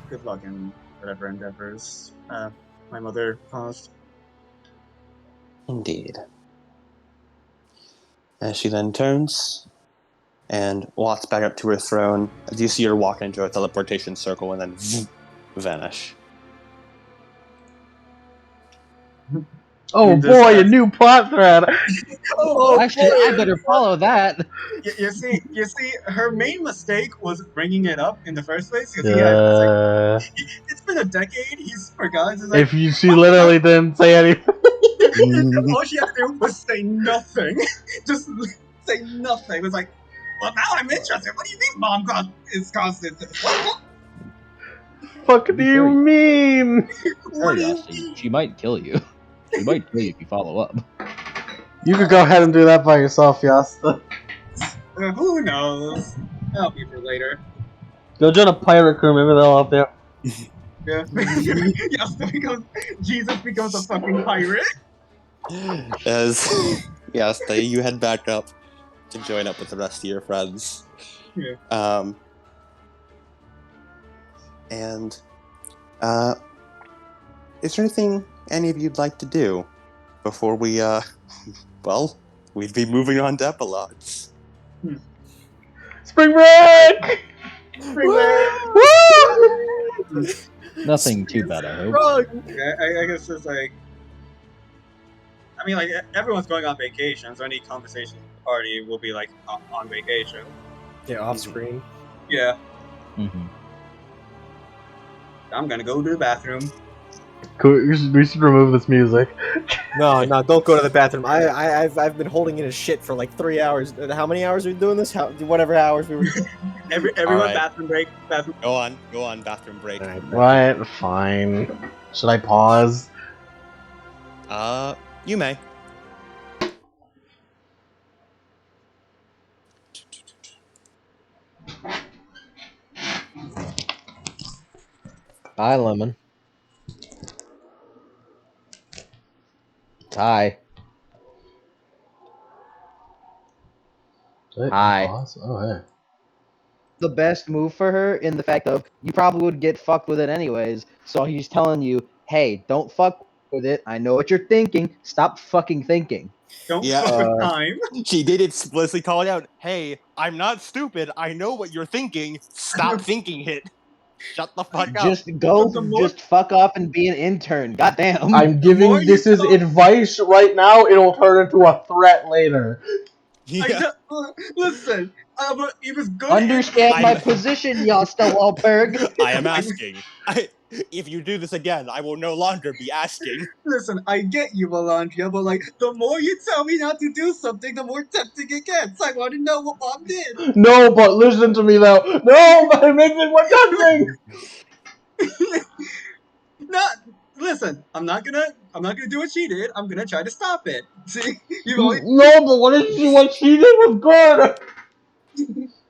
good luck in whatever endeavors my mother caused. Indeed. As she then turns and walks back up to her throne, as you see her walk into a teleportation circle and then vanish. Oh You just boy, a have- new plot thread. Oh, Actually, boy. I better follow that. You see, her main mistake was bringing it up in the first place because it's like it's been a decade. He's forgotten. It's like, If she literally didn't say anything. all she had to do was say nothing. Just say nothing. It was like, well, now I'm interested. What do you mean, mom is constant? What Fuck do you mean? do you Yasta, mean? she might kill you. She might kill you if you follow up. You could go ahead and do that by yourself, Yasta. Who knows? That'll be for later. Go join a pirate crew, maybe they'll help you. Yeah. Jesus becomes a fucking pirate. As Yasta, you head back up to join up with the rest of your friends. Yeah. And is there anything any of you'd like to do before we we'd be moving on to epilogues? Spring break! Spring break. Woo! Nothing too bad, I hope. Run! Yeah, I guess it's like, I mean, like everyone's going on vacation, so any conversations with the party will be like on vacation. Yeah, off screen. Yeah, Mm-hmm. I'm gonna go to the bathroom. Cool, we should remove this music. No, don't go to the bathroom. I've been holding in a shit for like 3 hours. How many hours are we doing this? Whatever hours we were. Everyone, Alright. bathroom break. Bathroom. Go on, bathroom break. Right, fine. Should I pause? You may. Hi, Lemon. Hi. Wait, Hi. pause? Oh, hey. The best move for her in the fact of you probably would get fucked with it anyways. So he's telling you, hey, don't fuck with it. I know what you're thinking. Stop fucking thinking. Don't Yeah. fuck with time. She did explicitly call it out. Hey, I'm not stupid. I know what you're thinking. Stop thinking it. Shut the fuck up. Just go, The more- just fuck off and be an intern. Goddamn. I'm more giving you this as talk- advice right now, it'll turn into a threat later. Yeah. Listen, but he was good. Understand my I'm- position, Yosta Walberg. I am asking. If you do this again, I will no longer be asking. Listen, I get you, Melandria, but like, the more you tell me not to do something, the more tempting it gets. I want to know what Mom did. No, but listen to me though. No, but it makes it more tempting. Not listen. I'm not gonna do what she did. I'm gonna try to stop it. See, you only No, but what she did was good.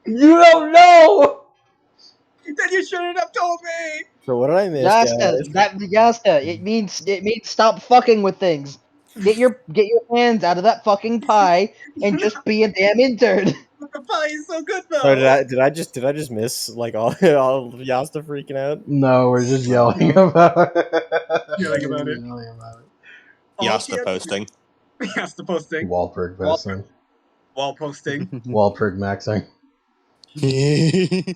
You don't know. Then you shouldn't have told me. So what did I miss, Yasta, guys? Yasta, it means stop fucking with things. Get your hands out of that fucking pie and just be a damn intern. But the pie is so good So though. did I just miss like all all Yasta freaking out? No, we're just yelling about it. Yelling about it. Yelling about it. All Yasta she had to posting. do- Yes, the posting. Wallprig vesting. Wall posting. Wallprig maxing.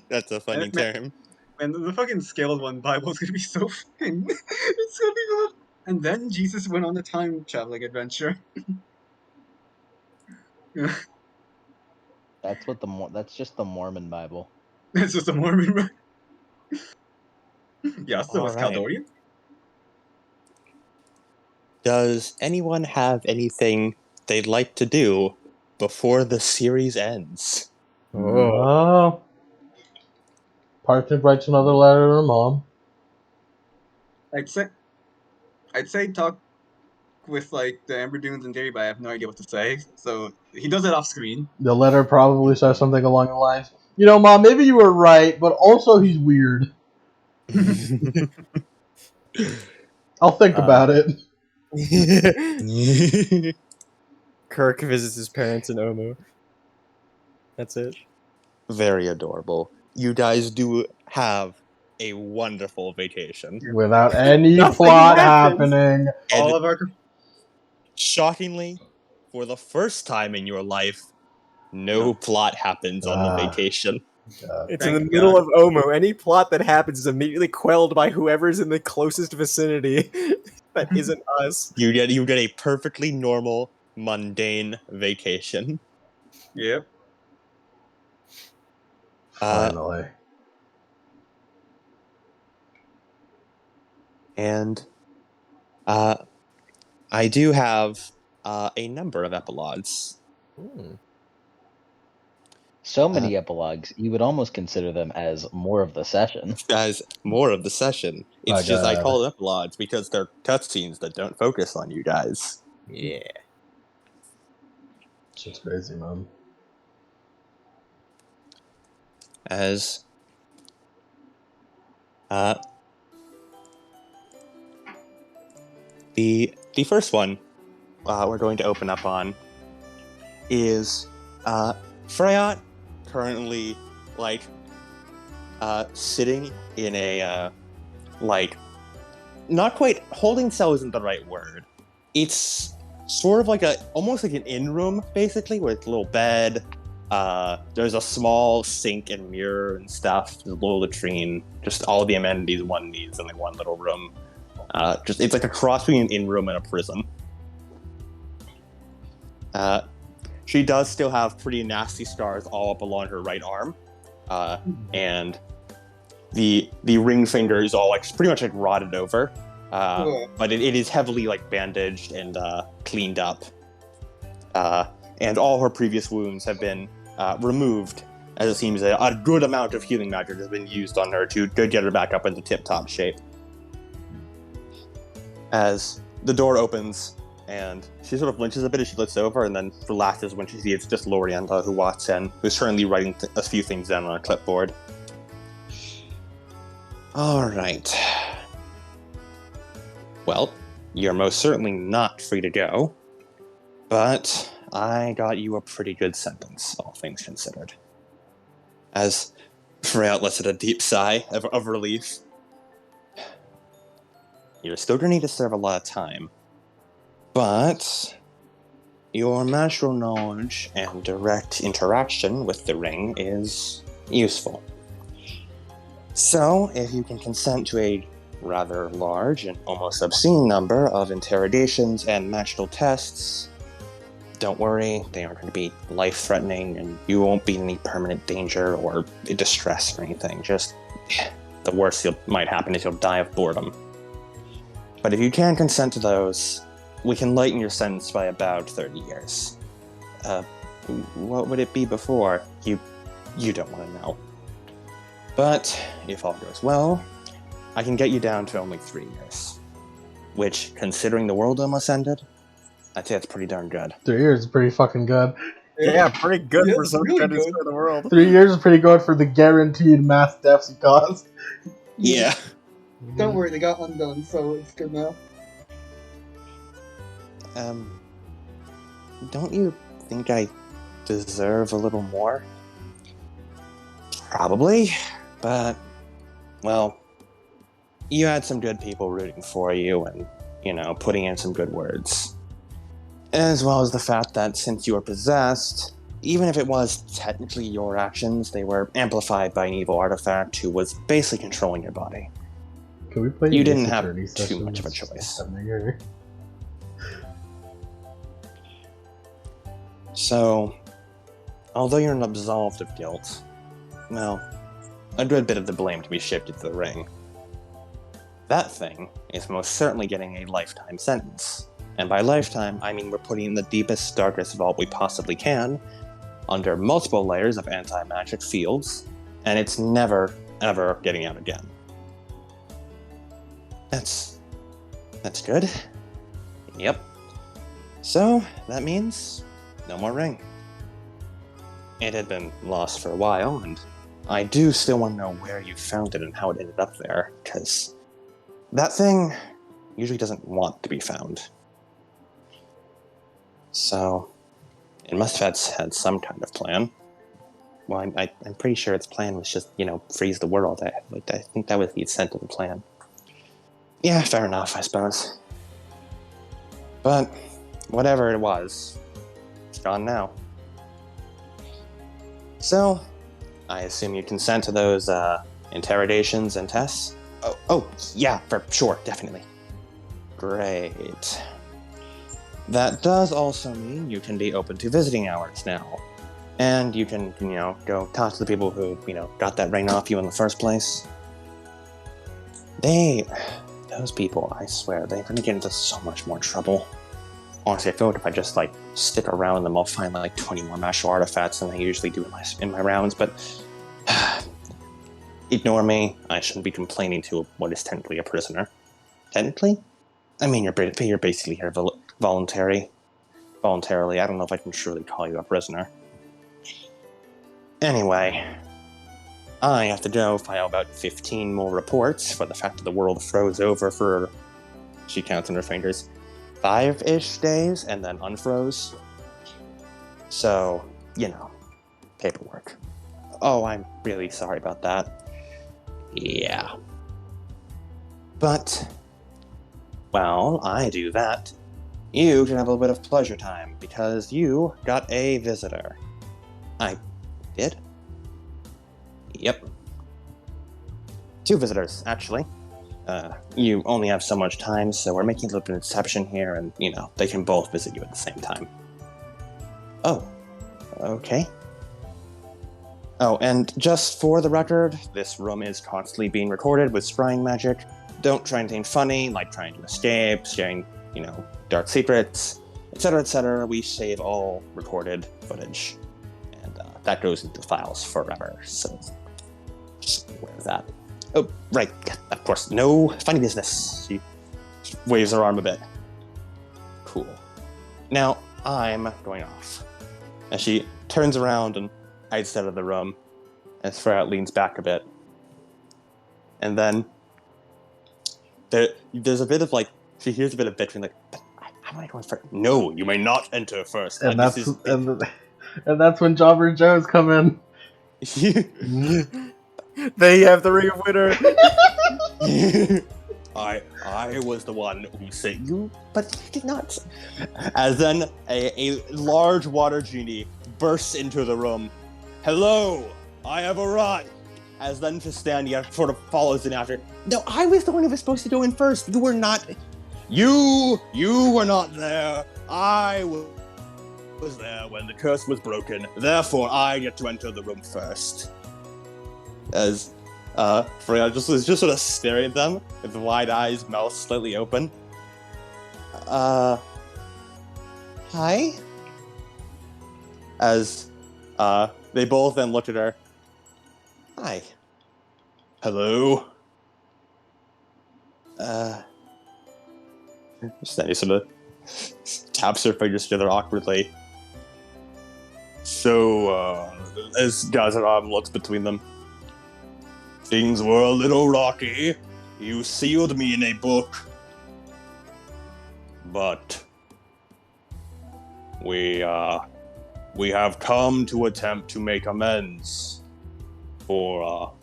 That's a funny Man, term. man, the fucking scaled one Bible is gonna be so fucking. It's gonna be good. And then Jesus went on a time traveling adventure. That's just the Mormon Bible. It's just a Mormon. Yes, so was All right. Caldorian. Does anyone have anything they'd like to do before the series ends? Oh. Parker writes another letter to her mom. I'd say talk with like the Amber Dunes and Dairy, but I have no idea what to say. So he does it off screen. The letter probably says something along the lines, you know, Mom, maybe you were right, but also he's weird. I'll think about it. Kirk visits his parents in Omu. That's it. Very adorable. You guys do have a wonderful vacation. Without any Nothing plot happens. happening. And All of our shockingly, for the first time in your life, no plot happens on the Ah. vacation. God. It's Thank in the middle God. of Omu. Any plot that happens is immediately quelled by whoever's in the closest vicinity that isn't us. You get a perfectly normal, mundane vacation. Yep. Finally. And I do have a number of epilogues. So many epilogues, you would almost consider them as more of the session. As more of the session. My It's just I God. call it epilogues because they're cutscenes that don't focus on you guys. Yeah. Shit's crazy, man. As the first one we're going to open up on is Freyot currently like sitting in a like not quite holding cell isn't the right word. It's sort of like almost like an in-room basically with a little bed. There's a small sink and mirror and stuff. There's a little latrine. Just all the amenities one needs in like one little room. It's like a cross between an in-room and a prison. She does still have pretty nasty scars all up along her right arm, and the ring finger is all like pretty much like rotted over. But it is heavily like bandaged and cleaned up. And all her previous wounds have been removed, as it seems a good amount of healing magic has been used on her to get her back up into tip-top shape. As the door opens, and she sort of flinches a bit as she looks over, and then relaxes when she sees it's just Lorienta who walks in, who's currently writing a few things down on a clipboard. Alright. Well, you're most certainly not free to go, but I got you a pretty good sentence, all things considered. As Freyot lets out a deep sigh of relief. You're still going to need to serve a lot of time, but your magical knowledge and direct interaction with the ring is useful. So, if you can consent to a rather large and almost obscene number of interrogations and magical tests, don't worry, they aren't going to be life-threatening, and you won't be in any permanent danger or distress or anything. Just the worst might happen is you'll die of boredom. But if you can consent to those, we can lighten your sentence by about 30 years. What would it be before? You don't want to know. But if all goes well, I can get you down to only 3 years. Which, considering the world almost ended, I'd say that's pretty darn good. 3 years is pretty fucking good. Yeah, pretty good Yeah, for it's some really credits good. for the world. 3 years is pretty good for the guaranteed mass deaths he caused. Yeah. Don't worry, they got undone, so it's good now. Don't you think I deserve a little more? Probably, but, well, you had some good people rooting for you and, putting in some good words. As well as the fact that since you were possessed, even if it was technically your actions, they were amplified by an evil artifact who was basically controlling your body. Can we play You Ace didn't have Attorney too much of a sessions choice. every year? So, although you're not absolved of guilt, well, a good bit of the blame to be shifted to the ring. That thing is most certainly getting a lifetime sentence. And by lifetime, I mean we're putting in the deepest, darkest vault we possibly can, under multiple layers of anti-magic fields, and it's never, ever getting out again. That's good. Yep. So, that means no more ring. It had been lost for a while, and I do still want to know where you found it and how it ended up there, because that thing usually doesn't want to be found. So, it must have had some kind of plan. Well, I'm pretty sure its plan was just, freeze the world. I think that was the extent of the plan. Yeah, fair enough, I suppose. But, whatever it was, it's gone now. So, I assume you consent to those, interrogations and tests? Oh, yeah, for sure, definitely. Great. That does also mean you can be open to visiting hours now. And you can, go talk to the people who, got that ring off you in the first place. Those people, I swear, they're gonna get into so much more trouble. Honestly, I feel like if I just, stick around them, I'll find, 20 more magical artifacts than I usually do in my rounds, but ignore me. I shouldn't be complaining to what is technically a prisoner. Technically? I mean, you're basically here voluntarily. I don't know if I can truly call you a prisoner. Anyway, I have to go file about 15 more reports for the fact that the world froze over for, she counts on her fingers, 5-ish days and then unfroze. So, paperwork. Oh, I'm really sorry about that. Yeah. But, while I do that, you can have a little bit of pleasure time, because you got a visitor. I did? Yep. 2 visitors, actually. You only have so much time, so we're making a little bit of exception here, and, they can both visit you at the same time. Oh, okay. Oh, and just for the record, this room is constantly being recorded with scrying magic. Don't try anything funny, like trying to escape, sharing, dark secrets, etc., etc. We save all recorded footage, and that goes into files forever, so just be aware of that. Oh, right, of course, no funny business. She waves her arm a bit. Cool. Now, I'm going off. As she turns around and hides out of the room, as Freya leans back a bit. And then, there's a bit of, she hears a bit of bickering, but how am I going first? No, you may not enter first. And that's when Jobber Joes come in. They have the ring of winter. I was the one who said you, but you did not. As then a large water genie bursts into the room. Hello, I have arrived. As then Fistandia sort of follows in after. No, I was the one who was supposed to go in first. You were not. You were not there. I was there when the curse was broken. Therefore, I get to enter the room first. As Freya is just sort of staring at them with wide eyes, mouth slightly open. Hi? As they both then look at her. Hi. Hello? Sandy sort of taps her fingers together awkwardly. So, as Gazaram looks between them, things were a little rocky. You sealed me in a book. But we have come to attempt to make amends for,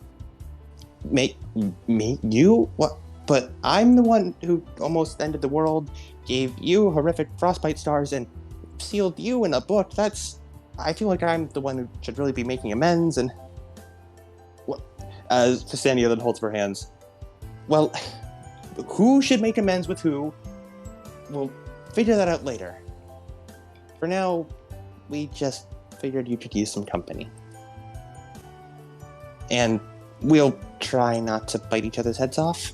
Make me? You? What? But I'm the one who almost ended the world, gave you horrific frostbite stars, and sealed you in a book. I feel like I'm the one who should really be making amends, and... What? As Fastania then holds her hands. Well, who should make amends with who? We'll figure that out later. For now, we just figured you could use some company. And we'll try not to bite each other's heads off.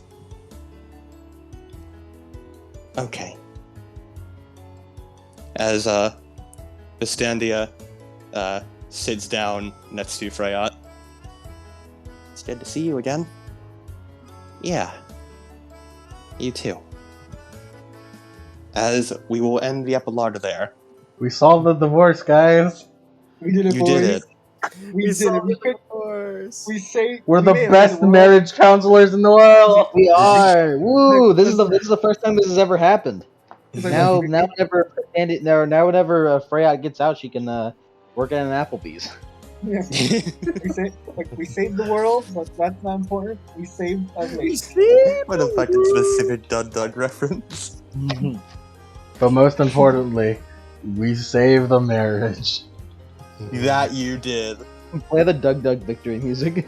Okay. As Vistandia sits down next to Freyat. It's good to see you again. Yeah. You too. As we will end the epilogue there. We solved the divorce, guys. We did it, You boys. did it. We did it. We picked. course. We saved. We're we the made it best to world. marriage counselors in the world. We are. Woo! This is the first time this has ever happened. Now whenever Freyat gets out, she can work at an Applebee's. Yeah. we saved the world, but that's not important. We saved a race. What a fucking specific Dud reference. But most importantly, we saved the marriage. That you did. Play the Doug victory music.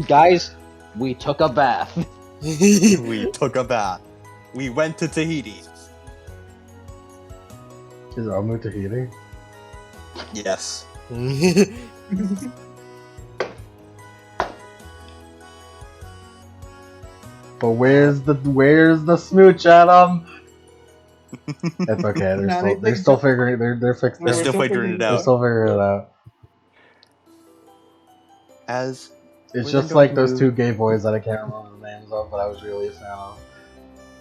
Guys, we took a bath. We took a bath. We went to Tahiti. Is Amu Tahiti? Yes. But where's the smooch, Adam? It's okay. They're still figuring. They're fixing. They're still figuring it They're out. still figuring it out. As It's we're just then like going those to- two gay boys that I can't remember the names of, but I was really a fan of.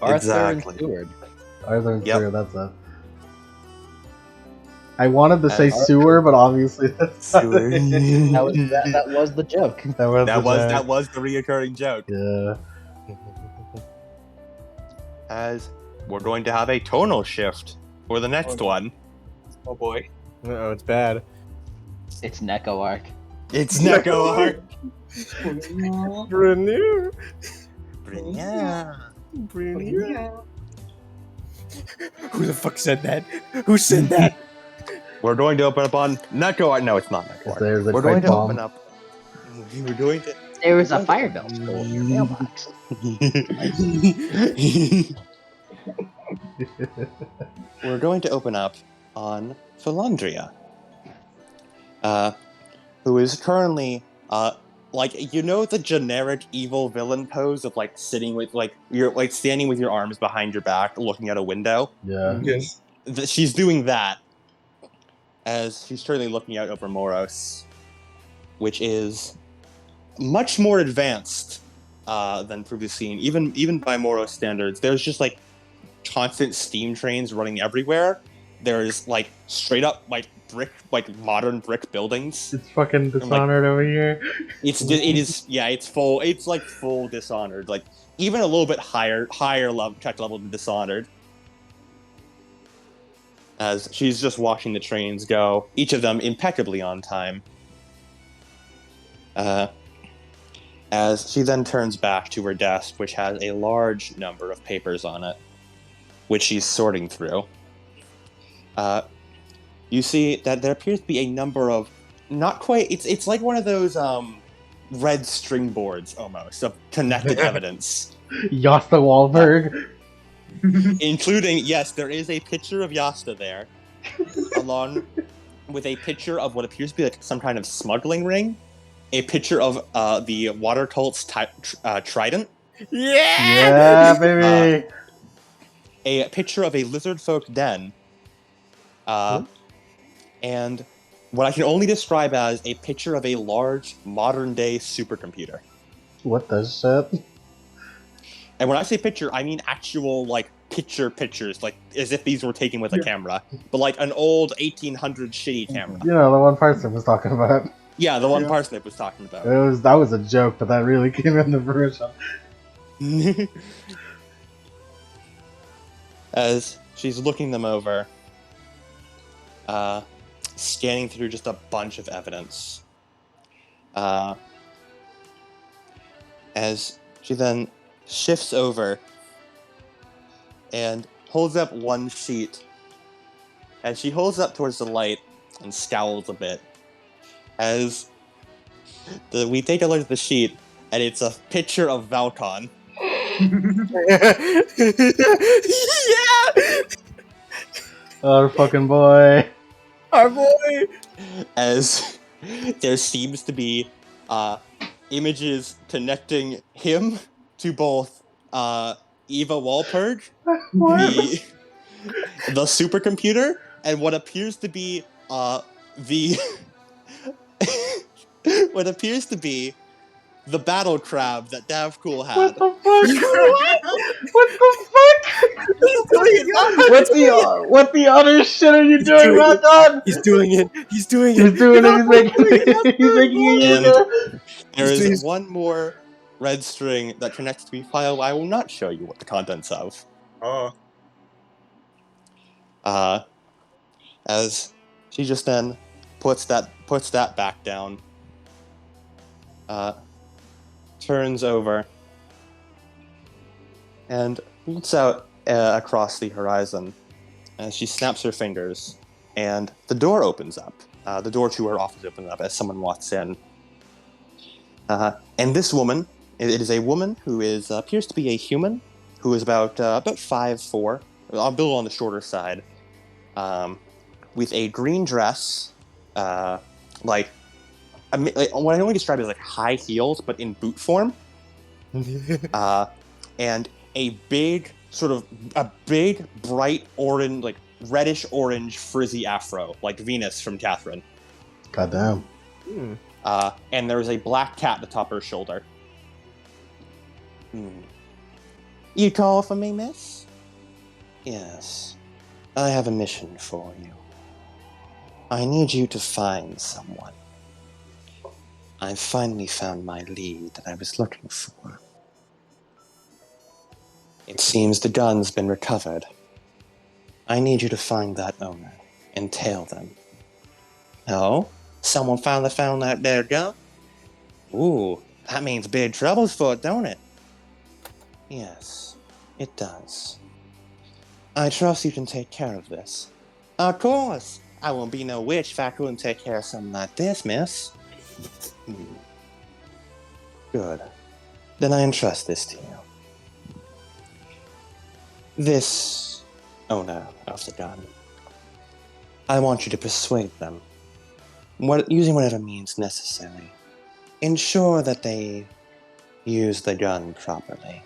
Arthur Exactly. and Stewart. Arthur and Yep. Stewart, that's it. I wanted to say Arthur- sewer, but obviously that's not Sewer. it. That was the joke. That was That the was the reoccurring joke. yeah. As we're going to have a tonal shift for the next one. Oh boy. Oh, it's bad. It's Neko arc. It's Neko Arc. Renew. Yeah. Who the fuck said that? Who said that? We're going to open up on Neko Arc. No, it's not Neko Arc. There's a We're going quick to bomb. open up. We're going to. There is a fire bell still in your mailbox. We're going to open up on Philandria, who is currently, like, you know the generic evil villain pose of, like, sitting with, like, you're, like, standing with your arms behind your back, looking out a window? Yeah. Yes. She's doing that, as she's currently looking out over Moros, which is much more advanced than previously seen, even by Moros standards. There's just, like, constant steam trains running everywhere. There's like straight up like brick, like modern brick buildings. It's fucking Dishonored over here. It's full. It's like full Dishonored. Like even a little bit higher level tech level than Dishonored. As she's just watching the trains go, each of them impeccably on time. As she then turns back to her desk, which has a large number of papers on it, which she's sorting through. You see that there appears to be a number of not quite. It's like one of those red string boards almost of connected evidence, Yosta Wahlberg. including yes, there is a picture of Yasta there, along with a picture of what appears to be like some kind of smuggling ring, a picture of the water cult's trident, Yeah, baby. a picture of a lizard folk den, and what I can only describe as a picture of a large modern day supercomputer. What the shit? And when I say picture, I mean actual like pictures, like as if these were taken with a camera, but like an old 1800 shitty camera. You know, the one person was talking about. Yeah, the one Yeah. Parsnip was talking about. That was a joke, but that really came into fruition. As she's looking them over, scanning through just a bunch of evidence. As she then shifts over and holds up one sheet. As she holds up towards the light and scowls a bit. As we take a look at the sheet, and it's a picture of Valcon. Yeah, Our fucking boy. our boy. As there seems to be images connecting him to both Eva Walpurg, the supercomputer, and what appears to be the what appears to be the battle crab that Davcool had. What the fuck? What the fuck? He's doing it. What the other shit are you He's doing, doing it. Valcon? He's doing it. He's doing it. He's doing it. He's making it. And there He's- is one more red string that connects to a file I will not show you what the contents of. Oh. As she just then puts that back down, turns over, and looks out across the horizon as she snaps her fingers, and the door opens up. The door to her office opens up as someone walks in. And this woman, it is a woman who appears to be a human, who is about 5'4", a bit on the shorter side, with a green dress, what I only describe as like high heels, but in boot form, and a big bright orange, like reddish orange frizzy afro, like Venus from Catherine. Goddamn. And there is a black cat at the top of her shoulder. You call for me, miss? Yes. I have a mission for you. I need you to find someone. I've finally found my lead that I was looking for. It seems the gun's been recovered. I need you to find that owner and tail them. Oh? Someone finally found that there gun? Ooh, that means big troubles for it, don't it? Yes, it does. I trust you can take care of this. Of course! I won't be no witch if I couldn't take care of something like this, miss. Good. Then I entrust this to you. This owner of the gun. I want you to persuade them, using whatever means necessary. Ensure that they use the gun properly.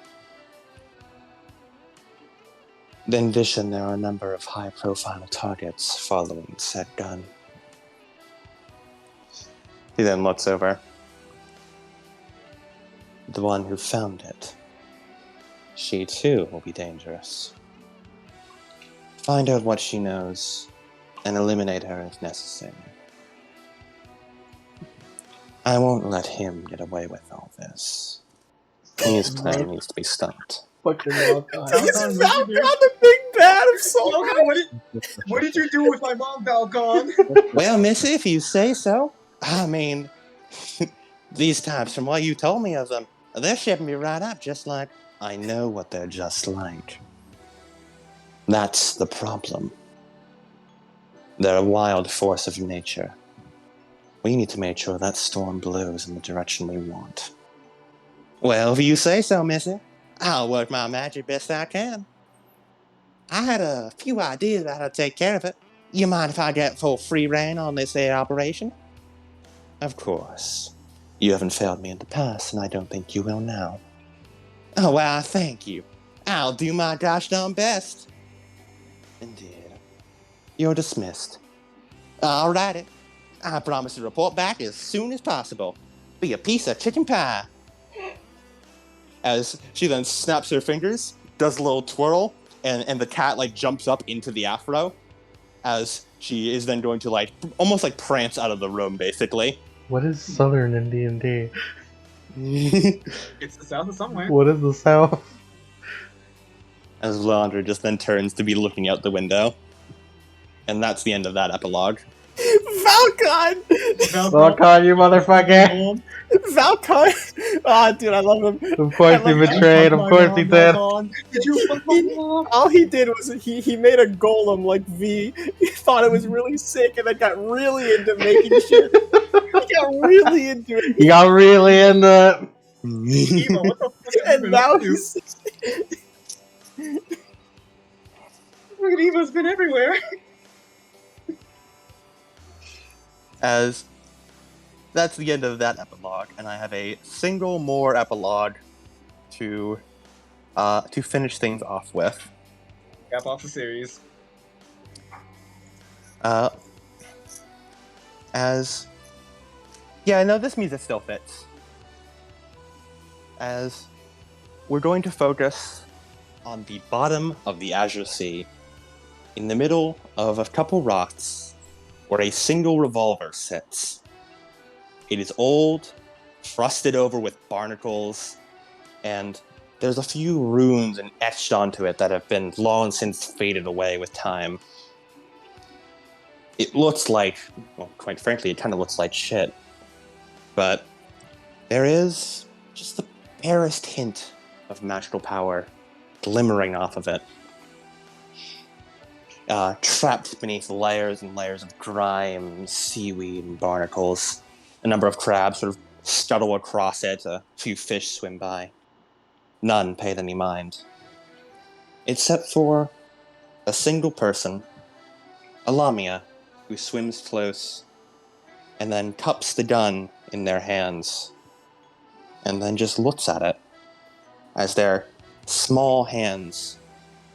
In addition, there are a number of high-profile targets following said gun. He then looks over. The one who found it. She too will be dangerous. Find out what she knows, and eliminate her if necessary. I won't let him get away with all this. His plan needs to be stopped. Fucking Valcon. He's found the big bad of soul. Falcon, what did you do with my mom, Falcon? Well, missy, if you say so. I mean, these types, from what you told me of them, they're shipping me right up just like I know what they're just like. That's the problem. They're a wild force of nature. We need to make sure that storm blows in the direction we want. Well, if you say so, missy, I'll work my magic best I can. I had a few ideas about how to take care of it. You mind if I get full free reign on this operation? Of course. You haven't failed me in the past, and I don't think you will now. Oh, well, thank you. I'll do my gosh darn best. Indeed. You're dismissed. Alrighty. I promise to report back as soon as possible. Be a piece of chicken pie. As she then snaps her fingers, does a little twirl, and the cat like jumps up into the afro as she is then going to like almost like prance out of the room, basically. What is Southern in D&D? It's the south of somewhere. What is the South? As Leandra just then turns to be looking out the window. And that's the end of that epilogue. Falcon! Falcon, you motherfucker! Falcon! Ah, dude, I love him. Of course I he love betrayed, of course he did. Did you fuck my mom? All he did was he made a golem like V. He thought it was really sick and then got really into making shit. He got really into it. He got really into it. Eva, what the fuck have you And been now up to? he's Fucking Eva's been everywhere. As that's the end of that epilogue, and I have a single more epilogue to finish things off with. Cap off the series. As yeah, no, this music still fits. As we're going to focus on the bottom of the Azure Sea, in the middle of a couple rocks, where a single revolver sits. It is old, frosted over with barnacles, and there's a few runes and etched onto it that have been long since faded away with time. It looks like, well, quite frankly, it kind of looks like shit. But there is just the barest hint of magical power glimmering off of it. Trapped beneath layers and layers of grime, seaweed, and barnacles. A number of crabs sort of scuttle across it, a few fish swim by. None paid any mind. Except for a single person, a Lamia, who swims close, and then cups the gun in their hands, and then just looks at it, as their small hands,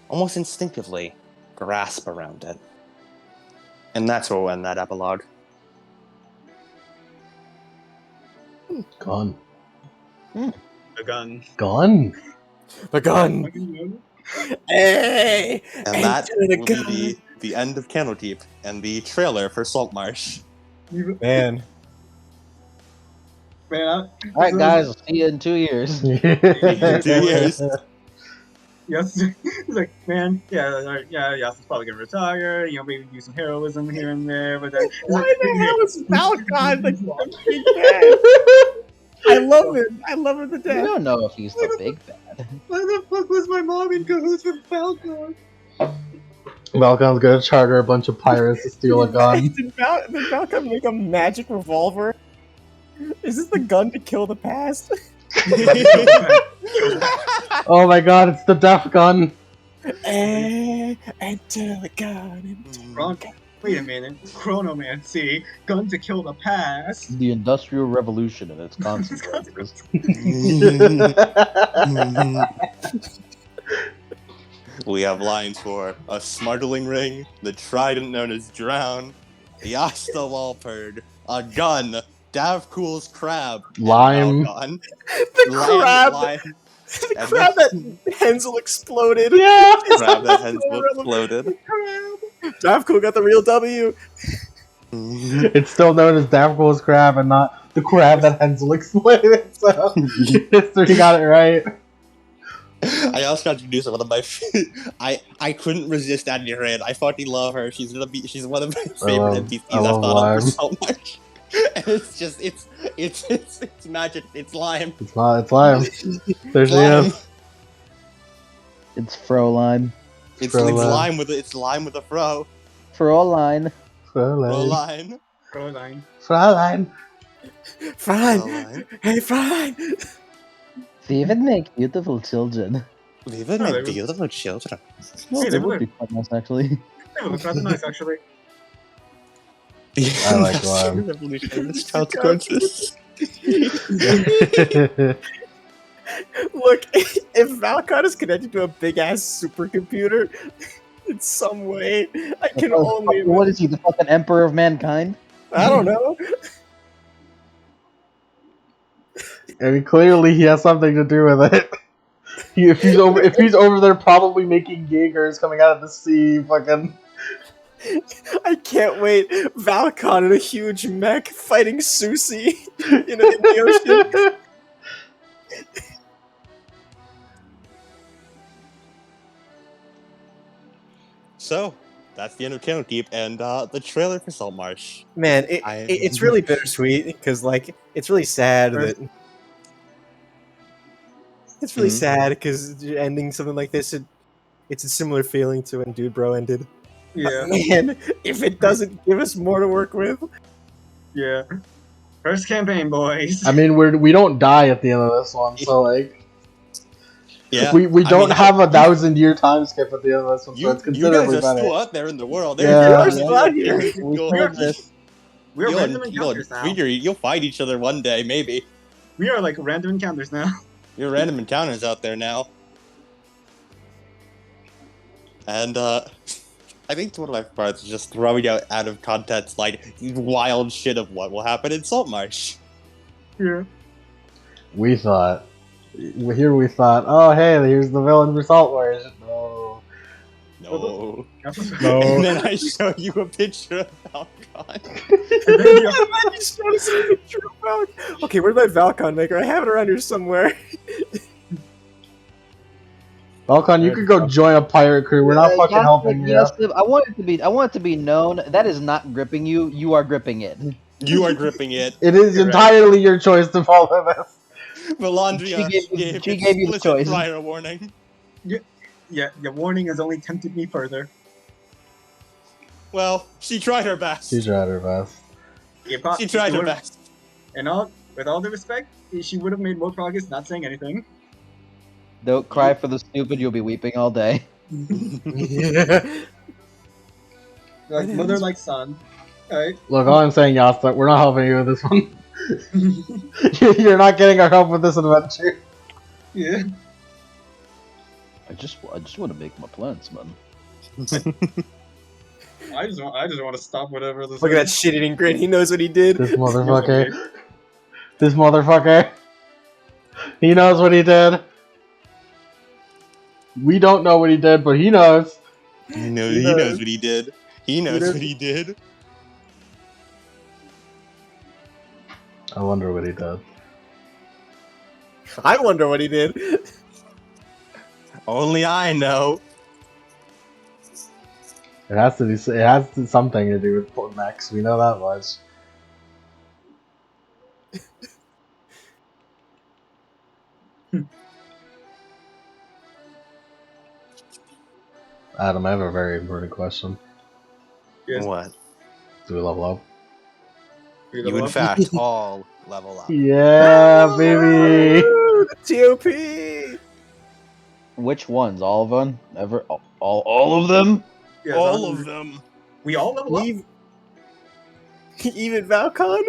almost instinctively, grasp around it. And that's where we'll end that epilogue. Gone. The gun. Gone? the gun. Fucking Hey! And that Enter the will gun. be the end of Candlekeep and the trailer for Saltmarsh. Eva. Man. Man, Alright, guys, I'll see you in 2 years. 2 years. Yes, he's like, man, yeah, Yasu's probably gonna retire. You know, maybe do some heroism here and there. But then, he's Why like, the hell is Falcon the big bad? I love him. I love him to You death. don't know if he's the big bad. Why the fuck was my mom in cahoots with Falcon? Falcon's gonna charter a bunch of pirates to steal a gun. Did Falcon make a magic revolver? Is this the gun to kill the past? Oh my god, it's the death gun! Enter the gun. Wait a minute, chronomancy, gun to kill the past. The Industrial Revolution and its consequences. We have lines for a smuggling ring, the trident known as Drown, the Asta Walperd, a gun, Davcool's crab, and Lime. Falcon. The crab. Lime, The and crab the that Hensel exploded. Yeah! crab that has exploded. Davcool got the real W. It's still known as Davcool's crab and not the crab that Hensel exploded, so history got it right. I also got to introduce one of my. I couldn't resist adding her in. I fucking love her. She's one of my favorite NPCs I've love thought of Lime. for so much. And it's just it's magic. It's Lime. It's lime. There she Lime. is. It's Froline. It's Fro Lime with a fro. Froline. Fräulein. Froline. Caroline. Fräulein. Fine. Froline. Hey, fine. They even make beautiful children. We would Oh, they make were- beautiful children. No, Hey, they they would be quite nice, actually. They look rather nice, actually. I like Lime. Revolutionary consequences. Look, if Falcon is connected to a big ass supercomputer in some way, I can only. What is he, the fucking Emperor of Mankind? I don't know. I mean, clearly he has something to do with it. If he's over there, probably making Jaegers coming out of the sea. Fucking. I can't wait. Valcon in a huge mech fighting Susie in the ocean. So that's the end of Candlekeep and the trailer for Saltmarsh. Man, I- it's really bittersweet because like it's really sad that it's really Mhm. sad because ending something like this, it's a similar feeling to when Dude Bro ended. Yeah, Man, if it doesn't give us more to work with, yeah. First campaign, boys. I mean, we don't die at the end of this one, so like. Yeah, We I don't mean, have 1,000-year time skip at the end of this one, so it's you guys considerably are better. still out there in the world. Yeah. You're still out here. We You'll- still exist. We're you'll- random encounters now. you'll find each other one day, maybe. We are like random encounters now. You're random encounters out there now. And I think one of my parts is just throwing out of context like wild shit of what will happen in Saltmarsh. Yeah. We thought, oh hey, here's the villain for Saltmarsh. No. No. No. And then I show you a picture of Falcon. Okay, where's my Valcon maker? I have it around here somewhere. Falcon, you could go join a pirate crew. We're not fucking helping you. Yes, I want it to be known that is not gripping you. You are gripping it. You are gripping it. It is You're right. entirely your choice to follow this. Melandria She gave you the explicit choice. prior warning. Yeah, the warning has only tempted me further. Well, she tried her best. She tried her best. She tried her best. And with all due respect, she would have made more progress not saying anything. Don't cry for the stupid. You'll be weeping all day. Like mother, like son. Alright. Look, all I'm saying, Yasta, we're not helping you with this one. You're not getting our help with this adventure. Yeah. I just want to make my plans, man. I just want to stop whatever this Look at that shit-eating grin. He knows what he did. This motherfucker. This motherfucker. He knows what he did. We don't know what he did, but he knows. He knows what he did. He knows what he did. I wonder what he did. I wonder what he did. Only I know. It has to be. It has to, something to do with Max. We know that much. Adam, I have a very important question. Yes. What? Do we level up? You in fact all level up. Yeah, baby. Woo! The TOP. Which ones? All of them? Ever? All of them? Yeah, All of them. We all level up. Even Valcon?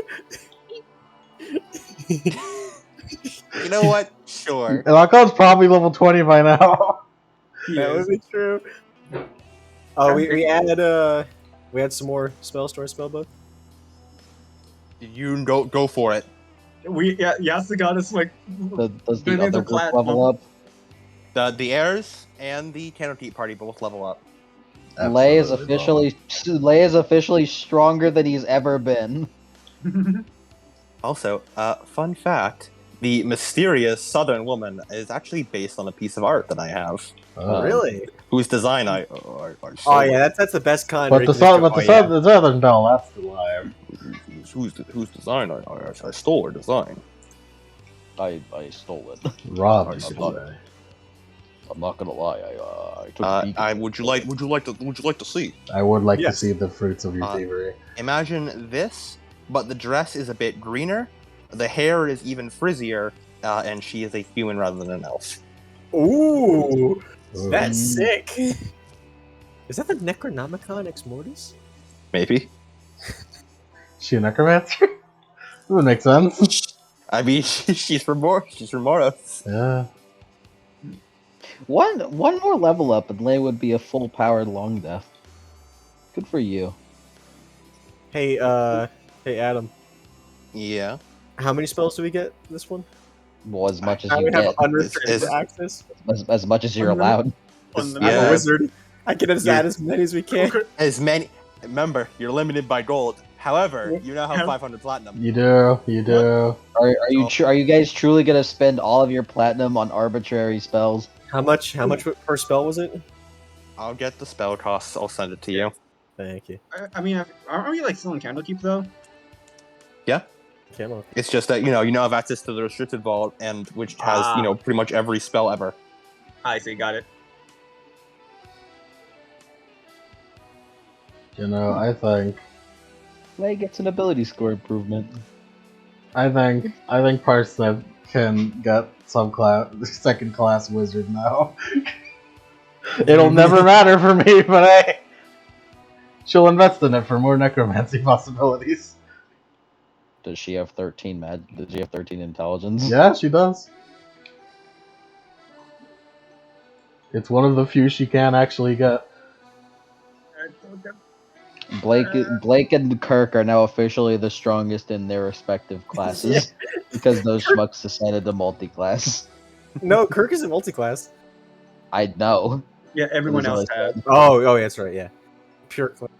You know what? Sure. Alcon's probably level 20 by now. That would be true. Oh, we had some more spells to our spellbook. You go for it. Yasa got us like. Does They the need other the group platinum. level up? The heirs and the Candlekeep party both level up. Lay is Absolutely. officially stronger than he's ever been. Also, fun fact: the mysterious Southern woman is actually based on a piece of art that I have, Oh. Really? whose design I Oh yeah, that's the best kind. But the Southern Bell, that's the lie. whose design I stole her design. I stole it. Rob, you I'm should not- say. I'm not gonna lie. I took a peek. Would you like to see? I would like to Yes. see the fruits of your thievery. Imagine this, but the dress is a bit greener, the hair is even frizzier, and she is a human rather than an elf. Ooh, Ooh. that's sick. Is that the Necronomicon Ex Mortis? Maybe. She a necromancer? That would make sense. I mean, she's from Moros. Yeah. One more level up and Lay would be a full powered long death. Good for you. Hey, Adam. Yeah. How many spells do we get this one? Well, as much as I you would have get, unrestricted It's- access. as much as you're Unlimited? allowed. I'm Unlimited. a Yeah. wizard. I can add You're- as many as we can. Okay. As many. Remember, you're limited by gold. However, What? you now have 500 platinum. You do. You do. Are you guys truly gonna spend all of your platinum on arbitrary spells? How much per spell was it? I'll get the spell costs. I'll send it to you. Thank you. I mean, aren't we like still in Candlekeep though? Yeah. Camel. It's just that you now have access to the restricted vault, and which has pretty much every spell ever. I see. Got it. I think Clay gets an ability score improvement. Parsnip can get some second class wizard now. It'll never matter for me, but hey, she'll invest in it for more necromancy possibilities. Does she have 13 Does she have 13 intelligence? Yeah, she does. It's one of the few she can actually get. Blake and Kirk are now officially the strongest in their respective classes because those schmucks decided to multi-class. No, Kirk isn't multi-class. I know. Yeah, everyone That's else what I has. said. Oh, that's right. Yeah, pure class.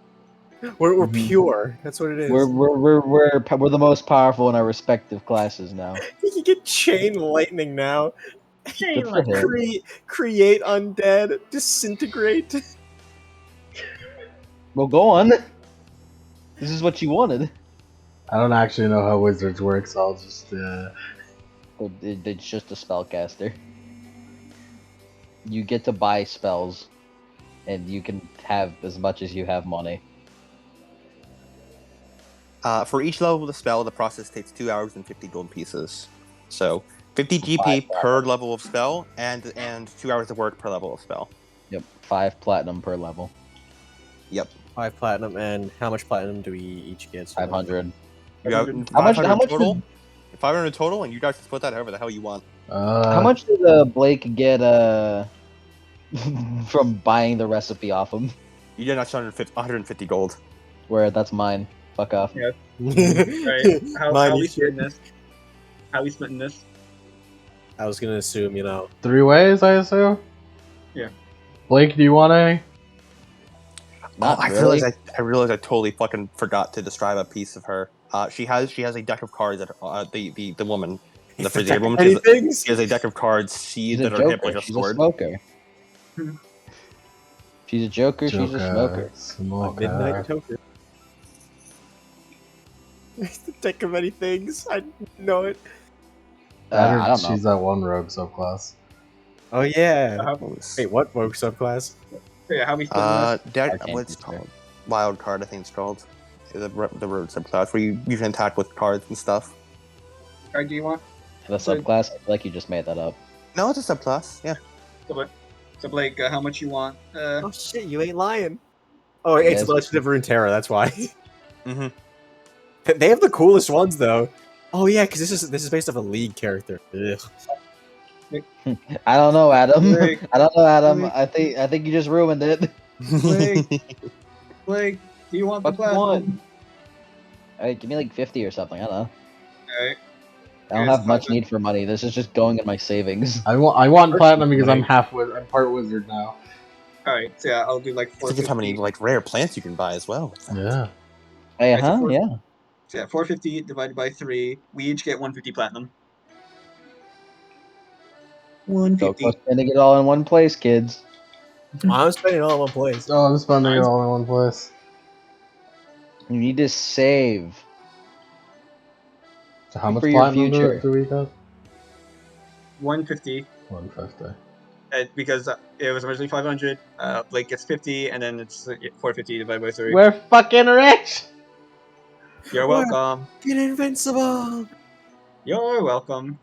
We're Mhm. pure. That's what it is. We're the most powerful in our respective classes now. You can get chain lightning now. Good for him. Create undead, disintegrate. Well, go on. This is what you wanted. I don't actually know how wizards work, so I'll just. It's just a spellcaster. You get to buy spells, and you can have as much as you have money. For each level of the spell, the process takes 2 hours and 50 gold pieces. So 50 GP per level of spell, and 2 hours of work per level of spell. Yep, 5 platinum per level. Yep. 5 platinum, and how much platinum do we each get? 500. You have 500. 500 How much total. 500 total, and you guys can split that however the hell you want. How much did Blake get from buying the recipe off him? You get 150 gold. Where that's mine. Fuck off. Yeah. Right. How Mine, we you splitting this? How we splitting this? I was gonna assume, 3 ways, I assume? Yeah. Blake, do you want any? Not I really. realized I totally fucking forgot to describe a piece of her. She has a deck of cards that the woman, the Frisier woman, Many things. she has a deck of cards She's a that are hip like joker. a She's a sword. smoker. She's a joker. She's a smoker. Smoker. Midnight token. The deck of many things. I know it. I don't know. She's that one rogue subclass. Oh yeah. How, Wait, what rogue subclass? yeah, how we splitting this? Arcane What's it Feature. called? Wild card, I think it's called. The road subclass where you can attack with cards and stuff. Card do you want? The subclass? I feel like you just made that up. No, it's a subclass. Yeah. So Blake, how much you want? Oh shit, you ain't lying. Oh, it's Yes. the Legend of Runeterra. That's why. Mm-hmm. They have the coolest ones though. Oh yeah, because this is based off a League character. Ugh. I don't know, Adam. Blake. I don't know, Adam. Blake. I think you just ruined it. Blake, do you want the What do you want? platinum? Alright, give me like 50 or something. I don't know. Alright. I don't Here's have much 100. need for money. This is just going in my savings. I want platinum because I'm Money. I'm part wizard now. Alright, so yeah, I'll do like Think of how many 450. rare plants you can buy as well. Yeah. Hey, Right, so huh? for- Yeah. So yeah, 450 divided by 3. We each get 150 platinum. Go 150. spending it all in one place, kids. I'm spending it all in one place. Oh, I'm spending it all in one place. You need to save. So how much For your platinum future. do we get? 150. 150. Because it was originally 500. Blake gets 50, and then it's 450 divided by 3. We're fucking rich! You're welcome. Get invincible. You're welcome.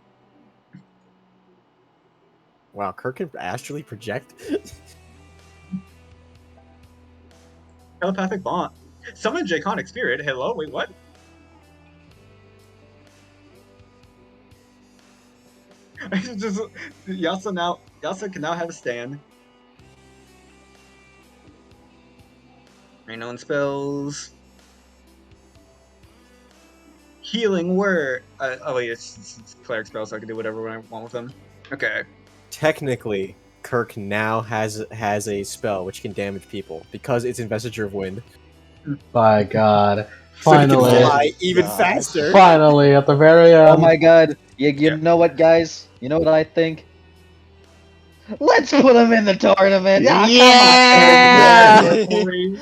Wow, Kirk can astrally project. Telepathic bond. Summon Draconic Spirit. Hello? Wait, what? Just Yasa can now have a stand. Renown spells. healing word. Oh wait, it's cleric spell, so I can do whatever I want with them. Okay. Technically, Kirk now has a spell which can damage people because it's Investiture of Wind. By God. So he can Finally. fly even God. faster. Finally, at the very end. Oh my god. You Yeah. know what, guys? You know what I think? Let's put him in the tournament. Ah, Yeah!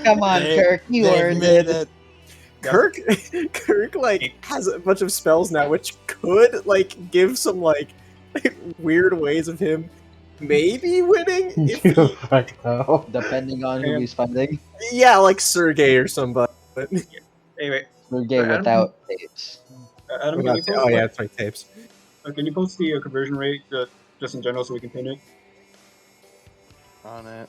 come on, Kirk. You They've earned made it. Kirk, Kirk, like has a bunch of spells now, which could like give some like weird ways of him maybe winning if You he, fuck no. Depending on who And- he's fighting. yeah, like Sergey or somebody. But Anyway, Sergey Adam, without tapes. Adam, can you post, oh yeah, it's like tapes. can you post the conversion rate just in general so we can pin it? On it.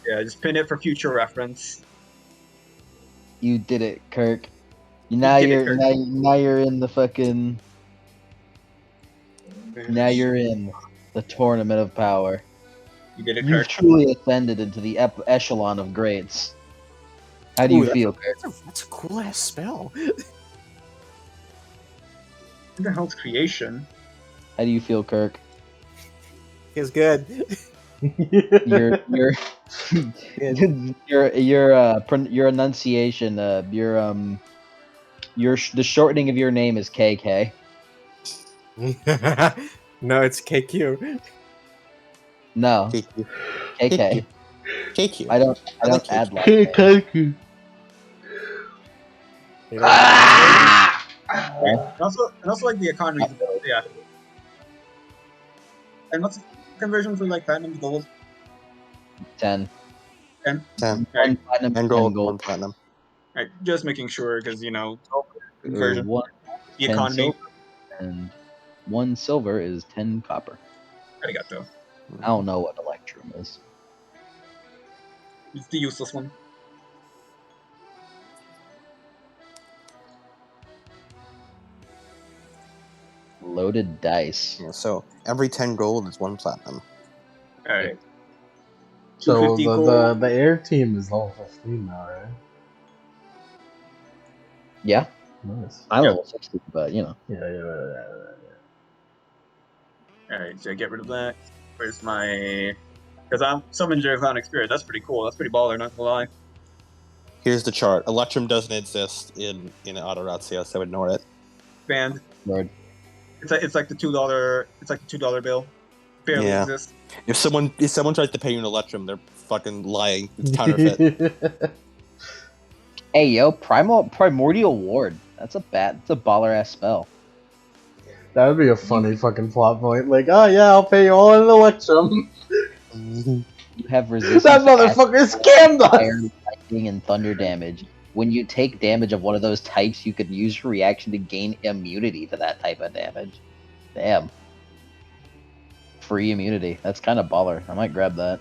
Yeah, just pin it for future reference. You did it, Kirk. Now did it, you're Kirk. now you're in the fucking. Now you're in the tournament of power. You did it, You've Kirk. truly ascended into the echelon of greats. How do Ooh, you feel, Kirk? That's a cool ass spell. What the hell's creation? How do you feel, Kirk? Feels good. Your your enunciation, the shortening of your name is KK. No, it's KQ. No, KQ. KK. KQ. I don't I like add KK. last names. Kaku. You know, And also like the economy. Yeah. And what's the conversion for like platinum to gold? 10. 10. 10. One platinum, 10 10 gold, gold. 1 platinum. Alright, just making sure because conversion. One, The 10 economy. silver, and 1 silver is 10 copper. Arigato. I don't know what Electrum is. It's the useless one. Loaded dice. Yeah, so every 10 gold is 1 platinum. Alright. So 250 gold. the air team is level 15 now, right? Yeah, Nice. I'm Yep. level 60, but you know. Yeah. Alright, so I get rid of that. Where's my... Because I'm summoned Draconic Spirit. That's pretty cool. That's pretty baller, not gonna lie. Here's the chart. Electrum doesn't exist in Autorazia, so ignore it. Banned. Lord. It's like the $2 bill. Barely Yeah. exists. If someone tries to pay you an Electrum, they're fucking lying. It's counterfeit. Hey yo, Primordial Ward. That's a baller ass spell. That would be a funny fucking plot point. Like, oh yeah, I'll pay you all in Electrum. You have resistance. That motherfucker scammed us! fire, lightning, and thunder damage. When you take damage of one of those types, you could use your reaction to gain immunity to that type of damage. Damn. Free immunity. That's kind of baller. I might grab that.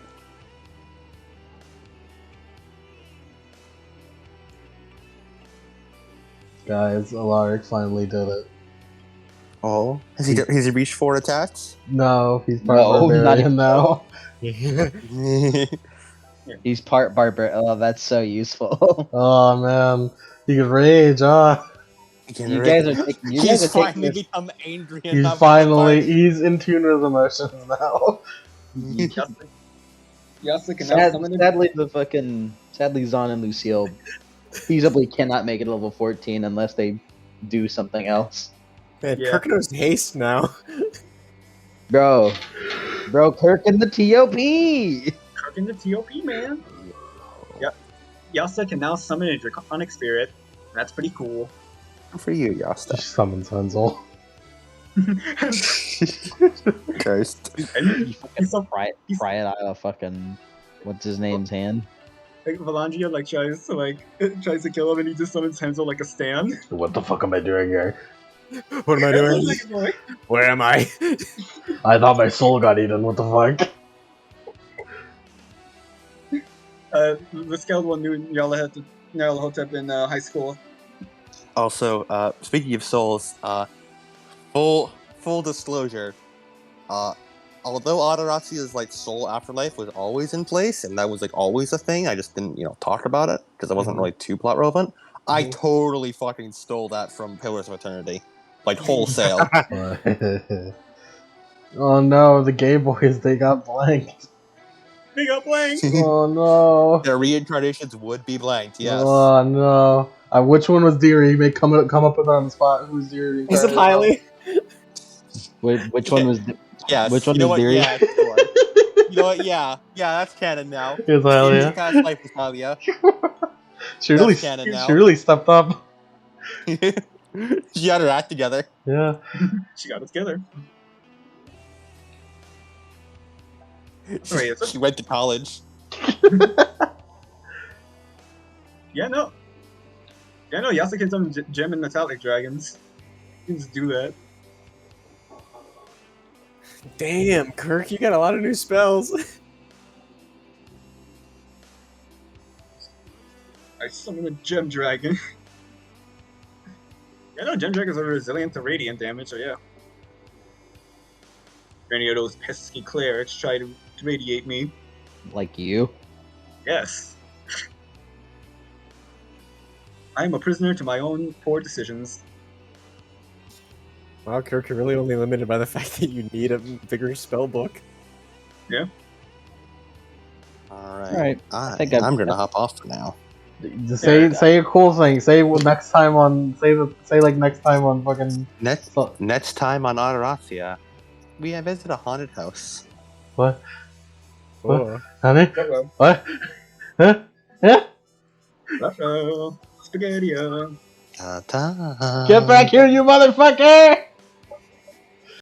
Guys, Alaric finally did it. Oh, has he reached 4 attacks? No, he's part No, not barbarian even now. He's part barbar. Oh, that's so useful. Oh man, he can rage, You guys are taking. You guys He's are taking finally this. become angry He's enough. finally, he's in tune with emotions now. Yasuk can now summon him. Sadly, Zahn and Lucille feasibly cannot make it level 14 unless they do something else. Man, Yeah. Kirk knows haste now. Bro, Kirk in the TOP. Kirk in the TOP, man. Yep. Yasa can now summon a Draconic Spirit. That's pretty cool. Good for you, She Yasta. summons Hansel. Cursed. You He's so pry it out of fucking what's his name's hand. like Valangia tries to kill him and he just summons Hansel like a stand. What the fuck am I doing here? What am I doing? Boy. Where am I? I thought my soul got eaten, what the fuck? The scaled one knew Nyarlathotep in high school. Also, speaking of souls, full disclosure, although Autorazia's like soul afterlife was always in place and that was like always a thing, I just didn't talk about it because it wasn't really too plot relevant. I totally fucking stole that from Pillars of Eternity. Like, wholesale. Oh no, the Gay Boys, they got blanked. They got blank. Oh no. Their reincarnations would be blanked, yes. Oh no. Which one was Deary? You may come up with on the spot. Who's Deary? Was it Hiley? Wait, which one was? Yes. Which one you know is what? Deary? Yeah, sure. You know what? Yeah. Yeah, that's canon now. It's Hylia. Past life was Hylia. She really, That's canon now. she really stepped up. She got her act together. Yeah. She got it together. Wait, is it? She went to college. Yeah, no. Yeah, no. Yasuke can summon gem and metallic dragons. You can just do that. Damn, Kirk, you got a lot of new spells. I summon a gem dragon. Yeah, no. Gem dragons are resilient to radiant damage. So yeah. If any of those pesky clerics try to radiate me, Like you? yes. I am a prisoner to my own poor decisions. Wow, Kirk, you're really only limited by the fact that you need a bigger spell book. Alright. Alright, think I'm gonna hop off for now. Just say a cool thing. Say next time on. Say like next time on fucking. Next time on Adoracia, we have visited a haunted house. What? What? Oh. Honey? Hello. What? Huh? Yeah? Hello. Spaghetti. Ta-ta. Get back here, you motherfucker!